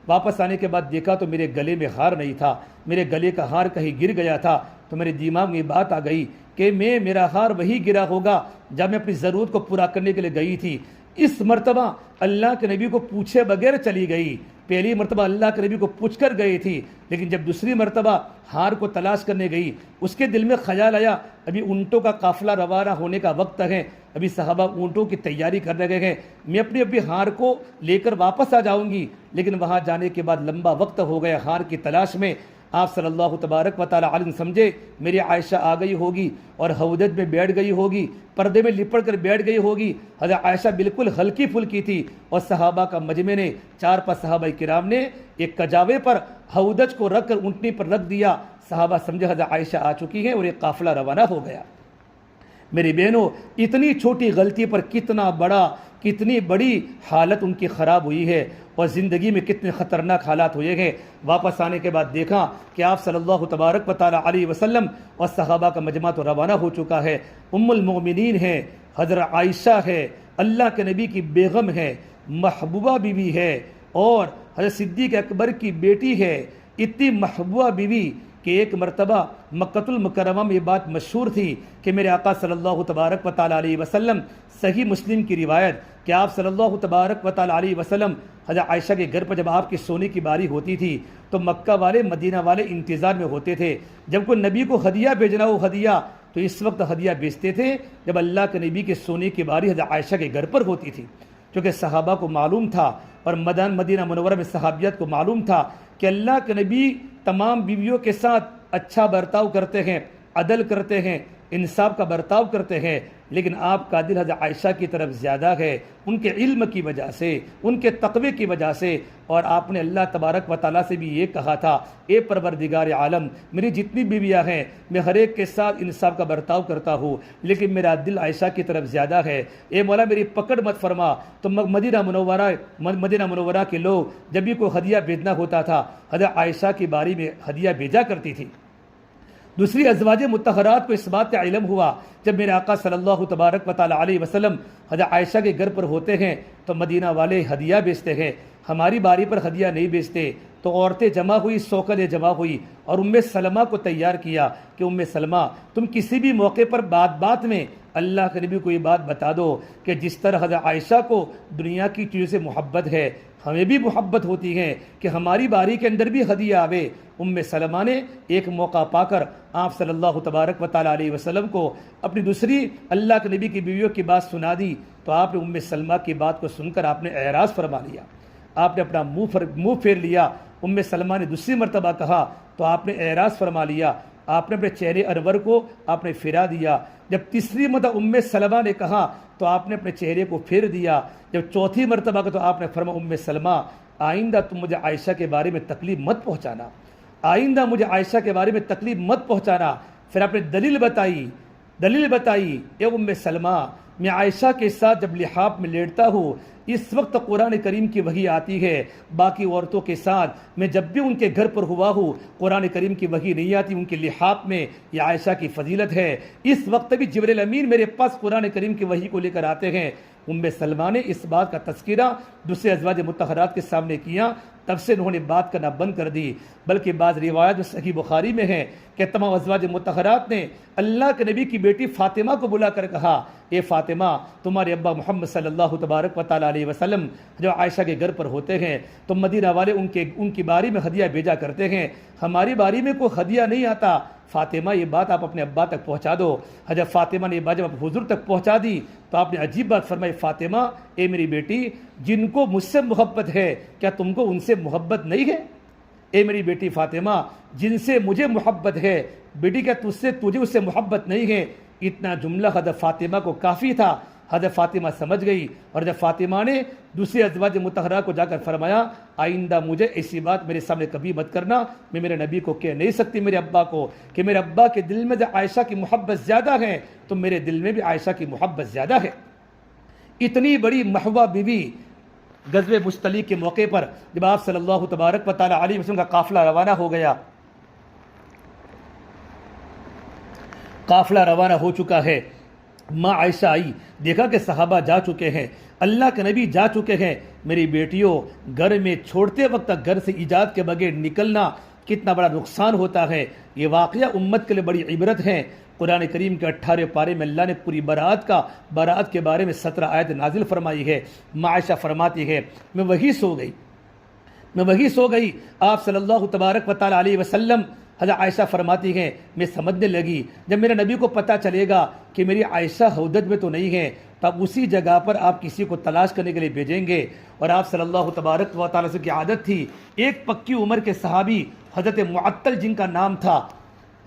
واپس آنے کے بعد دیکھا تو میرے گلے میں ہار نہیں تھا، میرے گلے کا ہار کہیں گر گیا تھا۔ تو میرے دماغ میں بات آ گئی کہ میرا ہار وہی گرا ہوگا جب میں اپنی ضرورت کو پورا کرنے کے لیے گئی تھی۔ اس مرتبہ اللہ کے نبی کو پوچھے بغیر چلی گئی، پہلی مرتبہ اللہ کے نبی کو پوچھ کر گئی تھی، لیکن جب دوسری مرتبہ ہار کو تلاش کرنے گئی اس کے دل میں خیال آیا ابھی اونٹوں کا قافلہ روانہ ہونے کا وقت ہے، ابھی صحابہ اونٹوں کی تیاری کر رہے ہیں، میں اپنے ہار کو لے کر واپس آ جاؤں گی، لیکن وہاں جانے کے بعد لمبا وقت ہو گیا ہار کی تلاش میں۔ آپ صلی اللہ تبارک و تعالیٰ علیہ سمجھے میری عائشہ آ گئی ہوگی اور حوض میں بیٹھ گئی ہوگی، پردے میں لپٹ کر بیٹھ گئی ہوگی۔ حضرت عائشہ بالکل ہلکی پھلکی تھی اور صحابہ کا مجمع نے 4-5 صحابہ کرام نے ایک کجاوے پر حوض کو رکھ کر اونٹنی پر رکھ دیا۔ صحابہ سمجھے حضرت عائشہ آ چکی ہیں اور ایک قافلہ روانہ ہو گیا۔ میری بہنوں اتنی چھوٹی غلطی پر کتنی بڑی حالت ان کی خراب ہوئی ہے اور زندگی میں کتنے خطرناک حالات ہوئے ہیں۔ واپس آنے کے بعد دیکھا کہ آپ صلی اللہ تبارک و تعالیٰ علیہ وسلم اور صحابہ کا مجمع تو روانہ ہو چکا ہے۔ ام المؤمنین ہے، حضرت عائشہ ہے، اللہ کے نبی کی بیگم ہے، محبوبہ بیوی ہے اور حضرت صدیق اکبر کی بیٹی ہے۔ اتنی محبوبہ بیوی کہ ایک مرتبہ مکہ المکرمہ میں یہ بات مشہور تھی کہ میرے آقا صلی اللہ تبارک و تعالیٰ علیہ وسلم، صحیح مسلم کی روایت کہ آپ صلی اللہ تبارک و تعالیٰ علیہ وسلم حضرت عائشہ کے گھر پر جب آپ کی سونے کی باری ہوتی تھی تو مکہ والے مدینہ والے انتظار میں ہوتے تھے، جب کوئی نبی کو ہدیہ بھیجنا ہو ہدیہ تو اس وقت ہدیہ بیچتے تھے جب اللہ کے نبی کے سونے کی باری حضرت عائشہ کے گھر پر ہوتی تھی، کیونکہ صحابہ کو معلوم تھا اور مدینہ منورہ میں صحابیت کو معلوم تھا کہ اللہ کے نبی تمام بیویوں کے ساتھ اچھا برتاؤ کرتے ہیں، عدل کرتے ہیں، انصاف کا برتاؤ کرتے ہیں، لیکن آپ کا دل حضرت عائشہ کی طرف زیادہ ہے، ان کے علم کی وجہ سے، ان کے تقوی کی وجہ سے۔ اور آپ نے اللہ تبارک و تعالیٰ سے بھی یہ کہا تھا اے پروردگار عالم میری جتنی بیویاں ہیں میں ہر ایک کے ساتھ انصاف کا برتاؤ کرتا ہوں، لیکن میرا دل عائشہ کی طرف زیادہ ہے، اے مولا میری پکڑ مت فرما۔ تو مدینہ منورہ کے لوگ جب بھی کوئی ہدیہ بھیجنا ہوتا تھا حضرت عائشہ کی باری میں ہدیہ بھیجا کرتی تھی۔ دوسری ازواج مطہرات کو اس بات کا علم ہوا جب میرے آقا صلی اللہ تبارک و تعالیٰ علیہ وسلم حضرت عائشہ کے گھر پر ہوتے ہیں تو مدینہ والے ہدیہ بیچتے ہیں، ہماری باری پر ہدیہ نہیں بیچتے۔ تو عورتیں جمع ہوئی، سوکلیں جمع ہوئی اور ام سلمہ کو تیار کیا کہ ام سلمہ تم کسی بھی موقع پر بات میں اللہ کے نبی کو یہ بات بتا دو کہ جس طرح حضرت عائشہ کو دنیا کی چیزوں سے محبت ہے ہمیں بھی محبت ہوتی ہے کہ ہماری باری کے اندر بھی ہدیہ آوے۔ ام سلمہ نے ایک موقع پا کر آپ صلی اللہ تبارک و تعالیٰ علیہ وسلم کو اپنی دوسری اللہ کے نبی کی بیویوں کی بات سنا دی تو آپ نے ام سلمہ کی بات کو سن کر آپ نے اعراض فرما لیا، آپ نے اپنا منہ پھیر لیا۔ ام سلمہ نے دوسری مرتبہ کہا تو آپ نے اعراض فرما لیا، آپ نے اپنے چہرے انور کو آپ نے پھرا دیا۔ جب تیسری مرتبہ ام سلمہ نے کہا تو آپ نے اپنے چہرے کو پھیر دیا۔ جب چوتھی مرتبہ کا تو آپ نے فرمایا ام سلمہ آئندہ تم مجھے عائشہ کے بارے میں تکلیف مت پہنچانا، آئندہ مجھے عائشہ کے بارے میں تکلیف مت پہنچانا۔ پھر آپ نے دلیل بتائی اے ام سلمہ میں عائشہ کے ساتھ جب لحاف میں لیٹتا ہوں اس وقت قرآن کریم کی وحی آتی ہے، باقی عورتوں کے ساتھ میں جب بھی ان کے گھر پر ہوا ہوں قرآن کریم کی وحی نہیں آتی، ان کے لحاف میں یہ عائشہ کی فضیلت ہے۔ اس وقت بھی جبریل امین میرے پاس قرآن کریم کی وحی کو لے کر آتے ہیں۔ ام سلمہ نے اس بات کا تذکرہ دوسرے ازواج مطہرات کے سامنے کیا، تب سے انہوں نے بات کرنا بند کر دی۔ بلکہ بعض روایات جو صحیح بخاری میں ہے کہ تمام ازواج مطہرات نے اللہ کے نبی کی بیٹی فاطمہ کو بلا کر کہا اے فاطمہ تمہارے ابا محمد صلی اللہ تبارک و تعالیٰ علیہ وسلم جو عائشہ کے گھر پر ہوتے ہیں تو مدینہ والے ان کی باری میں ہدیہ بھیجا کرتے ہیں، ہماری باری میں کوئی ہدیہ نہیں آتا، فاطمہ یہ بات آپ اپنے ابا تک پہنچا دو۔ حضرت فاطمہ نے یہ بات جب حضور تک پہنچا دی تو آپ نے عجیب بات فرمائی، فاطمہ اے میری بیٹی جن کو مجھ سے محبت ہے کیا تم کو ان سے محبت نہیں ہے؟ اے میری بیٹی فاطمہ جن سے مجھے محبت ہے، بیٹی کیا تجھے اس سے محبت نہیں ہے؟ اتنا جملہ حضرت فاطمہ کو کافی تھا۔ حضرت فاطمہ سمجھ گئی، اور جب فاطمہ نے دوسری ازواج مطہرہ کو جا کر فرمایا آئندہ مجھے ایسی بات میرے سامنے کبھی مت کرنا، میں میرے نبی کو کہہ نہیں سکتی میرے ابا کو کہ میرے ابا کے دل میں جب عائشہ کی محبت زیادہ ہے تو میرے دل میں بھی عائشہ کی محبت زیادہ ہے۔ اتنی بڑی محبوبہ بیوی غزوہ مستلق کے موقع پر جب آپ صلی اللہ تبارک و تعالی علیہ وسلم کا قافلہ روانہ ہو گیا، قافلہ روانہ ہو چکا ہے، ماں عائشہ آئی، دیکھا کہ صحابہ جا چکے ہیں، اللہ کے نبی جا چکے ہیں۔ میری بیٹیوں، گھر میں چھوڑتے وقت گھر سے ایجاد کے بغیر نکلنا کتنا بڑا نقصان ہوتا ہے۔ یہ واقعہ امت کے لیے بڑی عبرت ہے۔ قرآن کریم کے 18 پارے میں اللہ نے پوری برات کے بارے میں 17 آیت نازل فرمائی ہے۔ ماں عائشہ فرماتی ہے میں وہی سو گئی، آپ صلی اللہ تبارک و تعالی علیہ وسلم، حضرت عائشہ فرماتی ہیں میں سمجھنے لگی جب میرے نبی کو پتہ چلے گا کہ میری عائشہ ہودج میں تو نہیں ہے تب اسی جگہ پر آپ کسی کو تلاش کرنے کے لیے بھیجیں گے۔ اور آپ صلی اللہ تبارک و تعالی سے کی عادت تھی، ایک پکی عمر کے صحابی حضرت معطل جن کا نام تھا،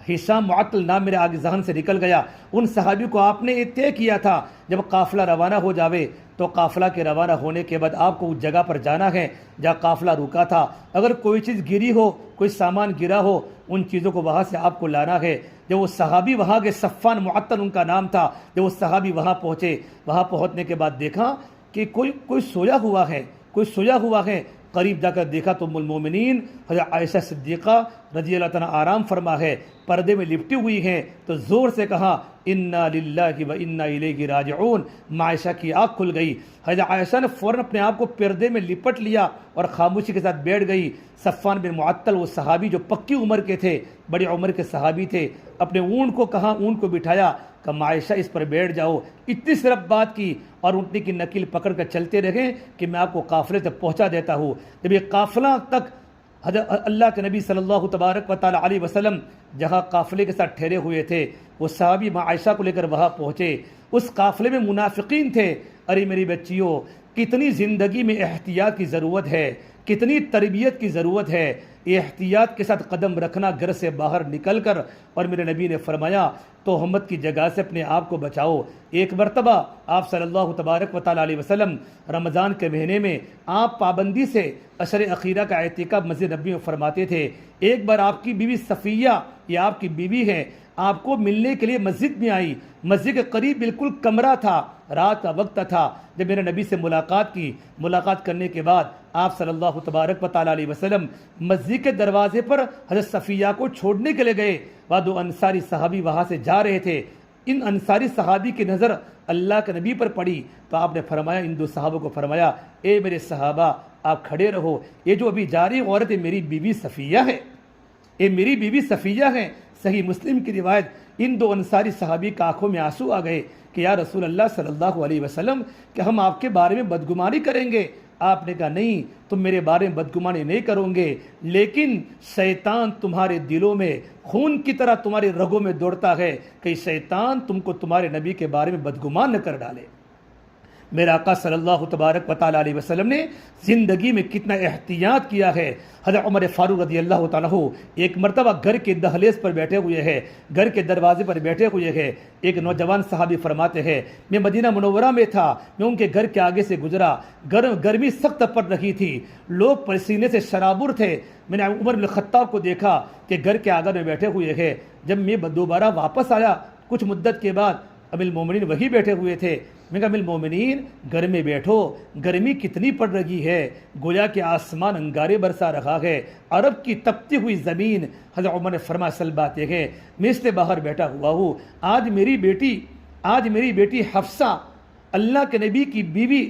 ہشام معطل نام میرے آگے ذہن سے نکل گیا، ان صحابی کو آپ نے یہ طے کیا تھا جب قافلہ روانہ ہو جاوے تو قافلہ کے روانہ ہونے کے بعد آپ کو اس جگہ پر جانا ہے جہاں قافلہ رکا تھا، اگر کوئی چیز گری ہو، کوئی سامان گرا ہو، ان چیزوں کو وہاں سے آپ کو لانا ہے۔ جب وہ صحابی وہاں کے صفان معطل ان کا نام تھا، جب وہ صحابی وہاں پہنچے، وہاں پہنچنے کے بعد دیکھا کہ کوئی سویا ہوا ہے، قریب جا کر دیکھا تو ام المومنین حضرت عائشہ صدیقہ رضی اللہ تعالیٰ آرام فرما ہے، پردے میں لپٹی ہوئی ہیں، تو زور سے کہا انا للہ و انا الیہ راجعون۔ عائشہ کی آنکھ کھل گئی، حضرت عائشہ نے فوراً اپنے آپ کو پردے میں لپٹ لیا اور خاموشی کے ساتھ بیٹھ گئی۔ صفان بن معطل وہ صحابی جو پکی عمر کے تھے، بڑی عمر کے صحابی تھے، اپنے اونٹ کو کہا، اونٹ کو بٹھایا، کہا عائشہ اس پر بیٹھ جاؤ، اتنی صرف بات کی اور اونٹنی کی نکیل پکڑ کر چلتے رہے کہ میں آپ کو قافلے تک پہنچا دیتا ہوں۔ جب یہ قافلہ تک حضرت اللہ کے نبی صلی اللہ تبارک و تعالی علیہ وسلم جہاں قافلے کے ساتھ ٹھہرے ہوئے تھے، وہ صحابی ماں عائشہ کو لے کر وہاں پہنچے، اس قافلے میں منافقین تھے۔ ارے میری بچیوں، کتنی زندگی میں احتیاط کی ضرورت ہے، کتنی تربیت کی ضرورت ہے، یہ احتیاط کے ساتھ قدم رکھنا گھر سے باہر نکل کر۔ اور میرے نبی نے فرمایا تہمت کی جگہ سے اپنے آپ کو بچاؤ۔ ایک مرتبہ آپ صلی اللہ تبارک و تعالی علیہ وسلم رمضان کے مہینے میں آپ پابندی سے عشر اخیرہ کا اعتکاف مسجد نبوی میں فرماتے تھے۔ ایک بار آپ کی بیوی صفیہ، یہ آپ کی بیوی ہے، آپ کو ملنے کے لیے مسجد میں آئی، مسجد کے قریب بالکل کمرہ تھا، رات کا وقت تھا۔ جب میرے نبی سے ملاقات کی، ملاقات کرنے کے بعد آپ صلی اللہ تبارک و تعالی علیہ وسلم مسجد کے دروازے پر حضرت صفیہ کو چھوڑنے کے لیے گئے، وہ دو انصاری صحابی وہاں سے جا رہے تھے۔ ان انصاری صحابی کی نظر اللہ کے نبی پر پڑی تو آپ نے فرمایا، ان دو صحابوں کو فرمایا اے میرے صحابہ آپ کھڑے رہو، یہ جو ابھی جا رہی عورت ہے میری بیوی صفیہ ہے، یہ میری بیوی صفیہ ہے۔ صحیح مسلم کی روایت، ان دو انصاری صحابی کی آنکھوں میں آنسو آ گئے کہ یا رسول اللہ صلی اللہ علیہ وسلم کہ ہم آپ کے بارے میں بدگمانی کریں گے؟ آپ نے کہا نہیں، تم میرے بارے میں بدگمانی نہیں کرو گے، لیکن شیطان تمہارے دلوں میں خون کی طرح تمہارے رگوں میں دوڑتا ہے کہ شیطان تم کو تمہارے نبی کے بارے میں بدگمان نہ کر ڈالے۔ میرے آقا صلی اللہ تبارک و تعالی علیہ وسلم نے زندگی میں کتنا احتیاط کیا ہے۔ حضرت عمر فاروق رضی اللہ تعالیٰ ایک مرتبہ گھر کے دہلیز پر بیٹھے ہوئے ہیں، گھر کے دروازے پر بیٹھے ہوئے ہیں، ایک نوجوان صحابی فرماتے ہیں میں مدینہ منورہ میں تھا، میں ان کے گھر کے آگے سے گزرا، گرمی سخت پڑ رہی تھی، لوگ پسینے سے شرابور تھے، میں نے عمر بن الخطاب کو دیکھا کہ گھر کے آگے میں بیٹھے ہوئے ہیں۔ جب میں دوبارہ واپس آیا کچھ مدت کے بعد، امیر المومنین وہی بیٹھے ہوئے تھے۔ میں کہا امیر المومنین گھر میں بیٹھو، گرمی کتنی پڑ رہی ہے، گویا کہ آسمان انگارے برسا رہا ہے، عرب کی تپتی ہوئی زمین۔ حضرت عمر نے فرمایا اصل بات یہ ہے میں اس لیے باہر بیٹھا ہوا ہوں، آج میری بیٹی حفصہ، اللہ کے نبی کی بیوی،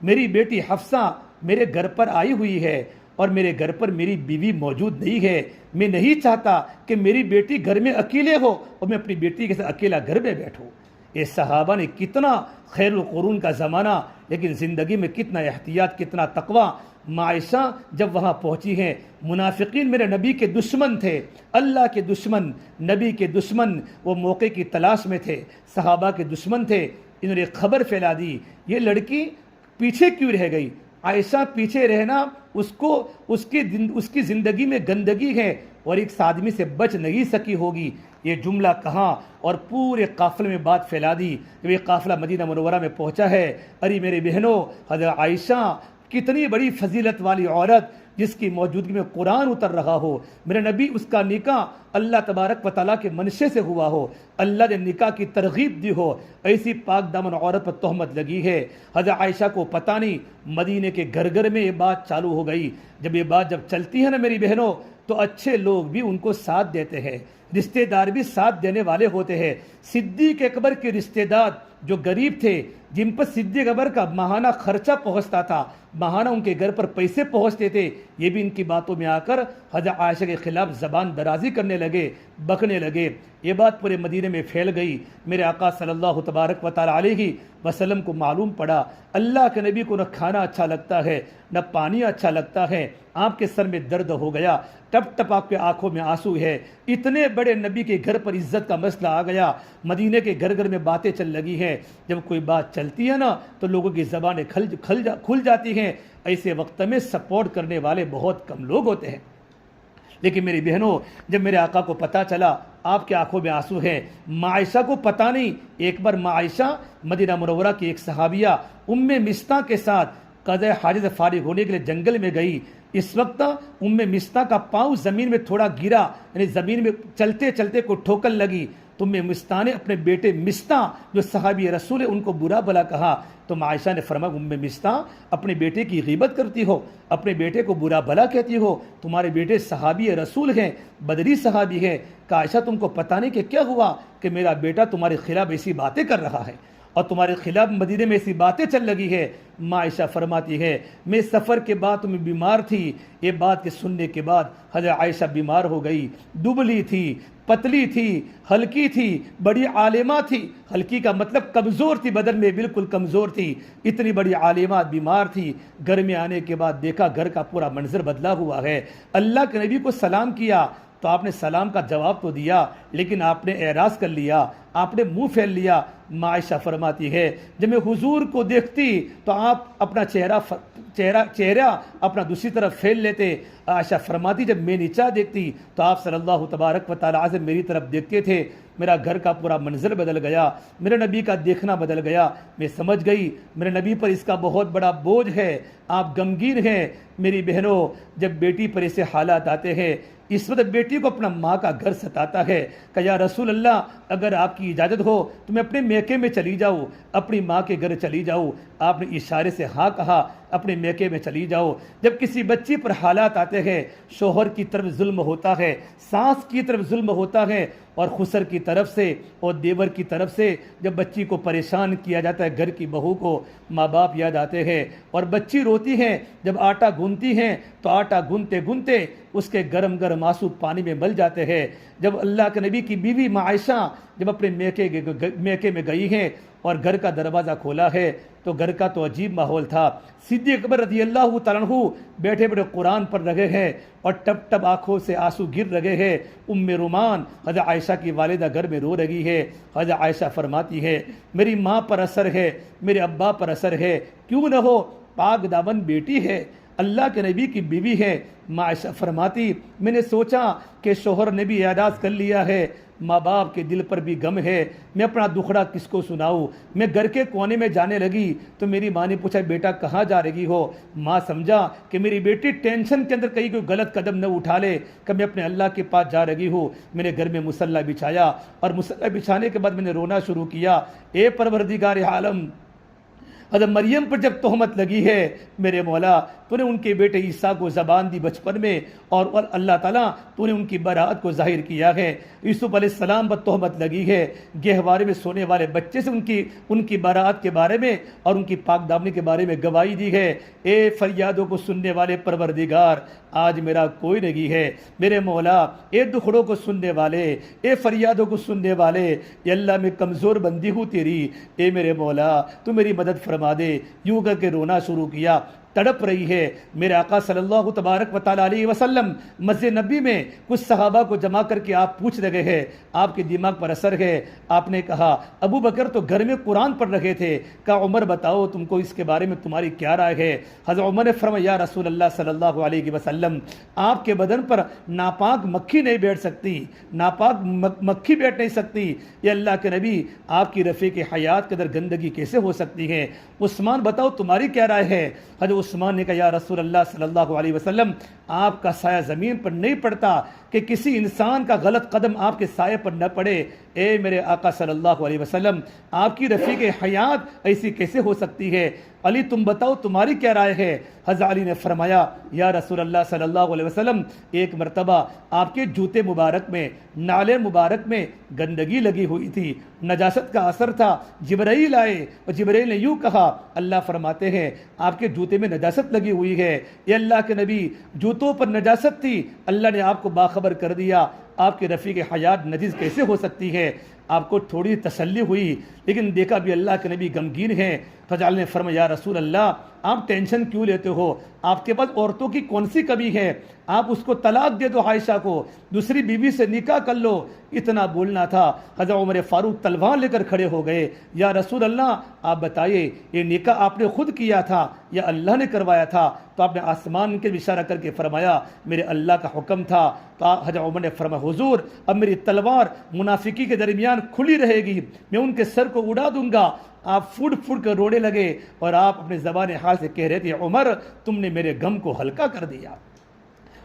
میری بیٹی حفصہ میرے گھر پر آئی ہوئی ہے اور میرے گھر پر میری بیوی موجود نہیں ہے، میں نہیں چاہتا کہ میری بیٹی گھر میں اکیلے ہو اور میں اپنی بیٹی کے ساتھ اکیلا گھر میں بیٹھوں۔ یہ صحابہ نے کتنا خیر القرون کا زمانہ، لیکن زندگی میں کتنا احتیاط، کتنا تقوی۔ عائشہ جب وہاں پہنچی ہیں، منافقین میرے نبی کے دشمن تھے، اللہ کے دشمن، نبی کے دشمن، وہ موقع کی تلاش میں تھے، صحابہ کے دشمن تھے۔ انہوں نے خبر پھیلا دی یہ لڑکی پیچھے کیوں رہ گئی، عائشہ پیچھے رہنا اس کی زندگی میں گندگی ہے اور ایک آدمی سے بچ نہیں سکی ہوگی. یہ جملہ کہا اور پورے قافلے میں بات پھیلا دی. جب یہ قافلہ مدینہ منورہ میں پہنچا ہے، ارے میرے بہنوں، حضرت عائشہ کتنی بڑی فضیلت والی عورت جس کی موجودگی میں قرآن اتر رہا ہو، میرے نبی اس کا نکاح اللہ تبارک و تعالیٰ کے منشے سے ہوا ہو، اللہ نے نکاح کی ترغیب دی ہو، ایسی پاک دامن عورت پر تہمت لگی ہے. حضرت عائشہ کو پتہ نہیں مدینے کے گھر گھر میں یہ بات چالو ہو گئی. جب یہ بات جب چلتی ہے نا میری بہنوں، تو اچھے لوگ بھی ان کو ساتھ دیتے ہیں، رشتہ دار بھی ساتھ دینے والے ہوتے ہیں. صدیق اکبر کے رشتہ دار جو غریب تھے، جن پر صدیق اکبر کا ماہانہ خرچہ پہنچتا تھا، ماہانہ ان کے گھر پر پیسے پہنچتے تھے، یہ بھی ان کی باتوں میں آ کر حضرت عائشہ کے خلاف زبان درازی کرنے لگے، بکنے لگے. یہ بات پورے مدینے میں پھیل گئی. میرے آقا صلی اللہ تبارک و تعالی علیہ وسلم کو معلوم پڑا اللہ کے نبی کو نہ کھانا اچھا لگتا ہے نہ پانی اچھا لگتا ہے. آپ کے سر میں درد ہو گیا، ٹپ ٹپ آپ کے آنکھوں میں آنسو ہے. اتنے بڑے نبی کے گھر پر عزت کا مسئلہ آ گیا، مدینے کے گھر گھر میں باتیں چل لگی ہیں. جب کوئی بات چلتی ہے نا تو لوگوں کی زبانیں کھل جاتی ہیں. ایسے وقت میں سپورٹ کرنے والے بہت کم لوگ ہوتے ہیں. لیکن میری بہنوں، جب میرے آقا کو پتہ چلا، آپ کے آنکھوں میں آنسو ہیں. عائشہ کو پتہ نہیں. ایک بار عائشہ مدینہ منورہ کی ایک صحابیہ مستہ کے ساتھ قضاء حاجت سے فارغ ہونے کے لیے جنگل میں گئی. اس وقت مستہ کا پاؤں زمین میں تھوڑا گرا، یعنی زمین میں چلتے چلتے کو ٹھوکر لگی. تو مستہ نے اپنے بیٹے مستہ جو صحابی رسول ہے ان کو برا بلا کہا. تو عائشہ نے فرمایا مستہ، اپنے بیٹے کی غیبت کرتی ہو، اپنے بیٹے کو برا بلا کہتی ہو، تمہارے بیٹے صحابی رسول ہیں، بدری صحابی ہیں. کہ عائشہ تم کو پتہ نہیں کہ کیا ہوا کہ میرا بیٹا تمہارے خلاف ایسی باتیں کر رہا ہے اور تمہارے خلاف مدینے میں ایسی باتیں چل لگی ہے. عائشہ فرماتی ہے میں سفر کے بعد تمہیں بیمار تھی. یہ بات کے سننے کے بعد حضرت عائشہ بیمار ہو گئی. دبلی تھی، پتلی تھی، ہلکی تھی، بڑی عالمہ تھی. ہلکی کا مطلب کمزور تھی، بدن میں بالکل کمزور تھی. اتنی بڑی عالمہ بیمار تھی. گھر میں آنے کے بعد دیکھا گھر کا پورا منظر بدلا ہوا ہے. اللہ کے نبی کو سلام کیا تو آپ نے سلام کا جواب تو دیا، لیکن آپ نے اعراض کر لیا، آپ نے منہ پھیل لیا. عائشہ فرماتی ہے جب میں حضور کو دیکھتی تو آپ اپنا چہرہ اپنا دوسری طرف پھیل لیتے. عائشہ فرماتی جب میں نیچا دیکھتی تو آپ صلی اللہ تبارک و تعالی علیہ میری طرف دیکھتے تھے. میرا گھر کا پورا منظر بدل گیا، میرے نبی کا دیکھنا بدل گیا. میں سمجھ گئی میرے نبی پر اس کا بہت بڑا بوجھ ہے، آپ غمگین ہیں. میری بہنوں، جب بیٹی پر ایسے حالات آتے ہیں، اس وقت بیٹی کو اپنا ماں کا گھر ستاتا ہے کہ یا رسول اللہ اگر آپ کی اجازت ہو تو میں اپنے میکے میں چلی جاؤں، اپنی ماں کے گھر چلی جاؤں. آپ نے اشارے سے ہاں کہا، اپنے میکے میں چلی جاؤ. جب کسی بچی پر حالات آتے ہیں، شوہر کی طرف ظلم ہوتا ہے، ساس کی طرف ظلم ہوتا ہے، اور خسر کی طرف سے اور دیور کی طرف سے جب بچی کو پریشان کیا جاتا ہے، گھر کی بہو کو ماں باپ یاد آتے ہیں اور بچی روتی ہے. جب آٹا گوندتی ہیں تو آٹا گوندتے گوندتے اس کے گرم گرم آنسو پانی میں مل جاتے ہیں. جب اللہ کے نبی کی بیوی عائشہ جب اپنے میکے میں گئی ہیں اور گھر کا دروازہ کھولا ہے تو گھر کا تو عجیب ماحول تھا. صدیق اکبر رضی اللہ تعالیٰ عنہ بیٹھے بیٹھے قرآن پڑھ رہے ہیں اور ٹپ ٹپ آنکھوں سے آنسو گر رہے ہیں. رومان حضرت عائشہ کی والدہ گھر میں رو رہی ہے. حضرت عائشہ فرماتی ہے میری ماں پر اثر ہے، میرے ابا پر اثر ہے، کیوں نہ ہو، پاک دامن بیٹی ہے، اللہ کے نبی کی بیوی ہے. عائشہ فرماتی میں نے سوچا کہ شوہر نے بھی اعراض کر لیا ہے، ماں باپ کے دل پر بھی غم ہے، میں اپنا دکھڑا کس کو سناؤں. میں گھر کے کونے میں جانے لگی تو میری ماں نے پوچھا بیٹا کہاں جا رہی ہو. ماں سمجھا کہ میری بیٹی ٹینشن کے اندر کہیں کوئی غلط قدم نہ اٹھا لے کہ میں اپنے اللہ کے پاس جا رہی ہوں. میں نے گھر میں مصلی بچھایا اور مصلی بچھانے کے بعد میں نے رونا شروع کیا. اے پروردگار عالم، حضرت مریم پر جب تہمت لگی ہے میرے مولا، تو نے ان کے بیٹے عیسیٰ کو زبان دی بچپن میں، اور اللہ تعالیٰ تو نے ان کی براءت کو ظاہر کیا ہے. یوسف علیہ السلام پر تہمت لگی ہے، گہوارے میں سونے والے بچے سے ان کی براءت کے بارے میں اور ان کی پاک دامنی کے بارے میں گواہی دی ہے. اے فریادوں کو سننے والے پروردگار، آج میرا کوئی نہیں ہے میرے مولا. اے دکھڑوں کو سننے والے، اے فریادوں کو سننے والے، اے اللہ میں کمزور بندی ہوں تیری، اے میرے مولا تو میری مدد فرما دے. یوں کر کے رونا شروع کیا. تڑپ رہی ہے۔ میرے آقا صلی اللہ تبارک و تعالی علیہ وسلم مسجد نبی میں کچھ صحابہ کو جمع کر کے آپ پوچھ رہے ہیں، آپ کے دماغ پر اثر ہے۔ آپ نے کہا ابو بکر تو گھر میں قرآن پڑھ رہے تھے، کہا عمر بتاؤ تم کو اس کے بارے میں تمہاری کیا رائے ہے؟ حضرت عمر نے فرمایا یا رسول اللہ صلی اللہ علیہ وسلم، آپ کے بدن پر ناپاک مکھی نہیں بیٹھ سکتی، ناپاک مکھی بیٹھ نہیں سکتی۔ یہ اللہ کے نبی آپ کی رفیق حیات کے اندر گندگی کیسے ہو سکتی ہے؟ عثمان بتاؤ تمہاری کیا رائے ہے؟ حضرت عثمان نے کہا یا رسول اللہ صلی اللہ علیہ وسلم، آپ کا سایہ زمین پر نہیں پڑتا کہ کسی انسان کا غلط قدم آپ کے سائے پر نہ پڑے۔ اے میرے آقا صلی اللہ علیہ وسلم، آپ کی رفیق حیات ایسی کیسے ہو سکتی ہے؟ علی تم بتاؤ تمہاری کیا رائے ہے؟ حضرت علی نے فرمایا یا رسول اللہ صلی اللہ علیہ وسلم، ایک مرتبہ آپ کے جوتے مبارک میں، نالے مبارک میں گندگی لگی ہوئی تھی، نجاست کا اثر تھا۔ جبرائیل آئے اور جبرائیل نے یوں کہا، اللہ فرماتے ہیں آپ کے جوتے میں نجاست لگی ہوئی ہے۔ یہ اللہ کے نبی جوتوں پر نجاست تھی، اللہ نے آپ کو باخبر کر دیا۔ آپ کے رفیق حیات نجس کیسے ہو سکتی ہے؟ آپ کو تھوڑی تسلی ہوئی، لیکن دیکھا بھی اللہ کے نبی غمگین ہیں۔ فجعل نے فرمایا یا رسول اللہ، آپ ٹینشن کیوں لیتے ہو؟ آپ کے پاس عورتوں کی کون سی کمی ہے؟ آپ اس کو طلاق دے دو، عائشہ کو دوسری بیوی سے نکاح کر لو۔ اتنا بولنا تھا، حضرت عمر فاروق تلوار لے کر کھڑے ہو گئے۔ یا رسول اللہ آپ بتائیے، یہ نکاح آپ نے خود کیا تھا یا اللہ نے کروایا تھا؟ تو آپ نے آسمان کے اشارہ کر کے فرمایا میرے اللہ کا حکم تھا۔ تو حضرت عمر نے فرمایا حضور اب میری تلوار منافقی کے درمیان کھلی رہے گی، میں ان کے سر کو اڑا دوں گا۔ آپ پھوٹ پھوٹ کر رونے لگے اور آپ اپنے زبان حال سے کہہ رہے تھے عمر تم نے میرے غم کو ہلکا کر دیا،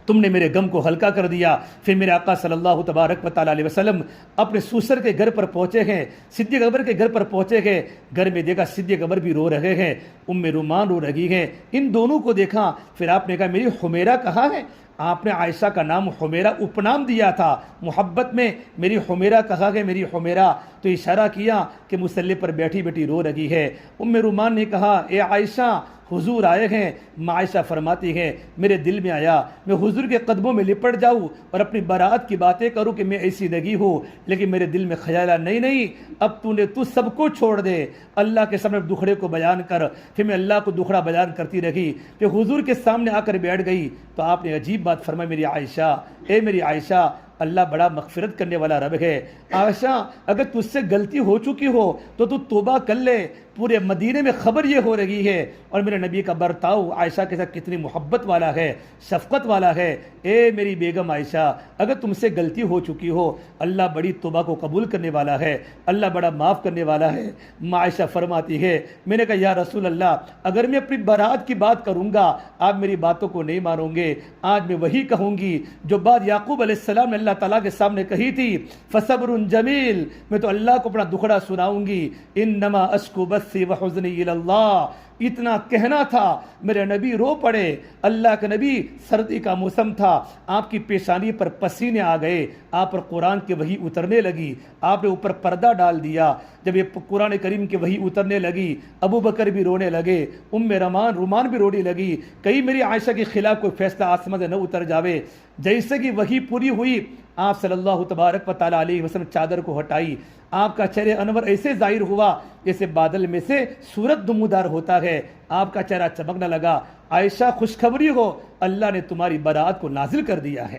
تم نے میرے غم کو ہلکا کر دیا۔ پھر میرے آقا صلی اللہ تبارک و تعالی علیہ وسلم اپنے سوسر کے گھر پر پہنچے ہیں، صدیق اکبر کے گھر پر پہنچے ہیں۔ گھر میں دیکھا صدیق اکبر بھی رو رہے ہیں، ام رومان رو رہی ہیں۔ ان دونوں کو دیکھا، پھر آپ نے کہا میری حمیرہ کہاں ہے؟ آپ نے عائشہ کا نام حمیرہ اپنام دیا تھا محبت میں، میری حمیرہ کہا گیا میری حمیرہ؟ تو اشارہ کیا کہ مصلی پر بیٹھی بیٹھی رو رہی ہے۔ ام رومان نے کہا اے عائشہ حضور آئے ہیں۔ عائشہ فرماتی ہے میرے دل میں آیا میں حضور کے قدموں میں لپٹ جاؤں اور اپنی برات کی باتیں کروں کہ میں ایسی لگی ہوں، لیکن میرے دل میں خیال آیا نہیں اب تو سب کو چھوڑ دے، اللہ کے سامنے دکھڑے کو بیان کر۔ پھر میں اللہ کو دکھڑا بیان کرتی رہی، پھر حضور کے سامنے آ کر بیٹھ گئی تو آپ نے عجیب بات فرمائی میری عائشہ، اے میری عائشہ اللہ بڑا مغفرت کرنے والا رب ہے۔ عائشہ اگر تجھ سے غلطی ہو چکی ہو تو توبہ کر لے، پورے مدینے میں خبر یہ ہو رہی ہے اور میرے نبی کا برتاؤ عائشہ کے ساتھ کتنی محبت والا ہے، شفقت والا ہے۔ اے میری بیگم عائشہ اگر تم سے غلطی ہو چکی ہو اللہ بڑی توبہ کو قبول کرنے والا ہے، اللہ بڑا معاف کرنے والا ہے۔ عائشہ فرماتی ہے میں نے کہا یا رسول اللہ اگر میں اپنی برات کی بات کروں گا آپ میری باتوں کو نہیں مانوں گے، آج میں وہی کہوں گی جو بات یعقوب علیہ السلام نے اللہ تعالیٰ کے سامنے کہی تھی، فصبر جمیل، میں تو اللہ کو اپنا دکھڑا سناؤں گی، انما اشکو بثی وحزنی الی اللہ۔ اتنا کہنا تھا میرے نبی رو پڑے۔ اللہ کے نبی سردی کا موسم تھا، آپ کی پیشانی پر پسینے آ گئے، آپ پر قرآن کی وحی اترنے لگی، آپ نے اوپر پردہ ڈال دیا۔ جب یہ قرآن کریم کی وحی اترنے لگی ابو بکر بھی رونے لگے، ام رومان بھی رونے لگی، کہیں میری عائشہ کے خلاف کوئی فیصلہ آسمان سے نہ اتر جاوے۔ جیسے کہ وحی پوری ہوئی آپ صلی اللہ تبارک و تعالی علیہ وسلم چادر کو ہٹائی، آپ کا چہرہ انور ایسے ظاہر ہوا جیسے بادل میں سے سورج نمودار ہوتا ہے، آپ کا چہرہ چمکنے لگا۔ عائشہ خوشخبری ہو اللہ نے تمہاری برات کو نازل کر دیا ہے۔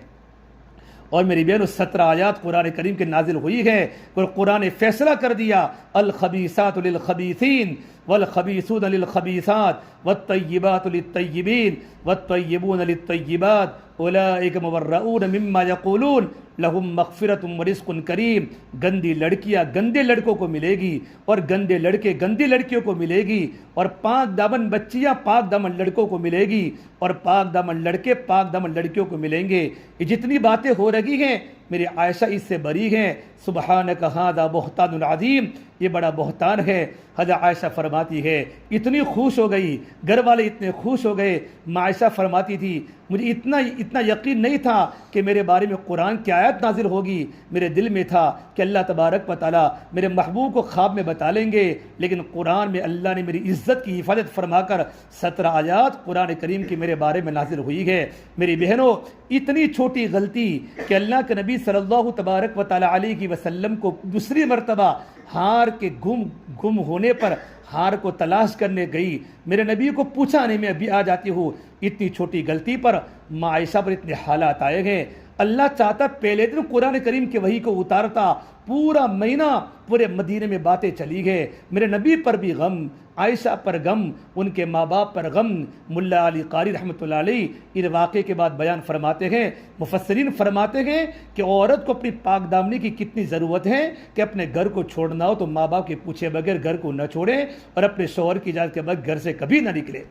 اور میری بہنوں 17 آیات قرآن کریم کے نازل ہوئی ہے اور قرآن نے فیصلہ کر دیا الخبیثات للخبیثین والخبیثون للخبیثات والطیبات للطیبین والطیبون للطیبات اولئک مبرؤون مما یقولون لہم مغفرۃ ورزق کریم۔ گندی لڑکیاں گندے لڑکوں کو ملے گی اور گندے لڑکے گندی لڑکیوں کو ملے گی، اور پاک دامن بچیاں پاک دامن لڑکوں کو ملے گی اور پاک دامن لڑکے پاک دامن لڑکیوں کو ملیں گے۔ یہ جتنی باتیں ہو رہی ہیں میری عائشہ اس سے بری ہیں۔ سبحانک ھذا بہتان عظیم، یہ بڑا بہتان ہے۔ حضرت عائشہ فرماتی ہے اتنی خوش ہو گئی، گھر والے اتنے خوش ہو گئے۔ عائشہ فرماتی تھی مجھے اتنا یقین نہیں تھا کہ میرے بارے میں قرآن کی آیت نازل ہوگی، میرے دل میں تھا کہ اللہ تبارک و تعالیٰ میرے محبوب کو خواب میں بتا لیں گے، لیکن قرآن میں اللہ نے میری عزت کی حفاظت فرما کر 17 آیات قرآن کریم کی میرے بارے میں نازل ہوئی ہے۔ میری بہنوں اتنی چھوٹی غلطی کہ اللہ کے نبی صلی اللہ تبارک و تعالیٰ علیہ وسلم کو دوسری مرتبہ ہار کے گم ہونے پر ہار کو تلاش کرنے گئی، میرے نبی کو پوچھا نہیں، میں ابھی آ جاتی ہوں۔ اتنی چھوٹی غلطی پر ماں عائشہ پر اتنے حالات آئے گئے۔ اللہ چاہتا پہلے دن قرآن کریم کے وحی کو اتارتا، پورا مہینہ پورے مدینے میں باتیں چلی گئے، میرے نبی پر بھی غم، عائشہ پر غم، ان کے ماں باپ پر غم۔ ملا علی قاری رحمۃ اللہ علیہ اس واقعے کے بعد بیان فرماتے ہیں، مفسرین فرماتے ہیں کہ عورت کو اپنی پاک دامنی کی کتنی ضرورت ہے کہ اپنے گھر کو چھوڑنا ہو تو ماں باپ کے پوچھے بغیر گھر کو نہ چھوڑے اور اپنے شوہر کی اجازت کے بعد گھر سے کبھی نہ نکلے۔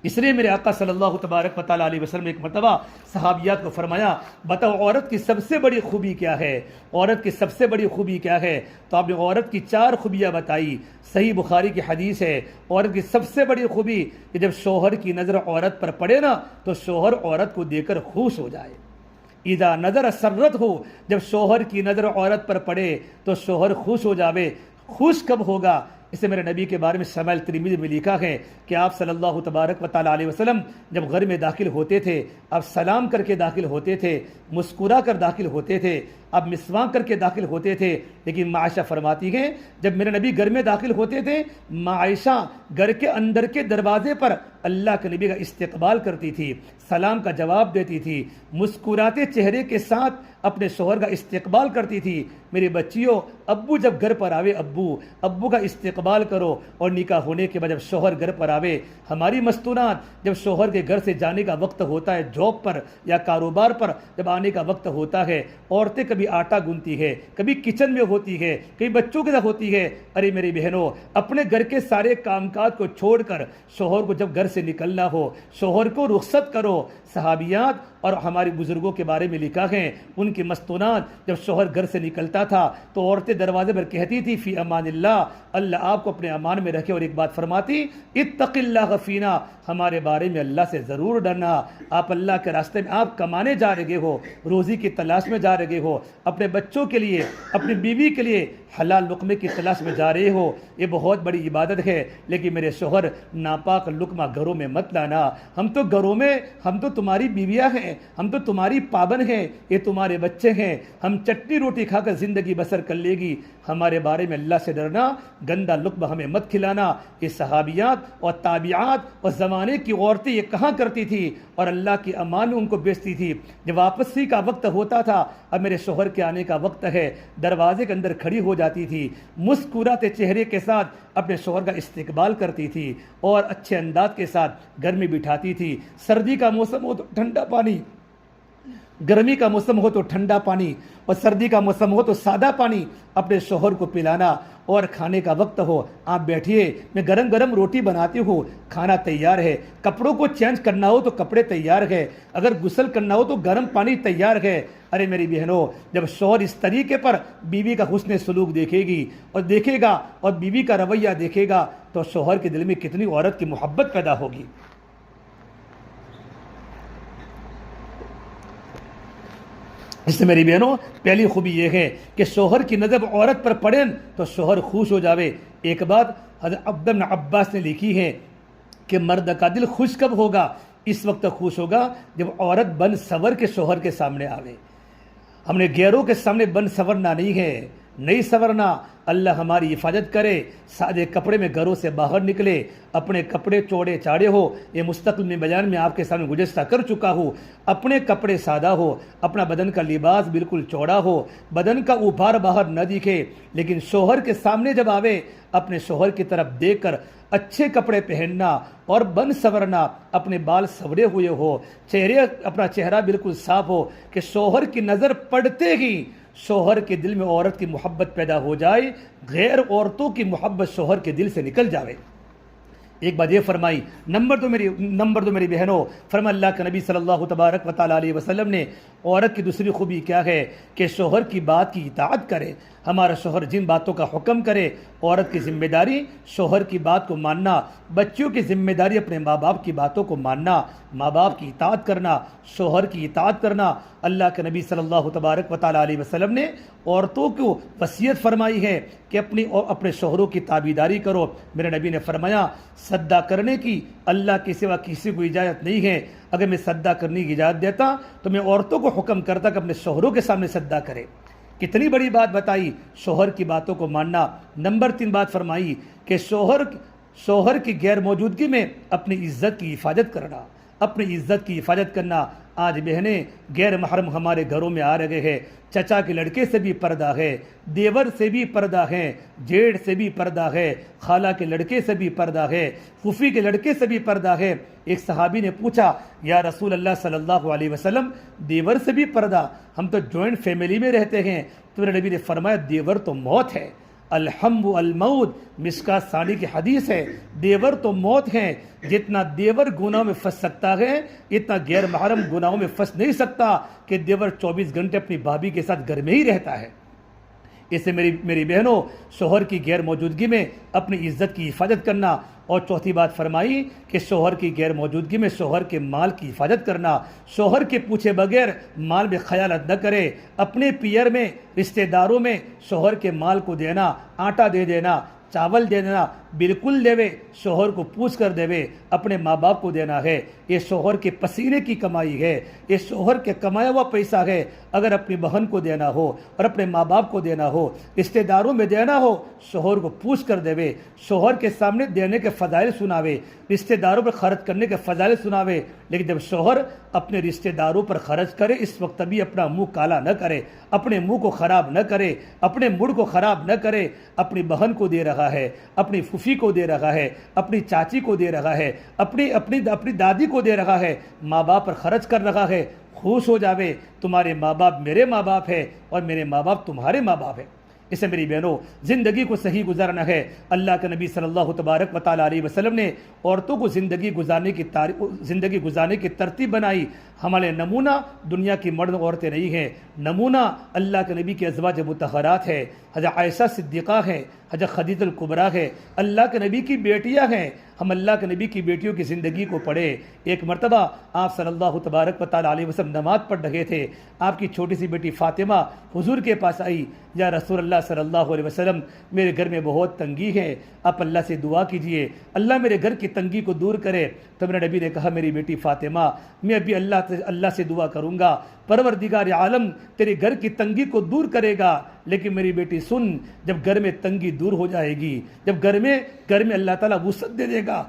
اس لیے میرے آقا صلی اللہ تبارک و تعالیٰ علیہ وسلم نے ایک مرتبہ صحابیات کو فرمایا، بتاؤ عورت کی سب سے بڑی خوبی کیا ہے؟ عورت کی سب سے بڑی خوبی کیا ہے؟ تو آپ نے عورت کی 4 خوبیاں بتائی۔ صحیح بخاری کی حدیث ہے، عورت کی سب سے بڑی خوبی کہ جب شوہر کی نظر عورت پر پڑے نا تو شوہر عورت کو دیکھ کر خوش ہو جائے۔ اذا نظر سرت ہو، جب شوہر کی نظر عورت پر پڑے تو شوہر خوش ہو جاوے۔ خوش کب ہوگا؟ اسے میرے نبی کے بارے میں شمائل ترمذی میں لکھا ہے کہ آپ صلی اللہ تبارک و تعالیٰ علیہ وسلم جب گھر میں داخل ہوتے تھے، آپ سلام کر کے داخل ہوتے تھے، مسکرا کر داخل ہوتے تھے، آپ مسواں کر کے داخل ہوتے تھے۔ لیکن ماں عائشہ فرماتی ہیں جب میرے نبی گھر میں داخل ہوتے تھے، ماں عائشہ گھر کے اندر کے دروازے پر اللہ کے نبی کا استقبال کرتی تھی، سلام کا جواب دیتی تھی، مسکراتے چہرے کے ساتھ اپنے شوہر کا استقبال کرتی تھی۔ میری بچیوں، ابو جب گھر پر آوے، ابو کا استقبال کرو۔ اور نکاح ہونے کے بعد جب شوہر گھر پر آوے، ہماری مستونات جب شوہر کے گھر سے جانے کا وقت ہوتا ہے، جاب پر یا کاروبار پر جب آنے کا وقت ہوتا ہے، عورتیں کبھی آٹا گونتی ہے، کبھی کچن میں ہوتی ہے، کبھی بچوں کے ساتھ ہوتی ہے۔ ارے میری بہنوں، اپنے گھر کے سارے کام کاج کو چھوڑ کر شوہر کو جب گھر سے نکلنا ہو، شوہر کو رخصت کرو۔ صحابیات اور ہمارے بزرگوں کے بارے میں لکھا ہے، ان کی مستونات جب شوہر گھر سے نکلتا تھا تو عورتیں دروازے پر کہتی تھی فی امان اللہ، اللہ آپ کو اپنے امان میں رکھے، اور ایک بات فرماتی اتق اللہ فینا، ہمارے بارے میں اللہ سے ضرور ڈرنا۔ آپ اللہ کے راستے میں آپ کمانے جا رہے ہو، روزی کی تلاش میں جا رہے ہو، اپنے بچوں کے لیے، اپنی بیوی کے لیے حلال لقمے کی تلاش میں جا رہے ہو، یہ بہت بڑی عبادت ہے۔ لیکن میرے شوہر ناپاک لقمہ گھروں میں مت لانا، ہم تو گھروں میں، ہم تو تمہاری بیویاں ہیں، ہم تو تمہاری پابند ہیں، یہ تمہارے بچے ہیں، ہم چٹنی روٹی کھا کر زندگی بسر کر لے گی۔ ہمارے بارے میں اللہ سے ڈرنا، گندا لقمہ ہمیں مت کھلانا۔ یہ صحابیات اور تابعات اور زمانے کی عورتیں یہ کہاں کرتی تھی اور اللہ کی امان میں ان کو بیچتی تھی۔ جب واپسی کا وقت ہوتا تھا، اب میرے شوہر کے آنے کا وقت ہے، دروازے کے اندر کھڑی ہو جاتی تھی، مسکراتے چہرے کے ساتھ اپنے شوہر کا استقبال کرتی تھی اور اچھے انداز کے ساتھ گھر میں بٹھاتی تھی۔ سردی کا موسم ہو تو ٹھنڈا پانی، گرمی کا موسم ہو تو ٹھنڈا پانی، اور سردی کا موسم ہو تو سادہ پانی اپنے شوہر کو پلانا۔ اور کھانے کا وقت ہو، آپ بیٹھیے، میں گرم گرم روٹی بناتی ہوں، کھانا تیار ہے، کپڑوں کو چینج کرنا ہو تو کپڑے تیار ہے، اگر غسل کرنا ہو تو گرم پانی تیار ہے۔ ارے میری بہنوں، جب شوہر اس طریقے پر بیوی کا حسن سلوک دیکھے گی اور دیکھے گا اور بیوی کا رویہ دیکھے گا تو شوہر کے دل میں کتنی عورت کی محبت پیدا ہوگی۔ اس سے میری بہنوں، پہلی خوبی یہ ہے کہ شوہر کی نظر عورت پر پڑے تو شوہر خوش ہو جاوے۔ ایک بات حضرت عبد بن عباس نے لکھی ہے کہ مرد کا دل خوش کب ہوگا؟ اس وقت خوش ہوگا جب عورت بن سور کے شوہر کے سامنے آوے۔ ہم نے غیروں کے سامنے بن سورنا نہیں ہے، نہیں سورنا۔ اللہ ہماری حفاظت کرے، سادے کپڑے میں گھروں سے باہر نکلے، اپنے کپڑے چوڑے چاڑے ہو۔ یہ مستقل میں بیان میں آپ کے سامنے گزشتہ کر چکا ہوں۔ اپنے کپڑے سادہ ہو، اپنا بدن کا لباس بالکل چوڑا ہو، بدن کا اوبھار باہر نہ دکھے، لیکن شوہر کے سامنے جب آوے اپنے شوہر کی طرف دیکھ کر اچھے کپڑے پہننا اور بن سورنا، اپنے بال سورے ہوئے ہو، اپنا چہرہ بالکل صاف ہو کہ شوہر کی نظر پڑتے ہی شوہر کے دل میں عورت کی محبت پیدا ہو جائے، غیر عورتوں کی محبت شوہر کے دل سے نکل جاوے۔ ایک بات یہ فرمائی، نمبر دو میری بہنوں، فرما اللہ کے نبی صلی اللہ تبارک و تعالیٰ علیہ وسلم نے عورت کی دوسری خوبی کیا ہے کہ شوہر کی بات کی اطاعت کرے۔ ہمارا شوہر جن باتوں کا حکم کرے، عورت کی ذمہ داری شوہر کی بات کو ماننا، بچیوں کی ذمہ داری اپنے ماں باپ کی باتوں کو ماننا، ماں باپ کی اطاعت کرنا، شوہر کی اطاعت کرنا۔ اللہ کے نبی صلی اللہ تبارک و تعالیٰ علیہ وسلم نے عورتوں کو وصیت فرمائی ہے کہ اپنے شوہروں کی تابعداری کرو۔ میرے نبی نے فرمایا سدا کرنے کی اللہ کے سوا کسی کو اجازت نہیں ہے۔ اگر میں سدا کرنے کی اجازت دیتا تو میں عورتوں کو حکم کرتا کہ اپنے شوہروں کے سامنے سدا کرے، کتنی بڑی بات بتائی، شوہر کی باتوں کو ماننا۔ نمبر 3 بات فرمائی کہ شوہر کی غیر موجودگی میں اپنی عزت کی حفاظت کرنا، اپنی عزت کی حفاظت کرنا۔ آج بہنیں غیر محرم ہمارے گھروں میں آ رہے ہیں، چچا کے لڑکے سے بھی پردہ ہے، دیور سے بھی پردہ ہے، جیٹھ سے بھی پردہ ہے، خالہ کے لڑکے سے بھی پردہ ہے، پھوپھی کے لڑکے سے بھی پردہ ہے۔ ایک صحابی نے پوچھا، یا رسول اللہ صلی اللہ علیہ وسلم، دیور سے بھی پردہ؟ ہم تو جوائنٹ فیملی میں رہتے ہیں۔ تو میرے نبی نے فرمایا، دیور تو موت ہے، الحم الموت، مشکات ثانی کی حدیث ہے، دیور تو موت ہے۔ جتنا دیور گناہوں میں پھنس سکتا ہے اتنا غیر محرم گناہوں میں پھنس نہیں سکتا کہ دیور 24 گھنٹے اپنی بھابھی کے ساتھ گھر میں ہی رہتا ہے۔ اس سے میری بہنوں، شوہر کی غیر موجودگی میں اپنی عزت کی حفاظت کرنا۔ اور چوتھی بات فرمائی کہ شوہر کی غیر موجودگی میں شوہر کے مال کی حفاظت کرنا، شوہر کے پوچھے بغیر مال میں خیانت نہ کرے، اپنے پیئر میں، رشتہ داروں میں شوہر کے مال کو دینا، آٹا دے دینا، چاول دے دینا، بالکل دے، شوہر کو پوچھ کر دے، اپنے ماں باپ کو دینا ہے۔ یہ شوہر کے پسینے کی کمائی ہے، یہ شوہر کے کمایا ہوا پیسہ ہے۔ اگر اپنی بہن کو دینا ہو اور اپنے ماں باپ کو دینا ہو، رشتہ داروں میں دینا ہو، شوہر کو پوچھ کر دے، شوہر کے سامنے دینے کے فضائل سناوے، رشتہ داروں پر خرچ کرنے کے فضائل سناوے۔ لیکن جب شوہر اپنے رشتہ داروں پر خرچ کرے، اس وقت بھی اپنا منہ کالا نہ کرے، اپنے منہ کو خراب نہ کرے، اپنے موڈ کو خراب نہ کرے۔ اپنی بہن کو دے رہا ہے، اپنی پھوپھی کو دے رہا ہے، اپنی چاچی کو دے رہا ہے، اپنی دادی کو دے رہا ہے، ماں باپ پر خرچ کر رہا ہے۔ خوش ہو جاوے، تمہارے ماں باپ میرے ماں باپ ہے اور میرے ماں باپ تمہارے ماں باپ ہے۔ اس سے میری بہنوں، زندگی کو صحیح گزارنا ہے۔ اللہ کے نبی صلی اللہ تبارک و تعالیٰ علیہ وسلم نے عورتوں کو زندگی گزارنے کی ترتیب بنائی۔ ہمارے نمونہ دنیا کی مرد عورتیں نہیں ہیں، نمونہ اللہ کے نبی کے ازواج مطہرات ہے، حضرت عائشہ صدیقہ ہے، حضرت خدیجہ الکبریٰ ہے، اللہ کے نبی کی بیٹیاں ہیں۔ ہم اللہ کے نبی کی بیٹیوں کی زندگی کو پڑھیں۔ ایک مرتبہ آپ صلی اللہ تبارک و تعالیٰ علیہ وسلم نماز پڑھ رہے تھے، آپ کی چھوٹی سی بیٹی فاطمہ حضور کے پاس آئی، یا رسول اللہ صلی اللہ علیہ وسلم، میرے گھر میں بہت تنگی ہے، آپ اللہ سے دعا کیجئے، اللہ میرے گھر کی تنگی کو دور کرے۔ تو میرے نبی نے کہا، میری بیٹی فاطمہ، میں ابھی اللہ سے دعا کروں گا، پروردگار عالم تیرے گھر کی تنگی کو دور کرے گا، لیکن میری بیٹی سن، جب گھر میں تنگی دور ہو جائے گی، جب گھر میں اللہ تعالیٰ وسعت دے دے گا،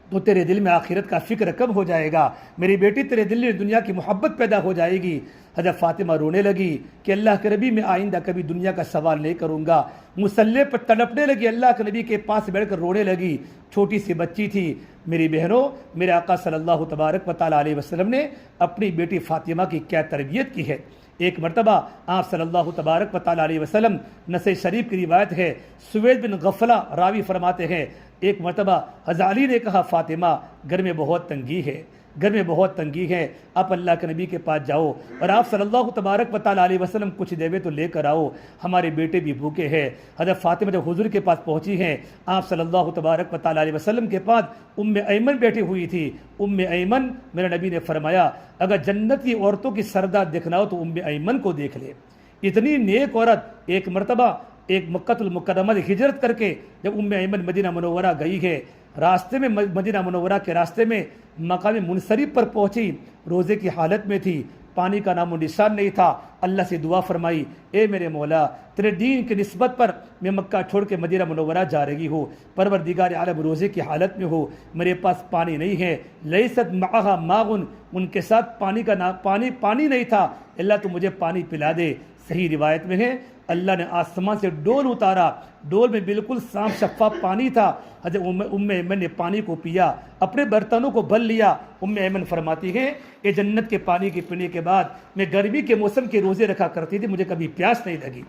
تو تیرے دل میں آخرت کا فکر کم ہو جائے گا، میری بیٹی تیرے دل میں دنیا کی محبت پیدا ہو جائے گی۔ حضرت فاطمہ رونے لگی کہ اللہ کے نبی، میں آئندہ کبھی دنیا کا سوال نہیں کروں گا۔ مصلی پر تڑپنے لگی، اللہ کے نبی کے پاس بیٹھ کر رونے لگی، چھوٹی سی بچی تھی۔ میری بہنوں، میرے آقا صلی اللہ تبارک و تعالیٰ علیہ وسلم نے اپنی بیٹی فاطمہ کی کیا تربیت کی ہے۔ ایک مرتبہ آپ صلی اللہ تبارک و تعالیٰ علیہ وسلم، نسائی شریف کی روایت ہے، سوید بن غفلہ راوی فرماتے ہیں، ایک مرتبہ حضرت علی نے کہا، فاطمہ، گھر میں بہت تنگی ہے، گھر میں بہت تنگی ہے، آپ اللہ کے نبی کے پاس جاؤ اور آپ صلی اللہ تبارک و تعالیٰ علیہ وسلم کچھ دیوے تو لے کر آؤ، ہمارے بیٹے بھی بھوکے ہیں۔ حضرت فاطمہ جب حضور کے پاس پہنچی ہیں، آپ صلی اللہ تبارک و تعالیٰ علیہ وسلم کے پاس ایمن بیٹھی ہوئی تھی۔ ایمن، میرے نبی نے فرمایا، اگر جنت کی عورتوں کی سردار دیکھنا ہو تو ایمن کو دیکھ لے۔ اتنی نیک عورت، ایک مرتبہ ایک مکہ المکرمہ سے ہجرت کر کے جب ایمن مدینہ منورہ گئی ہے، راستے میں مدینہ منورہ کے راستے میں مقام منصرف پر پہنچی، روزے کی حالت میں تھی، پانی کا نام و نشان نہیں تھا۔ اللہ سے دعا فرمائی، اے میرے مولا، تیرے دین کی نسبت پر میں مکہ چھوڑ کے مدینہ منورہ جا رہی ہوں، پروردگار عالم روزے کی حالت میں ہو، میرے پاس پانی نہیں ہے، لیست معہا ماء، ان کے ساتھ پانی نہیں تھا، اللہ تو مجھے پانی پلا دے۔ صحیح روایت میں ہے، اللہ نے آسمان سے ڈول اتارا، ڈول میں بالکل صاف شفاف پانی تھا۔ حضرت ایمن نے پانی کو پیا، اپنے برتنوں کو بھر لیا۔ ایمن فرماتی ہے کہ جنت کے پانی کے پینے کے بعد میں گرمی کے موسم کے روزے رکھا کرتی تھی، مجھے کبھی پیاس نہیں لگی۔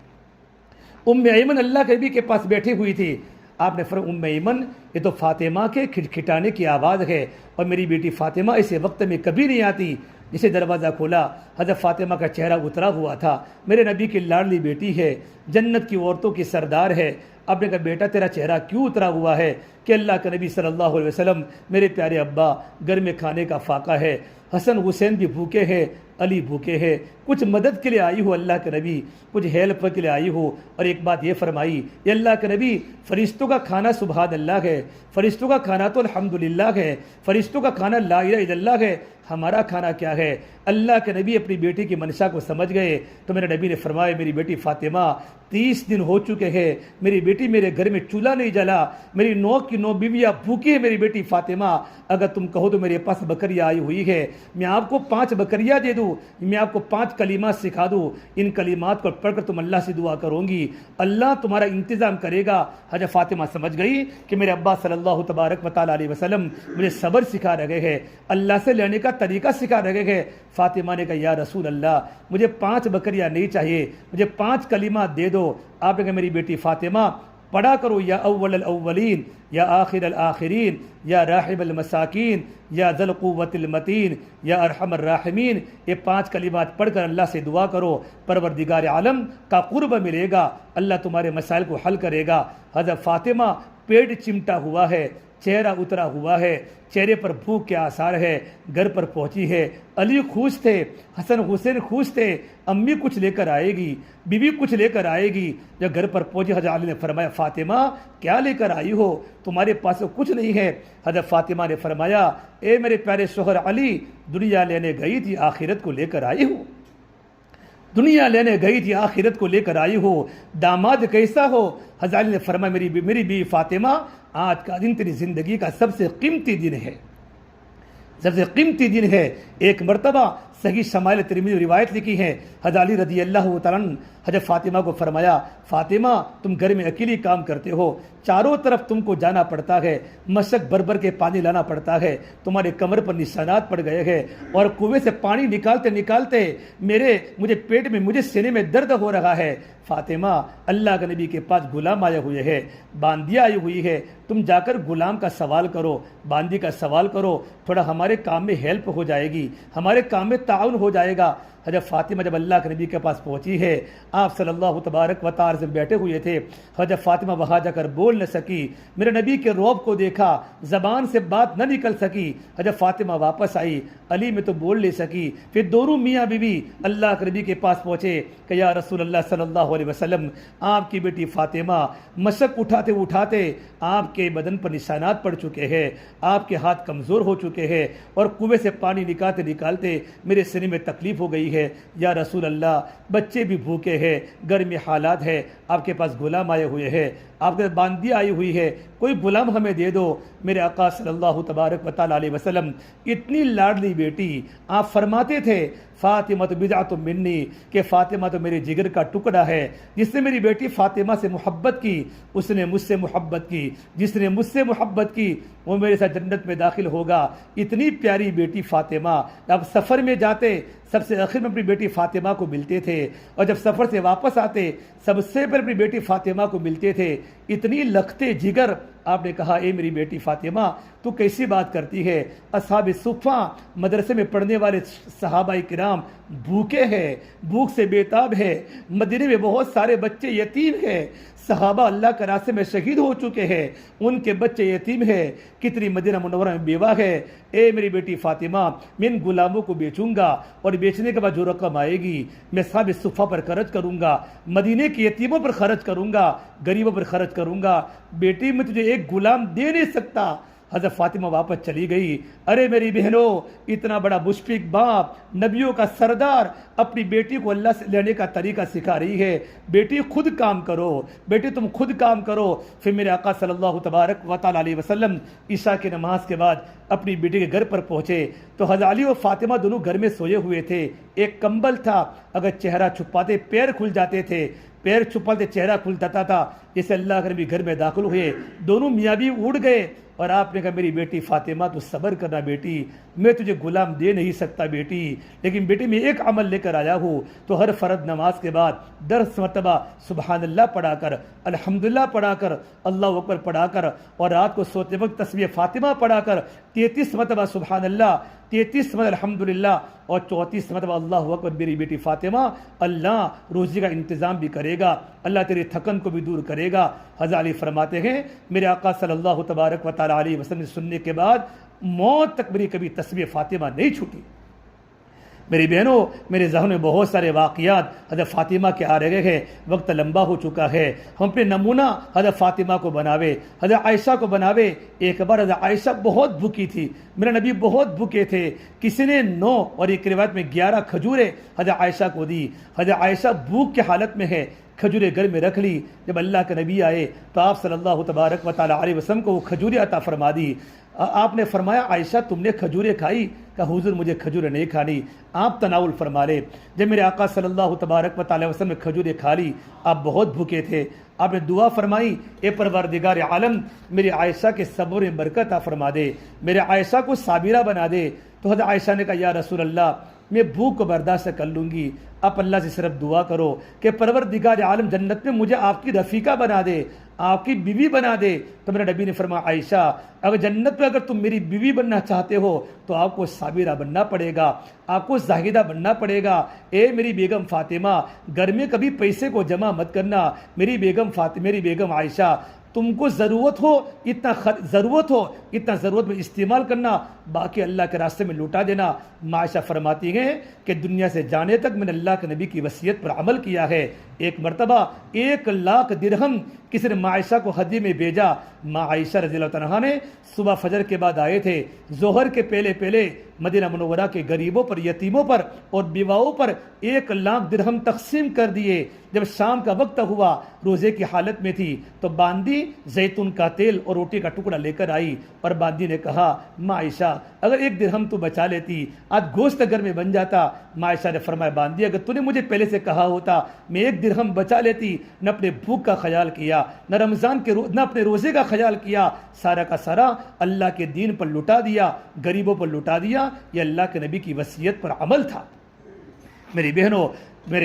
ایمن اللہ کے نبی کے پاس بیٹھی ہوئی تھی۔ آپ نے فرمایا، ایمن، یہ تو فاطمہ کے کھٹکھٹانے کی آواز ہے، اور میری بیٹی فاطمہ ایسے وقت میں کبھی نہیں آتی۔ جسے دروازہ کھولا، حضرت فاطمہ کا چہرہ اترا ہوا تھا، میرے نبی کی لاڈلی بیٹی ہے، جنت کی عورتوں کی سردار ہے۔ آپ نے کہا، بیٹا تیرا چہرہ کیوں اترا ہوا ہے؟ کہ اللہ کے نبی صلی اللہ علیہ وسلم، میرے پیارے ابا، گھر میں کھانے کا فاقہ ہے۔ حسن حسین بھی بھوکے ہیں، علی بھوکے ہیں، کچھ مدد کے لیے آئی ہو اللہ کے نبی، کچھ ہیلپ کے لیے آئی ہو، اور ایک بات یہ فرمائی، یہ اللہ کے نبی فرشتوں کا کھانا سبحان اللہ ہے، فرشتوں کا کھانا تو الحمدللہ ہے، فرشتوں کا کھانا لا الہ الا اللہ ہے، ہمارا کھانا کیا ہے؟ اللہ کے نبی اپنی بیٹی کی منشا کو سمجھ گئے تو میرے نبی نے فرمایا میری بیٹی فاطمہ 30 دن ہو چکے ہیں، میری بیٹی میرے گھر میں چولہا نہیں جلا، میری 9 کی 9 بیویاں بھوکی ہیں، میری بیٹی فاطمہ اگر تم کہو تو میرے پاس بکریاں آئی ہوئی ہے، میں آپ کو 5 بکریاں دے دوں، میں آپ کو 5 کلمات سکھا دوں، ان کلمات کو پڑھ کر تم اللہ سے دعا کرو گی، اللہ تمہارا انتظام کرے گا۔ حضرت فاطمہ سمجھ گئی کہ میرے ابا صلی اللہ تبارک و تعالیٰ علیہ وسلم مجھے صبر سکھا رہے ہیں، اللہ سے لینے کا طریقہ سکھا رہے ہیں۔ فاطمہ نے کہا یا رسول اللہ مجھے 5 بکریاں نہیں چاہیے، مجھے 5 کلمات دے دو۔ آپ نے کہا میری بیٹی فاطمہ پڑھا کرو یا اول الاولین یا آخر الآخرین یا راحم المساکین یا ذی القوۃ المتین یا ارحم الراحمین، یہ 5 کلمات پڑھ کر اللہ سے دعا کرو، پروردگار عالم کا قرب ملے گا، اللہ تمہارے مسائل کو حل کرے گا۔ حضرت فاطمہ پیٹ چمٹا ہوا ہے، چہرہ اترا ہوا ہے، چہرے پر بھوک کے آثار ہے، گھر پر پہنچی ہے، علی خوش تھے، حسن حسین خوش تھے، امی کچھ لے کر آئے گی، بیوی کچھ لے کر آئے گی۔ جب گھر پر پہنچی حضرت علی نے فرمایا فاطمہ کیا لے کر آئی ہو؟ تمہارے پاس کچھ نہیں ہے۔ حضرت فاطمہ نے فرمایا اے میرے پیارے شوہر علی، دنیا لینے گئی تھی آخرت کو لے کر آئی ہوں، دنیا لینے گئی تھی آخرت کو لے کر آئی ہو، داماد کیسا ہو؟ حضرت علی نے فرمایا میری بیوی فاطمہ آج کا دن تیری زندگی کا سب سے قیمتی دن ہے، سب سے قیمتی دن ہے۔ ایک مرتبہ صحیح شمائل ترمذی روایت لکھی ہے، حضرت علی رضی اللہ تعالیٰ عنہ حضرت فاطمہ کو فرمایا فاطمہ تم گھر میں اکیلی کام کرتے ہو، چاروں طرف تم کو جانا پڑتا ہے، مشق بھر کے پانی لانا پڑتا ہے، تمہارے کمر پر نشانات پڑ گئے ہیں، اور کنویں سے پانی نکالتے نکالتے مجھے پیٹ میں مجھے سینے میں درد ہو رہا ہے۔ فاطمہ اللہ کے نبی کے پاس غلام آئے ہوئے ہیں، باندی آئی ہوئی ہے، تم جا کر غلام کا سوال کرو، باندی کا سوال کرو، تھوڑا ہمارے کام میں ہیلپ ہو جائے گی، ہمارے کام میں تعاون ہو جائے گا۔ حضرت فاطمہ جب اللہ کے نبی کے پاس پہنچی ہے، آپ صلی اللہ تبارک و تعالی سے بیٹھے ہوئے تھے، حضرت فاطمہ وہاں جا کر بول نہ سکی، میرے نبی کے رعب کو دیکھا، زبان سے بات نہ نکل سکی۔ حضرت فاطمہ واپس آئی، علی میں تو بول نہیں سکی، پھر دونوں میاں بیوی اللہ کے نبی کے پاس پہنچے کہ یا رسول اللہ صلی اللہ علیہ وسلم آپ کی بیٹی فاطمہ مشق اٹھاتے اٹھاتے آپ کے بدن پر نشانات پڑ چکے ہیں، آپ کے ہاتھ کمزور ہو چکے ہیں، اور کنویں سے پانی نکالتے نکالتے میرے سینے میں تکلیف ہو گئی ہے، یا رسول اللہ بچے بھی بھوکے ہیں، گھر میں حالات ہے، آپ کے پاس غلام آئے ہوئے ہیں، آپ کے باندی آئی ہوئی ہے، کوئی غلام ہمیں دے دو۔ میرے آقا صلی اللہ تبارک و تعالیٰ علیہ وسلم اتنی لاڈلی بیٹی، آپ فرماتے تھے فاطمہ تو بضعۃ منی، کہ فاطمہ تو میرے جگر کا ٹکڑا ہے، جس نے میری بیٹی فاطمہ سے محبت کی اس نے مجھ سے محبت کی، جس نے مجھ سے محبت کی وہ میرے ساتھ جنت میں داخل ہوگا۔ اتنی پیاری بیٹی فاطمہ، اب سفر میں جاتے سب سے آخر میں اپنی بیٹی فاطمہ کو ملتے تھے، اور جب سفر سے واپس آتے سب سے پہلے اپنی بیٹی فاطمہ کو ملتے تھے۔ اتنی لختے جگر، آپ نے کہا اے میری بیٹی فاطمہ تو کیسی بات کرتی ہے؟ اصحاب صفہ مدرسے میں پڑھنے والے صحابہ کرام بھوکے ہیں، بھوک سے بیتاب ہے، مدینے میں بہت سارے بچے یتیم ہیں، صحابہ اللہ کے راستے میں شہید ہو چکے ہیں، ان کے بچے یتیم ہیں، کتنی مدینہ منورہ میں بیوہ ہے۔ اے میری بیٹی فاطمہ میں ان غلاموں کو بیچوں گا، اور بیچنے کے بعد جو رقم آئے گی میں صحاب صفہ پر خرچ کروں گا، مدینے کے یتیموں پر خرچ کروں گا، غریبوں پر خرچ کروں گا۔ بیٹی میں تجھے ایک غلام دے نہیں سکتا۔ حضرت فاطمہ واپس چلی گئی۔ ارے میری بہنوں، اتنا بڑا مشفق باپ، نبیوں کا سردار اپنی بیٹی کو اللہ سے لینے کا طریقہ سکھا رہی ہے، بیٹی خود کام کرو، بیٹی تم خود کام کرو۔ پھر میرے آقا صلی اللہ تبارک و تعالیٰ علیہ وسلم عشاء کی نماز کے بعد اپنی بیٹی کے گھر پر پہنچے تو حضرت علی و فاطمہ دونوں گھر میں سوئے ہوئے تھے، ایک کمبل تھا، اگر چہرہ چھپاتے پیر کھل جاتے تھے، پیر چھپاتے چہرہ کھل جاتا تھا۔ جیسے اللہ کے نبی گھر میں داخل ہوئے، دونوں میاں بھی اڑ گئے، اور آپ نے کہا میری بیٹی فاطمہ تو صبر کرنا بیٹی، میں تجھے غلام دے نہیں سکتا بیٹی، لیکن بیٹی میں ایک عمل لے کر آیا ہوں، تو ہر فرض نماز کے بعد 10 مرتبہ سبحان اللہ پڑھا کر، الحمدللہ پڑھا کر، اللہ اکبر پڑھا کر، اور رات کو سوتے وقت تسبیح فاطمہ پڑھا کر 33 مرتبہ سبحان اللہ، 33 مرتبہ الحمدللہ، اور 34 مرتبہ اللہ اکبر۔ میری بیٹی فاطمہ اللہ روزی کا انتظام بھی کرے گا، اللہ تیری تھکن کو بھی دور کرے گا۔ حضرت علی فرماتے ہیں میرے آقا صلی اللہ تبارک و تعالیٰ علیہ وسلم سننے کے بعد موت تک میری کبھی تسبیح فاطمہ نہیں چھوٹی۔ میری بہنوں، میرے ذہن میں بہت سارے واقعات حضرت فاطمہ کے آ رہے ہیں، وقت لمبا ہو چکا ہے، ہم اپنے نمونہ حضرت فاطمہ کو بناوے، حضرت عائشہ کو بناوے۔ ایک بار حضرت عائشہ بہت بھوکی تھی، میرے نبی بہت بھوکے تھے، کسی نے 9 اور ایک روایت میں 11 کھجوریں حضرت عائشہ کو دی۔ حضرت عائشہ بھوک کی حالت میں ہے، کھجوریں گھر میں رکھ لی۔ جب اللہ کے نبی آئے تو آپ صلی اللہ تبارک و تعالیٰ علیہ وسلم کو وہ کھجوریں عطا فرما دی۔ آپ نے فرمایا عائشہ تم نے کھجوریں کھائی؟ کہا حضور مجھے کھجوریں نہیں کھانی، آپ تناول فرما لے۔ جب میرے آقا صلی اللہ تبارک و تعالیٰ وسلم نے کھجوریں کھا لی، آپ بہت بھوکے تھے، آپ نے دعا فرمائی اے پروردگار عالم میری عائشہ کے صبر میں برکت عطا فرما دے، میرے عائشہ کو صابرہ بنا دے۔ تو حضرت عائشہ نے کہا یا رسول اللہ میں بھوک کو برداشت کر لوں گی، آپ اللہ سے صرف دعا کرو کہ پروردگار عالم جنت میں مجھے آپ کی رفیقہ بنا دے، آپ کی بیوی بنا دے۔ تو میرے نبی نے فرمایا عائشہ اگر جنت میں اگر تم میری بیوی بننا چاہتے ہو تو آپ کو صابرہ بننا پڑے گا، آپ کو زاہدہ بننا پڑے گا۔ اے میری بیگم فاطمہ گھر میں کبھی پیسے کو جمع مت کرنا، میری بیگم عائشہ تم کو ضرورت ہو اتنا ضرورت میں استعمال کرنا، باقی اللہ کے راستے میں لوٹا دینا۔ عائشہ فرماتی ہیں کہ دنیا سے جانے تک میں نے اللہ کے نبی کی وصیت پر عمل کیا ہے۔ ایک مرتبہ 1,00,000 درہم کسی نے عائشہ کو ہدیے میں بھیجا۔ عائشہ رضی اللہ عنہا نے صبح فجر کے بعد آئے تھے، ظہر کے پہلے مدینہ منورہ کے غریبوں پر، یتیموں پر اور بیواؤں پر 1,00,000 درہم تقسیم کر دیے۔ جب شام کا وقت ہوا، روزے کی حالت میں تھی، تو باندی زیتون کا تیل اور روٹی کا ٹکڑا لے کر آئی اور باندی نے کہا عائشہ اگر 1 درہم تو بچا لیتی، آج گوشت گھر میں بن جاتا۔ عائشہ نے فرمایا باندی اگر تو نے مجھے پہلے سے کہا ہوتا میں 1 درہم بچا لیتی، نہ اپنے بھوک کا خیال کیا، نہ رمضان کے نہ اپنے روزے کا خیال کیا، سارا کا سارا اللہ کے دین پر لٹا دیا، غریبوں پر لٹا دیا۔ یہ اللہ کے نبی کی وصیت پر عمل تھا۔ میری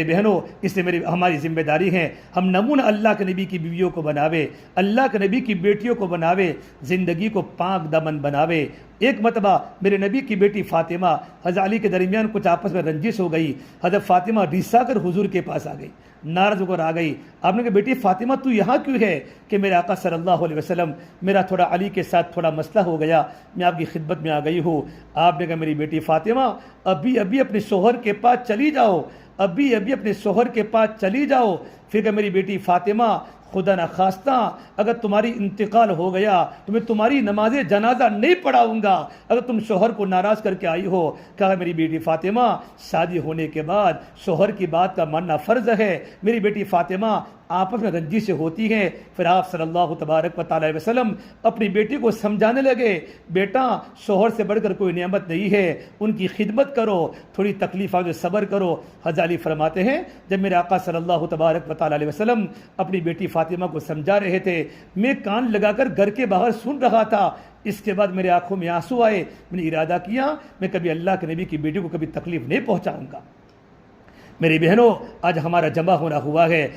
بہنوں اس لیے ہماری ذمہ داری ہے ہم نمونہ اللہ کے نبی کی بیویوں کو بناوے، اللہ کے نبی کی بیٹیوں کو بناوے، زندگی کو پاک دامن بناوے۔ ایک مرتبہ میرے نبی کی بیٹی فاطمہ حضرت علی کے درمیان کچھ آپس میں رنجش ہو گئی، حضرت فاطمہ ریسا کر حضور کے پاس آ گئی، ناراض ہو کر آ گئی۔ آپ نے کہا بیٹی فاطمہ تو یہاں کیوں ہے؟ کہ میرے آقا صلی اللہ علیہ وسلم میرا تھوڑا علی کے ساتھ تھوڑا مسئلہ ہو گیا، میں آپ کی خدمت میں آ گئی ہوں۔ آپ نے کہا میری بیٹی فاطمہ ابھی اپنے شوہر کے پاس چلی جاؤ، ابھی اپنے شوہر کے پاس چلی جاؤ۔ پھر کہ میری بیٹی فاطمہ خدا نخواستہ اگر تمہاری انتقال ہو گیا تو میں تمہاری نماز جنازہ نہیں پڑھاؤں گا اگر تم شوہر کو ناراض کر کے آئی ہو۔ کہا میری بیٹی فاطمہ شادی ہونے کے بعد شوہر کی بات کا ماننا فرض ہے۔ میری بیٹی فاطمہ آپس میں رنجش سے ہوتی ہیں۔ پھر آپ صلی اللہ تبارک و تعالیٰ وسلم اپنی بیٹی کو سمجھانے لگے بیٹا شوہر سے بڑھ کر کوئی نعمت نہیں ہے، ان کی خدمت کرو، تھوڑی تکلیف آئے صبر کرو۔ حضرت علی فرماتے ہیں جب میرے آقا صلی اللہ تبارک و تعالیٰ علیہ وسلم اپنی بیٹی فاطمہ کو سمجھا رہے تھے، میں کان لگا کر گھر کے باہر سن رہا تھا۔ اس کے بعد میرے آنکھوں میں آنسو آئے، میں نے ارادہ کیا میں کبھی اللہ کے نبی کی بیٹی کو کبھی تکلیف نہیں پہنچاؤں گا۔ میری بہنوں آج ہمارا جمع ہونا ہوا ہے،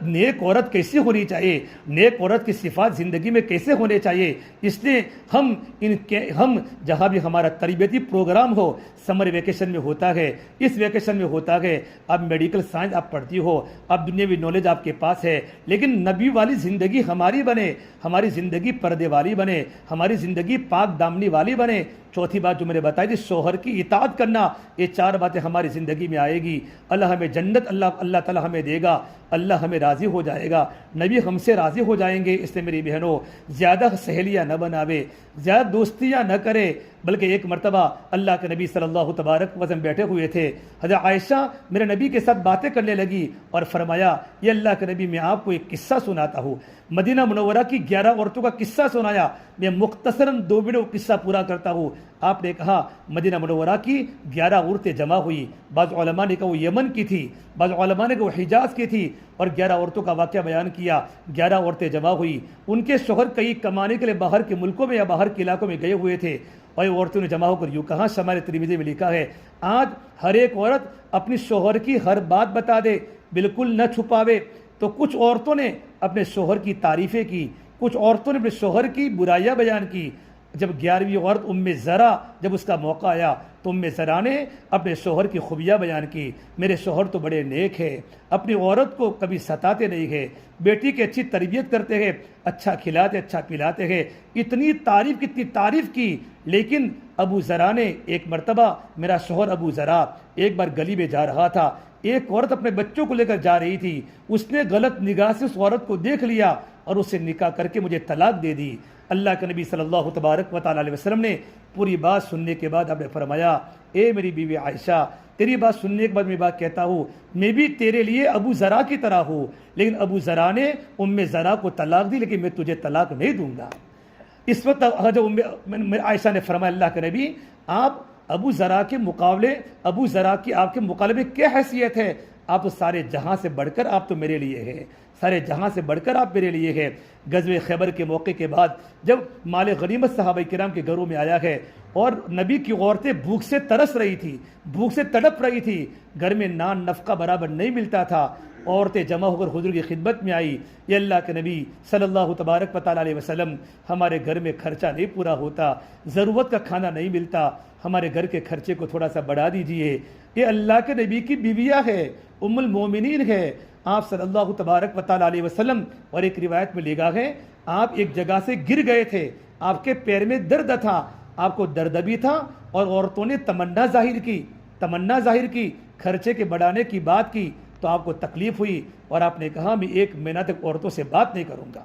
نیک عورت کیسی ہونی چاہیے، نیک عورت کی صفات زندگی میں کیسے ہونے چاہیے، اس لیے ہم جہاں بھی ہمارا تربیتی پروگرام ہو، سمر ویکیشن میں ہوتا ہے، اس ویکیشن میں ہوتا ہے، اب میڈیکل سائنس آپ پڑھتی ہو، اب دنیاوی نالج آپ کے پاس ہے، لیکن نبی والی زندگی ہماری بنے، ہماری زندگی پردے والی بنے، ہماری زندگی پاک دامنی والی بنے۔ چوتھی بات جو میں نے بتائی تھی شوہر کی اطاعت کرنا، یہ 4 باتیں ہماری زندگی میں آئے گی، اللہ ہمیں جنت اللہ تعالیٰ ہمیں دے گا، اللہ ہمیں راضی ہو جائے گا، نبی ہم سے راضی ہو جائیں گے۔ اس لیے میری بہنوں زیادہ سہیلیاں نہ بناوے، زیادہ دوستیاں نہ کرے، بلکہ ایک مرتبہ اللہ کے نبی صلی اللہ تبارک وسلم بیٹھے ہوئے تھے، حضرت عائشہ میرے نبی کے ساتھ باتیں کرنے لگی اور فرمایا یہ اللہ کے نبی میں آپ کو ایک قصہ سناتا ہوں۔ مدینہ منورہ کی 11 عورتوں کا قصہ سنایا، میں مختصراً 2 منٹ قصہ پورا کرتا ہوں۔ آپ نے کہا مدینہ منورہ کی 11 عورتیں جمع ہوئی، بعض علماء نے کہا وہ یمن کی تھی، بعض علماء نے کہا وہ حجاز کی تھی، اور 11 عورتوں کا واقعہ بیان کیا۔ 11 عورتیں جمع ہوئی، ان کے شوہر کہیں کمانے کے لیے باہر کے ملکوں میں یا باہر کے علاقوں میں گئے ہوئے تھے، اور عورتوں نے جمع ہو کر یوں کہا، شمائل ترمذی میں لکھا ہے آج ہر ایک عورت اپنی شوہر کی ہر بات بتا دے، بالکل نہ چھپاوے۔ تو کچھ عورتوں نے اپنے شوہر کی تعریفیں کی، کچھ عورتوں نے اپنے شوہر کی برائیاں بیان کی۔ جب 11ویں عورت ام زرع جب اس کا موقع آیا تو ام زرع نے اپنے شوہر کی خوبیاں بیان کی. میرے شوہر تو بڑے نیک ہے، اپنی عورت کو کبھی ستاتے نہیں ہے، بیٹی کی اچھی تربیت کرتے ہیں، اچھا کھلاتے اچھا پلاتے ہیں. اتنی تعریف کی. لیکن ابو زرع نے ایک مرتبہ، میرا شوہر ابو زرع ایک بار گلی میں جا رہا تھا، ایک عورت اپنے بچوں کو لے کر جا رہی تھی، اس نے غلط نگاہ سے اس عورت کو دیکھ لیا اور اسے نکاح کر کے مجھے طلاق دے دی. اللہ کے نبی صلی اللہ تبارک و تعالیٰ علیہ وسلم نے پوری بات سننے کے بعد آپ نے فرمایا، اے میری بیوی عائشہ، تیری بات سننے کے بعد میں بات کہتا ہوں، میں بھی تیرے لیے ابو زرع کی طرح ہوں، لیکن ابو زرع نے ام زرع کو طلاق دی، لیکن میں تجھے طلاق نہیں دوں گا. اس وقت عائشہ نے فرمایا، اللہ کے نبی، آپ ابو زرع کے مقابلے، ابو زرع کی آپ کے مقابلے میں کیا حیثیت ہے؟ آپ تو سارے جہاں سے بڑھ کر آپ تو میرے لیے ہیں، سارے جہاں سے بڑھ کر آپ میرے لیے ہیں. غزوہ خیبر کے موقع کے بعد جب مال غنیمت صحابہ کرام کے گھروں میں آیا ہے اور نبی کی عورتیں بھوک سے ترس رہی تھی، بھوک سے تڑپ رہی تھی، گھر میں نان نفقہ برابر نہیں ملتا تھا، عورتیں جمع ہو کر حضور کی خدمت میں آئی، یہ اللہ کے نبی صلی اللہ تبارک و تعالیٰ علیہ وسلم، ہمارے گھر میں خرچہ نہیں پورا ہوتا، ضرورت کا کھانا نہیں ملتا، ہمارے گھر کے خرچے کو تھوڑا سا بڑھا دیجئے. یہ اللہ کے نبی کی بیویاں ہے، ام المومنین ہے. آپ صلی اللہ تبارک و تعالیٰ علیہ وسلم، اور ایک روایت میں لکھا ہے آپ ایک جگہ سے گر گئے تھے، آپ کے پیر میں درد تھا، آپ کو درد بھی تھا، اور عورتوں نے تمنا ظاہر کی خرچے کے بڑھانے کی بات کی تو آپ کو تکلیف ہوئی اور آپ نے کہا میں 1 مہینہ تک عورتوں سے بات نہیں کروں گا.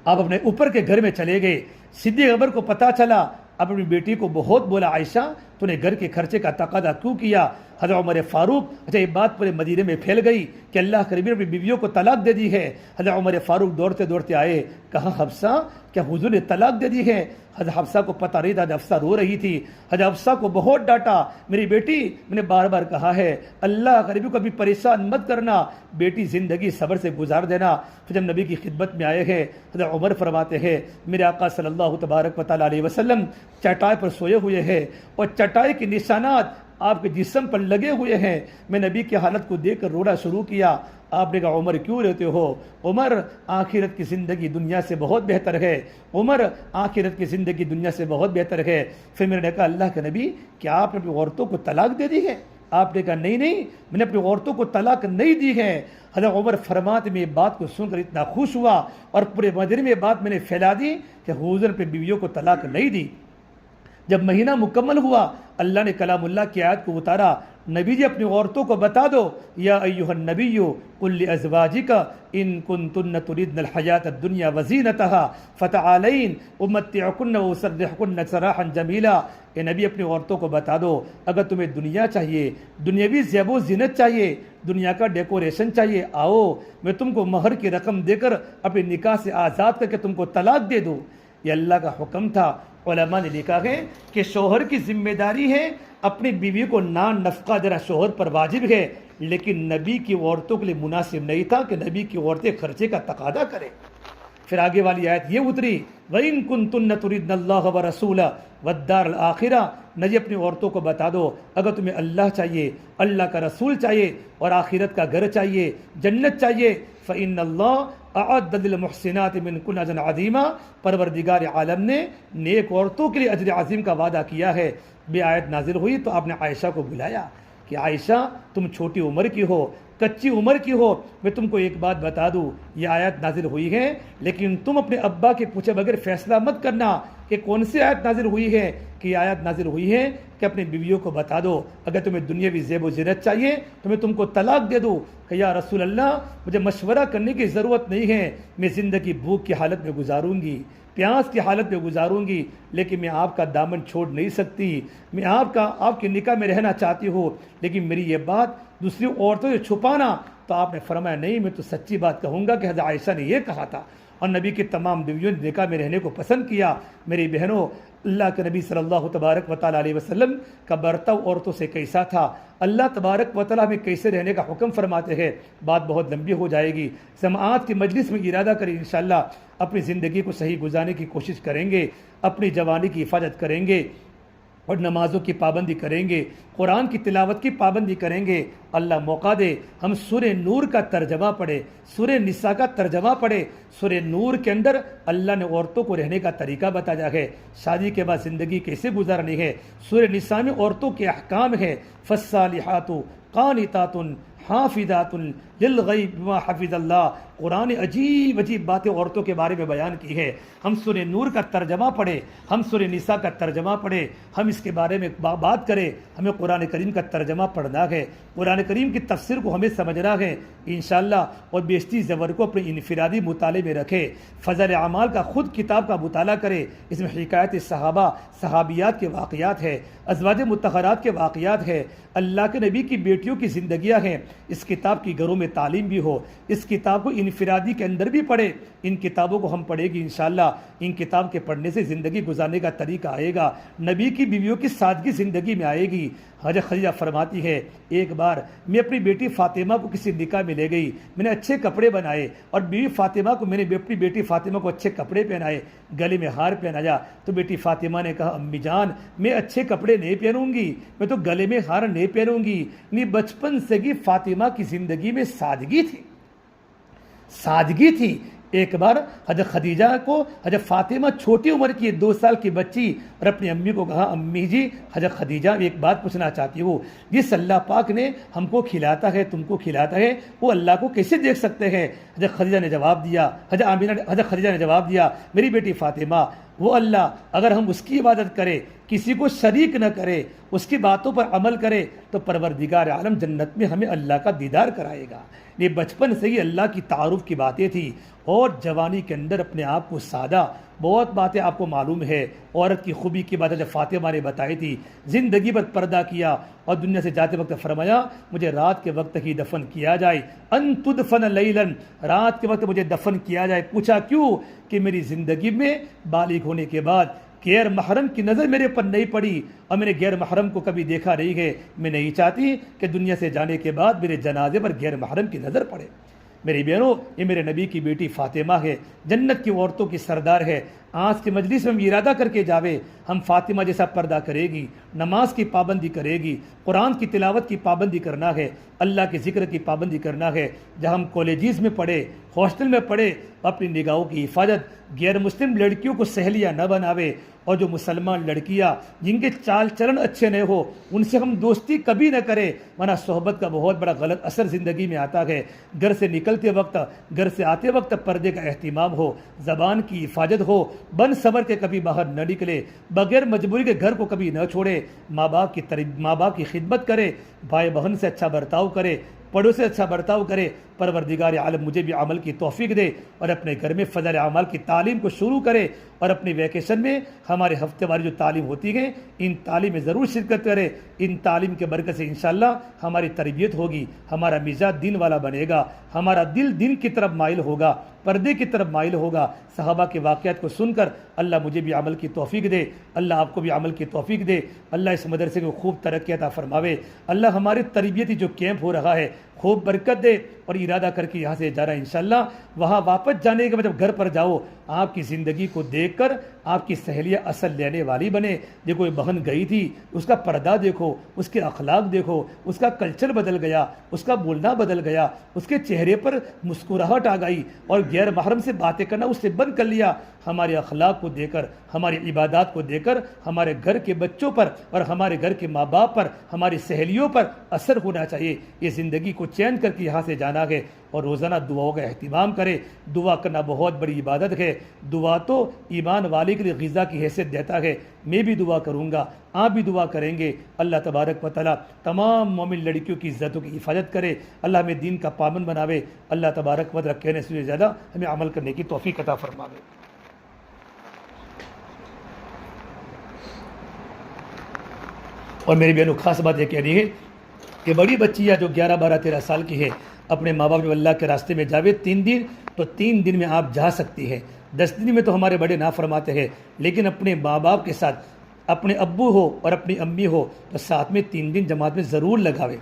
آپ اپنے اوپر کے گھر میں چلے گئے. صدیق اکبر کو پتہ چلا، اپنی بیٹی کو بہت بولا، عائشہ تو نے گھر کے خرچے کا تقاضا کیوں کیا؟ حضرت عمر فاروق، یہ بات پورے مدینے میں پھیل گئی کہ اللہ کے نبی نے اپنی بیویوں کو طلاق دے دی ہے. حضرت عمر فاروق دوڑتے آئے، کہا حفصہ کیا حضور نے طلاق دے دی ہے؟ حضرت حفصہ کو پتہ نہیں تھا، حفصہ رو رہی تھی. حضرت حفصہ کو بہت ڈانٹا، میری بیٹی میں نے بار بار کہا ہے اللہ کے نبی کو کبھی پریشان مت کرنا، بیٹی زندگی صبر سے گزار دینا. پھر جب نبی کی خدمت میں آئے ہیں، حضرت عمر فرماتے ہیں میرے آقا صلی اللہ تبارک و تعالیٰ علیہ وسلم چٹائی پر سوئے ہوئے ہیں اور چٹائی کے نشانات آپ کے جسم پر لگے ہوئے ہیں. میں نبی کی حالت کو دیکھ کر رونا شروع کیا. آپ نے کہا عمر کیوں روتے ہو؟ عمر آخرت کی زندگی دنیا سے بہت بہتر ہے، عمر آخرت کی زندگی دنیا سے بہت بہتر ہے. پھر میں نے کہا اللہ کے نبی کیا آپ نے اپنی عورتوں کو طلاق دے دی ہے؟ آپ نے کہا نہیں میں نے اپنی عورتوں کو طلاق نہیں دی ہے. حضرت عمر فرماتے میں بات کو سن کر اتنا خوش ہوا اور پورے مدینے میں بات میں نے پھیلا دی کہ حضور نے بیویوں کو طلاق نہیں دی. جب مہینہ مکمل ہوا اللہ نے کلام اللہ کی آیت کو اتارا، نبی جی اپنی عورتوں کو بتا دو، یا ایھا النبی قل لازواجک ان کنتن تردن الحیات الدنیا وزینتها فتعالین امتعکن واسرحکن سراحا جمیلا. اے نبی اپنی عورتوں کو بتا دو اگر تمہیں دنیا چاہیے، دنیاوی زیب و زینت چاہیے، دنیا کا ڈیکوریشن چاہیے، آؤ میں تم کو مہر کی رقم دے کر اپنے نکاح سے آزاد کر کے تم کو طلاق دے دوں. یہ اللہ کا حکم تھا. علماء نے لکھا ہے کہ شوہر کی ذمہ داری ہے اپنی بیوی کو نان نفقہ دینا شوہر پر واجب ہے، لیکن نبی کی عورتوں کے لیے مناسب نہیں تھا کہ نبی کی عورتیں خرچے کا تقاضا کریں. پھر آگے والی آیت یہ اتری، وَإِن كُنتُنَّ تُرِدْنَ اللَّهَ وَرَسُولَهُ وَالدَّارَ الْآخِرَةَ. نبی اپنی عورتوں کو بتا دو اگر تمہیں اللہ چاہیے، اللہ کا رسول چاہیے اور آخرت کا گھر چاہیے، جنت چاہیے، فَإِنَّ اللَّهَ اعد للمحسنات منکن اجرا عظیما. پروردگار عالم نے نیک عورتوں کے لیے اجر عظیم کا وعدہ کیا ہے. یہ آیت نازل ہوئی تو آپ نے عائشہ کو بلایا کہ عائشہ تم چھوٹی عمر کی ہو، کچی عمر کی ہو، میں تم کو ایک بات بتا دوں، یہ آیت نازل ہوئی ہے لیکن تم اپنے ابا کے پوچھے بغیر فیصلہ مت کرنا کہ کون سی آیت نازل ہوئی ہے. کہ یہ آیت نازل ہوئی ہے کہ اپنی بیویوں کو بتا دو اگر تمہیں دنیاوی زیب و زینت چاہیے تو میں تم کو طلاق دے دوں. کہ یا رسول اللہ مجھے مشورہ کرنے کی ضرورت نہیں ہے، میں زندگی بھوک کی حالت میں گزاروں گی، پیاس کی حالت میں گزاروں گی، لیکن میں آپ کا دامن چھوڑ نہیں سکتی، میں آپ کے نکاح میں رہنا چاہتی ہوں، لیکن میری یہ بات دوسری عورتوں سے چھپانا. تو آپ نے فرمایا نہیں میں تو سچی بات کہوں گا کہ حضرت عائشہ نے یہ کہا تھا. اور نبی کی تمام بیویوں نے نکاح میں رہنے کو پسند کیا. میری بہنوں، اللہ کے نبی صلی اللہ تبارک و تعالیٰ علیہ وسلم کا برتاؤ عورتوں سے کیسا تھا، اللہ تبارک و تعالیٰ ہمیں کیسے رہنے کا حکم فرماتے ہیں، بات بہت لمبی ہو جائے گی. سماعت کی مجلس میں ارادہ کریں انشاءاللہ اپنی زندگی کو صحیح گزارنے کی کوشش کریں گے، اپنی جوانی کی حفاظت کریں گے. اور نمازوں کی پابندی کریں گے، قرآن کی تلاوت کی پابندی کریں گے، اللہ موقع دے ہم سورہ نور کا ترجمہ پڑھے، سورہ نساء کا ترجمہ پڑھے۔ سورہ نور کے اندر اللہ نے عورتوں کو رہنے کا طریقہ بتایا ہے، شادی کے بعد زندگی کیسے گزارنی ہے۔ سورہ نساء میں عورتوں کے احکام ہے، فالصالحات قانتات حافظات للغیب بما حفظ اللہ۔ قرآن عجیب عجیب باتیں عورتوں کے بارے میں بیان کی ہے۔ ہم سورہ نور کا ترجمہ پڑھیں، ہم سورہ نساء کا ترجمہ پڑھیں، ہم اس کے بارے میں بات کریں۔ ہمیں قرآن کریم کا ترجمہ پڑھنا ہے، قرآن کریم کی تفسیر کو ہمیں سمجھنا ہے انشاءاللہ، اور بیشتی زبر کو اپنے انفرادی مطالعے میں رکھے۔ فضل اعمال کا خود کتاب کا مطالعہ کرے، اس میں حکایت صحابہ صحابیات کے واقعات ہے، ازواج مطہرات کے واقعات ہے، اللہ کے نبی کی بیٹیوں کی زندگیاں ہیں۔ اس کتاب کی گھروں میں تعلیم بھی ہو، اس کتاب کو انفرادی کے اندر بھی پڑھے۔ ان کتابوں کو ہم پڑھے گی انشاءاللہ، ان کتاب کے پڑھنے سے زندگی گزارنے کا طریقہ آئے گا، نبی کی بیویوں کی سادگی زندگی میں آئے گی۔ حضرت خدیجہ فرماتی ہے، ایک بار میں اپنی بیٹی فاطمہ کو کسی نکاح میں لے گئی، میں نے اچھے کپڑے بنائے اور بیوی فاطمہ کو میں نے اپنی بیٹی فاطمہ کو اچھے کپڑے پہنائے، گلے میں ہار پہنایا، تو بیٹی فاطمہ نے کہا، امی جان میں اچھے کپڑے نہیں پہنوں گی، میں تو گلے میں ہار نہیں پہنوں گی۔ یعنی بچپن سے ہی فاطمہ کی زندگی میں سادگی تھی، سادگی تھی۔ ایک بار حضرت خدیجہ کو حضرت فاطمہ چھوٹی عمر کی 2 سال کی بچی اور اپنی امی کو کہا، امی جی حضرت خدیجہ ایک بات پوچھنا چاہتی ہوں، جس اللہ پاک نے ہم کو کھلاتا ہے تم کو کھلاتا ہے وہ اللہ کو کیسے دیکھ سکتے ہیں؟ حضرت خدیجہ نے جواب دیا، حضرت خدیجہ نے جواب دیا، میری بیٹی فاطمہ وہ اللہ اگر ہم اس کی عبادت کریں، کسی کو شریک نہ کرے، اس کی باتوں پر عمل کرے تو پروردگار عالم جنت میں ہمیں اللہ کا دیدار کرائے گا۔ یہ بچپن سے ہی اللہ کی تعارف کی باتیں تھی، اور جوانی کے اندر اپنے آپ کو سادہ، بہت باتیں آپ کو معلوم ہے، عورت کی خوبی کی باتیں جب فاطمہ نے بتائی تھی، زندگی پر پردہ کیا اور دنیا سے جاتے وقت فرمایا مجھے رات کے وقت ہی دفن کیا جائے، ان تدفن لیلاً، رات کے وقت مجھے دفن کیا جائے۔ پوچھا کیوں؟ کہ میری زندگی میں بالغ ہونے کے بعد غیر محرم کی نظر میرے پر نہیں پڑی اور میں نے غیر محرم کو کبھی دیکھا نہیں ہے، میں نہیں چاہتی کہ دنیا سے جانے کے بعد میرے جنازے پر غیر محرم کی نظر پڑے۔ میری بہنوں، یہ میرے نبی کی بیٹی فاطمہ ہے، جنت کی عورتوں کی سردار ہے۔ آج کی مجلس میں ہم ارادہ کر کے جاوے، ہم فاطمہ جیسا پردہ کرے گی، نماز کی پابندی کرے گی، قرآن کی تلاوت کی پابندی کرنا ہے، اللہ کے ذکر کی پابندی کرنا ہے۔ جہاں ہم کالجز میں پڑھے، ہاسٹل میں پڑھے، اپنی نگاہوں کی حفاظت، غیر مسلم لڑکیوں کو سہیلیاں نہ بناوے، اور جو مسلمان لڑکیاں جن کے چال چلن اچھے نہ ہو ان سے ہم دوستی کبھی نہ کریں، ورنہ صحبت کا بہت بڑا غلط اثر زندگی میں آتا ہے۔ گھر سے نکلتے وقت، گھر سے آتے وقت پردے کا اہتمام ہو، زبان کی حفاظت ہو، بن صبر کے کبھی باہر نہ نکلے، بغیر مجبوری کے گھر کو کبھی نہ چھوڑے، ماں باپ کی خدمت کرے، بھائی بہن سے اچھا برتاؤ کرے، پڑوس سے اچھا برتاؤ کرے۔ پروردگار عالم مجھے بھی عمل کی توفیق دے اور اپنے گھر میں فضل اعمال کی تعلیم کو شروع کرے، اور اپنی ویکیشن میں ہمارے ہفتے واری جو تعلیم ہوتی ہے ان تعلیم میں ضرور شرکت کرے۔ ان تعلیم کے برکت سے انشاءاللہ ہماری تربیت ہوگی، ہمارا مزاج دین والا بنے گا، ہمارا دل دین کی طرف مائل ہوگا، پردے کی طرف مائل ہوگا۔ صحابہ کے واقعات کو سن کر اللہ مجھے بھی عمل کی توفیق دے، اللہ آپ کو بھی عمل کی توفیق دے، اللہ اس مدرسے کو خوب ترقی عطا فرماوے، اللہ ہمارے تربیتی جو کیمپ ہو رہا ہے خوب برکت دے، اور ارادہ کر کے یہاں سے جا رہا ہے انشاءاللہ وہاں واپس جانے کے بعد جب گھر پر جاؤ آپ کی زندگی کو دیکھ کر آپ کی سہیلیاں اصل لینے والی بنے۔ دیکھو یہ بہن گئی تھی، اس کا پردہ دیکھو، اس کے اخلاق دیکھو، اس کا کلچر بدل گیا، اس کا بولنا بدل گیا، اس کے چہرے پر مسکراہٹ آ گئی اور غیر محرم سے باتیں کرنا اس سے بند کر لیا۔ ہمارے اخلاق کو دے کر، ہماری عبادات کو دے کر ہمارے گھر کے بچوں پر اور ہمارے گھر کے ماں باپ پر، ہماری سہیلیوں پر اثر ہونا چاہیے۔ یہ زندگی کو چینج کر کے یہاں سے جانا ہے، اور روزانہ دعاؤں کا اہتمام کرے۔ دعا کرنا بہت بڑی عبادت ہے، دعا تو ایمان والے کے لیے غذا کی حیثیت دیتا ہے۔ میں بھی دعا کروں گا، آپ بھی دعا کریں گے، اللہ تبارک و تعالیٰ تمام مومن لڑکیوں کی عزتوں کی حفاظت کرے، اللہ ہمیں دین کا پابند بناوے، اللہ تبارک و تعالیٰ کہنے سے زیادہ ہمیں عمل کرنے کی توفیق عطا فرماوے۔ اور میری بہنوں خاص بات یہ کہنی ہے کہ بڑی بچی ہے جو 11 12 13 سال کی ہے، اپنے ماں باپ جو اللہ کے راستے میں جاوے 3 دن، تو 3 دن میں آپ جا سکتی ہے۔ 10 دن میں تو ہمارے بڑے نہ فرماتے ہیں، لیکن اپنے ماں باپ کے ساتھ، اپنے ابو ہو اور اپنی امی ہو تو ساتھ میں 3 دن جماعت میں ضرور لگاوے۔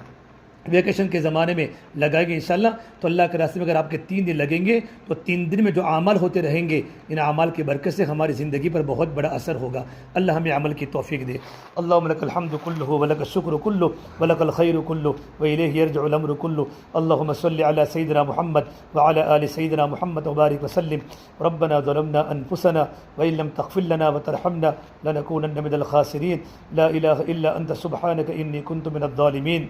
ویکیشن کے زمانے میں لگائیں گے انشاءاللہ، تو اللہ کے راستے میں اگر آپ کے 3 دن لگیں گے تو 3 دن میں جو اعمال ہوتے رہیں گے، ان اعمال کی برکت سے ہماری زندگی پر بہت بڑا اثر ہوگا۔ اللہ ہمیں عمل کی توفیق دے۔ اللہم لک الحمد کلہ ولک الشکر کلہ ولک الخیر کلہ والیہ یرجع الامر کلہ۔ اللہم صل علی سیدنا محمد وعلی آل سیدنا محمد وبارک وسلم۔ ربنا ظلمنا انفسنا وان لم تغفر لنا وترحمنا لنکونن من الخاسرین۔ لا الہ الا انت سبحانک انی کنت من الظالمین۔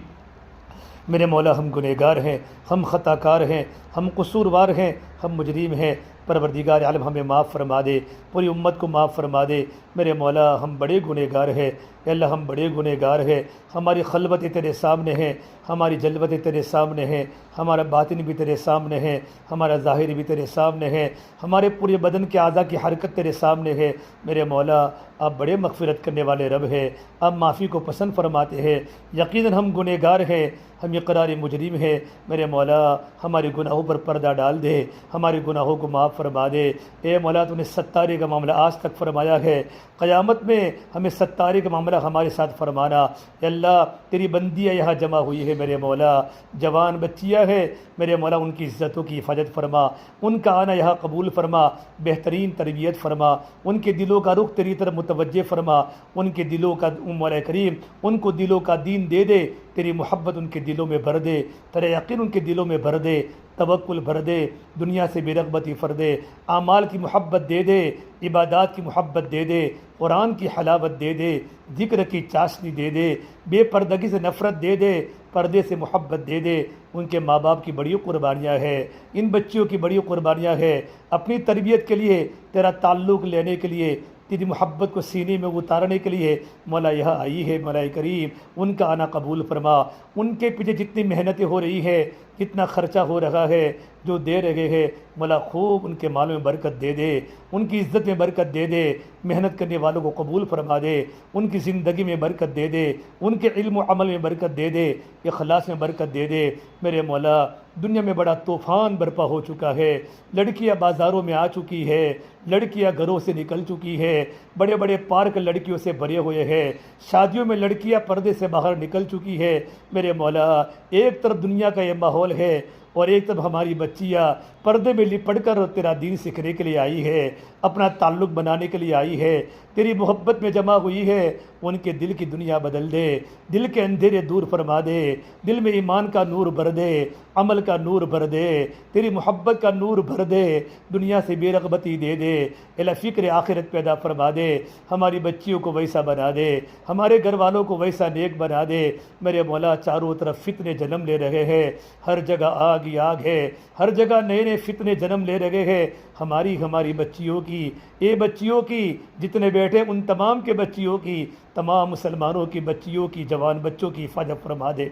میرے مولا ہم گنہگار ہیں، ہم خطا کار ہیں، ہم قصوروار ہیں، ہم مجرم ہیں۔ پروردگار عالم ہمیں معاف فرما دے، پوری امت کو معاف فرما دے۔ میرے مولا ہم بڑے گنہگار ہیں، اے اللہ ہم بڑے گنہگار ہیں۔ ہماری خلوتیں تیرے سامنے ہیں، ہماری جلوتیں تیرے سامنے ہیں، ہمارا باطن بھی تیرے سامنے ہے، ہمارا ظاہر بھی تیرے سامنے ہے، ہمارے پورے بدن کے اعضاء کی حرکت تیرے سامنے ہے۔ میرے مولا آپ بڑے مغفرت کرنے والے رب ہیں، آپ معافی کو پسند فرماتے ہیں۔ یقیناً ہم گنہگار ہیں، ہم اقرار مجرم ہیں۔ میرے مولا ہمارے گناہوں پر پردہ ڈال دے، ہمارے گناہوں کو معاف فرما دے۔ اے مولا تو نے ستارے کا معاملہ آج تک فرمایا ہے، قیامت میں ہمیں ستارے کا معاملہ ہمارے ساتھ فرمانا۔ اے اللہ تیری بندیاں یہاں جمع ہوئی ہے میرے مولا، جوان بچیاں ہے میرے مولا، ان کی عزتوں کی حفاظت فرما، ان کا آنا یہاں قبول فرما، بہترین تربیت فرما، ان کے دلوں کا رخ تیری طرف متوجہ فرما، ان کے دلوں کا مولا کریم ان کو دلوں کا دین دے دے، تیری محبت ان کے دلوں میں بھر دے، تیرا یقین ان کے دلوں میں بھر دے، توکل بھر دے، دنیا سے بے رغبتی فر دے، اعمال کی محبت دے دے، عبادات کی محبت دے دے، قرآن کی حلاوت دے دے، ذکر کی چاشنی دے دے، بے پردگی سے نفرت دے دے، پردے سے محبت دے دے۔ ان کے ماں باپ کی بڑی قربانیاں ہیں، ان بچیوں کی بڑی قربانیاں ہیں، اپنی تربیت کے لیے، تیرا تعلق لینے کے لیے، تیری محبت کو سینے میں اتارنے کے لیے مولا یہاں آئی ہے۔ مولا کریم ان کا آنا قبول فرما، ان کے پیچھے جتنی محنتیں ہو رہی ہے، جتنا خرچہ ہو رہا ہے، جو دے رہے ہیں مولا خوب ان کے مالوں میں برکت دے دے، ان کی عزت میں برکت دے دے، محنت کرنے والوں کو قبول فرما دے، ان کی زندگی میں برکت دے دے، ان کے علم و عمل میں برکت دے دے، اخلاص میں برکت دے دے۔ میرے مولا دنیا میں بڑا طوفان برپا ہو چکا ہے، لڑکیاں بازاروں میں آ چکی ہے، لڑکیاں گھروں سے نکل چکی ہے، بڑے بڑے پارک لڑکیوں سے بھرے ہوئے ہیں، شادیوں میں لڑکیاں پردے سے باہر نکل چکی ہے۔ میرے مولا ایک طرف دنیا کا یہ ماحول ہے اور ایک طرف ہماری بچیاں پردے میں لپٹ کر تیرا دین سیکھنے کے لیے آئی ہے، اپنا تعلق بنانے کے لیے آئی ہے، تیری محبت میں جمع ہوئی ہے۔ ان کے دل کی دنیا بدل دے، دل کے اندھیرے دور فرما دے، دل میں ایمان کا نور بھر دے، عمل کا نور بھر دے، تیری محبت کا نور بھر دے، دنیا سے بے رغبتی دے دے، الہ فکر آخرت پیدا فرما دے، ہماری بچیوں کو ویسا بنا دے، ہمارے گھر والوں کو ویسا نیک بنا دے۔ میرے مولا چاروں طرف فتنے جنم لے رہے ہیں، ہر جگہ آگ ہی آگ ہے، ہر جگہ نئے نئے فتنے جنم لے رہے ہیں، ہماری بچیوں کی، اے بچیوں کی، جتنے بیٹھے ان تمام کے بچیوں کی، تمام مسلمانوں کی بچیوں کی، جوان بچوں کی حفاظت فرما دے۔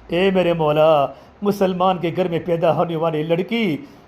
اے میرے مولا مسلمان کے گھر میں پیدا ہونے والی لڑکی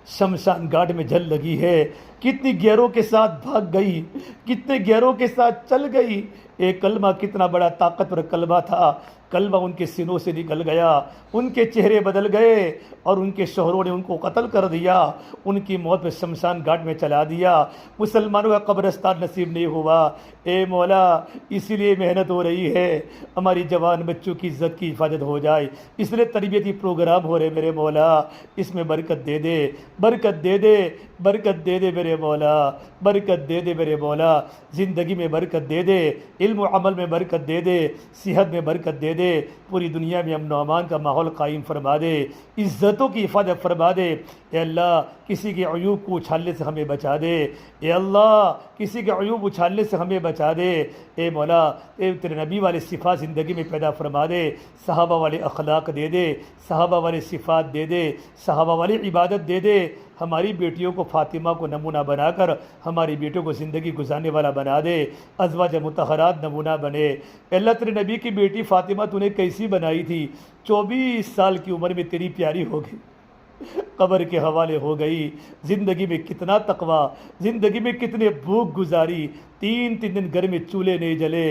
شمشان گھاٹ میں جل لگی ہے، کتنی گیروں کے ساتھ بھاگ گئی، کتنے گیروں کے ساتھ چل گئی۔ ایک کلمہ کتنا بڑا طاقتور کلمہ تھا، کلمہ ان کے سینوں سے نکل گیا، ان کے چہرے بدل گئے اور ان کے شوہروں نے ان کو قتل کر دیا، ان کی موت میں شمشان گھاٹ میں چلا دیا، مسلمانوں کا قبرستان نصیب نہیں ہوا۔ اے مولا اسی لیے محنت ہو رہی ہے، ہماری جوان بچوں کی عزت کی حفاظت ہو جائے، اس لیے تربیتی پروگرام ہو رہے میرے مولا، اس میں برکت دے دے، برکت دے دے، برکت دے دے میرے مولا، برکت دے دے میرے مولا، زندگی میں برکت دے دے، علم و عمل میں برکت دے دے، صحت میں برکت دے دے، پوری دنیا میں امن و امان کا ماحول قائم فرما دے، عزتوں کی حفاظت فرما دے۔ اے اللہ کسی کے عیوب کو اچھالنے سے ہمیں بچا دے، اے اللہ کسی کے عیوب اچھالنے سے ہمیں بچا دے۔ اے مولا تیرے نبی والے صفات زندگی میں پیدا فرما دے، صحابہ والے اخلاق دے دے، صحابہ والے صفات دے دے، صحابہ والی عبادت دے دے۔ ہماری بیٹیوں کو فاطمہ کو نمونہ بنا کر ہماری بیٹیوں کو زندگی گزارنے والا بنا دے، ازواج مطہرات نمونہ بنے۔ اللہ تیرے نبی کی بیٹی فاطمہ تو نے کیسی بنائی تھی، 24 سال کی عمر میں تیری پیاری ہو گئی، قبر کے حوالے ہو گئی۔ زندگی میں کتنا تقویٰ، زندگی میں کتنے بھوک گزاری، 3 دن گھر میں چولہے نہیں جلے،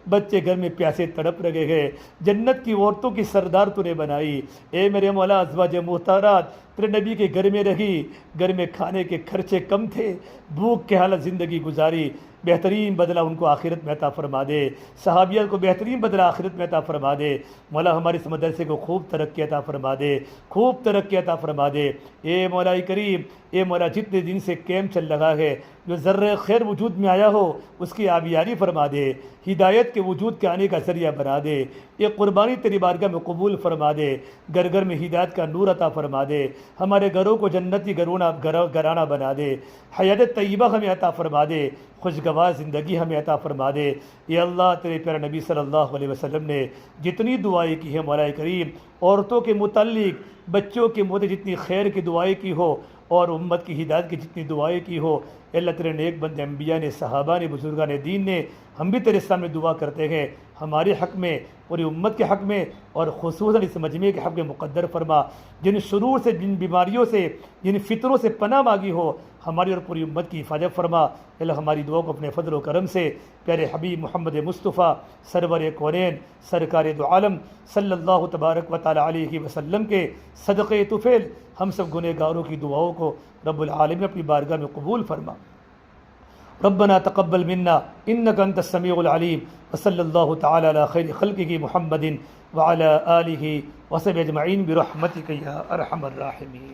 بچے گھر میں پیاسے تڑپ رہے ہیں، جنت کی عورتوں کی سردار تو نے بنائی۔ اے میرے مولا ازواج محترمات تیرے نبی کے گھر میں رہی، گھر میں کھانے کے خرچے کم تھے، بھوک کے حالت زندگی گزاری۔ بہترین بدلہ ان کو آخرت میں عطا فرما دے، صحابیات کو بہترین بدلہ آخرت میں عطا فرما دے۔ مولا ہمارے اس مدرسے کو خوب ترقی عطا فرما دے، خوب ترقی عطا فرما دے۔ اے مولا کریم، اے مولا جتنے دن سے کیمپ چل رہا ہے، جو ذرہ خیر وجود میں آیا ہو اس کی آبیاری فرما دے، ہدایت کے وجود کے آنے کا ذریعہ بنا دے۔ یہ قربانی تیری بارگاہ میں قبول فرما دے، گھر گھر میں ہدایت کا نور عطا فرما دے، ہمارے گھروں کو جنتی گھرانہ بنا دے، حیات طیبہ ہمیں عطا فرما دے، خوشگوار زندگی ہمیں عطا فرما دے۔ یہ اللہ تیرے پیارے نبی صلی اللہ علیہ وسلم نے جتنی دعائیں کی ہیں مولا کریم، عورتوں کے متعلق، بچوں کے متعلق جتنی خیر کی دعائیں کی ہو اور امت کی ہدایت کی جتنی دعائیں کی ہو، اللہ تیرے نیک بندے انبیاء نے، صحابہ نے، بزرگان دین نے، ہم بھی تیرے سامنے دعا کرتے ہیں، ہمارے حق میں، پوری امت کے حق میں، اور خصوصاً اس مجمع کے حق میں مقدر فرما۔ جن شرور سے، جن بیماریوں سے، جن فطروں سے پناہ مانگی ہو، ہماری اور پوری امت کی حفاظت فرما۔ اللہ ہماری دعا کو اپنے فضل و کرم سے پیارے حبیب محمد مصطفیٰ سرور کونین سرکار دو عالم صلی اللہ تبارک و تعالی علیہ وسلم کے صدقے طفیل ہم سب گنہگاروں کی دعاؤں کو رب العالمین اپنی بارگاہ میں قبول فرما۔ ربنا تقبل منا انك انت السميع العليم، وصلی اللہ تعالی علی خیر خلقہ محمد وعلى آلہ وصحبہ اجمعین برحمتک یا ارحم الراحمین۔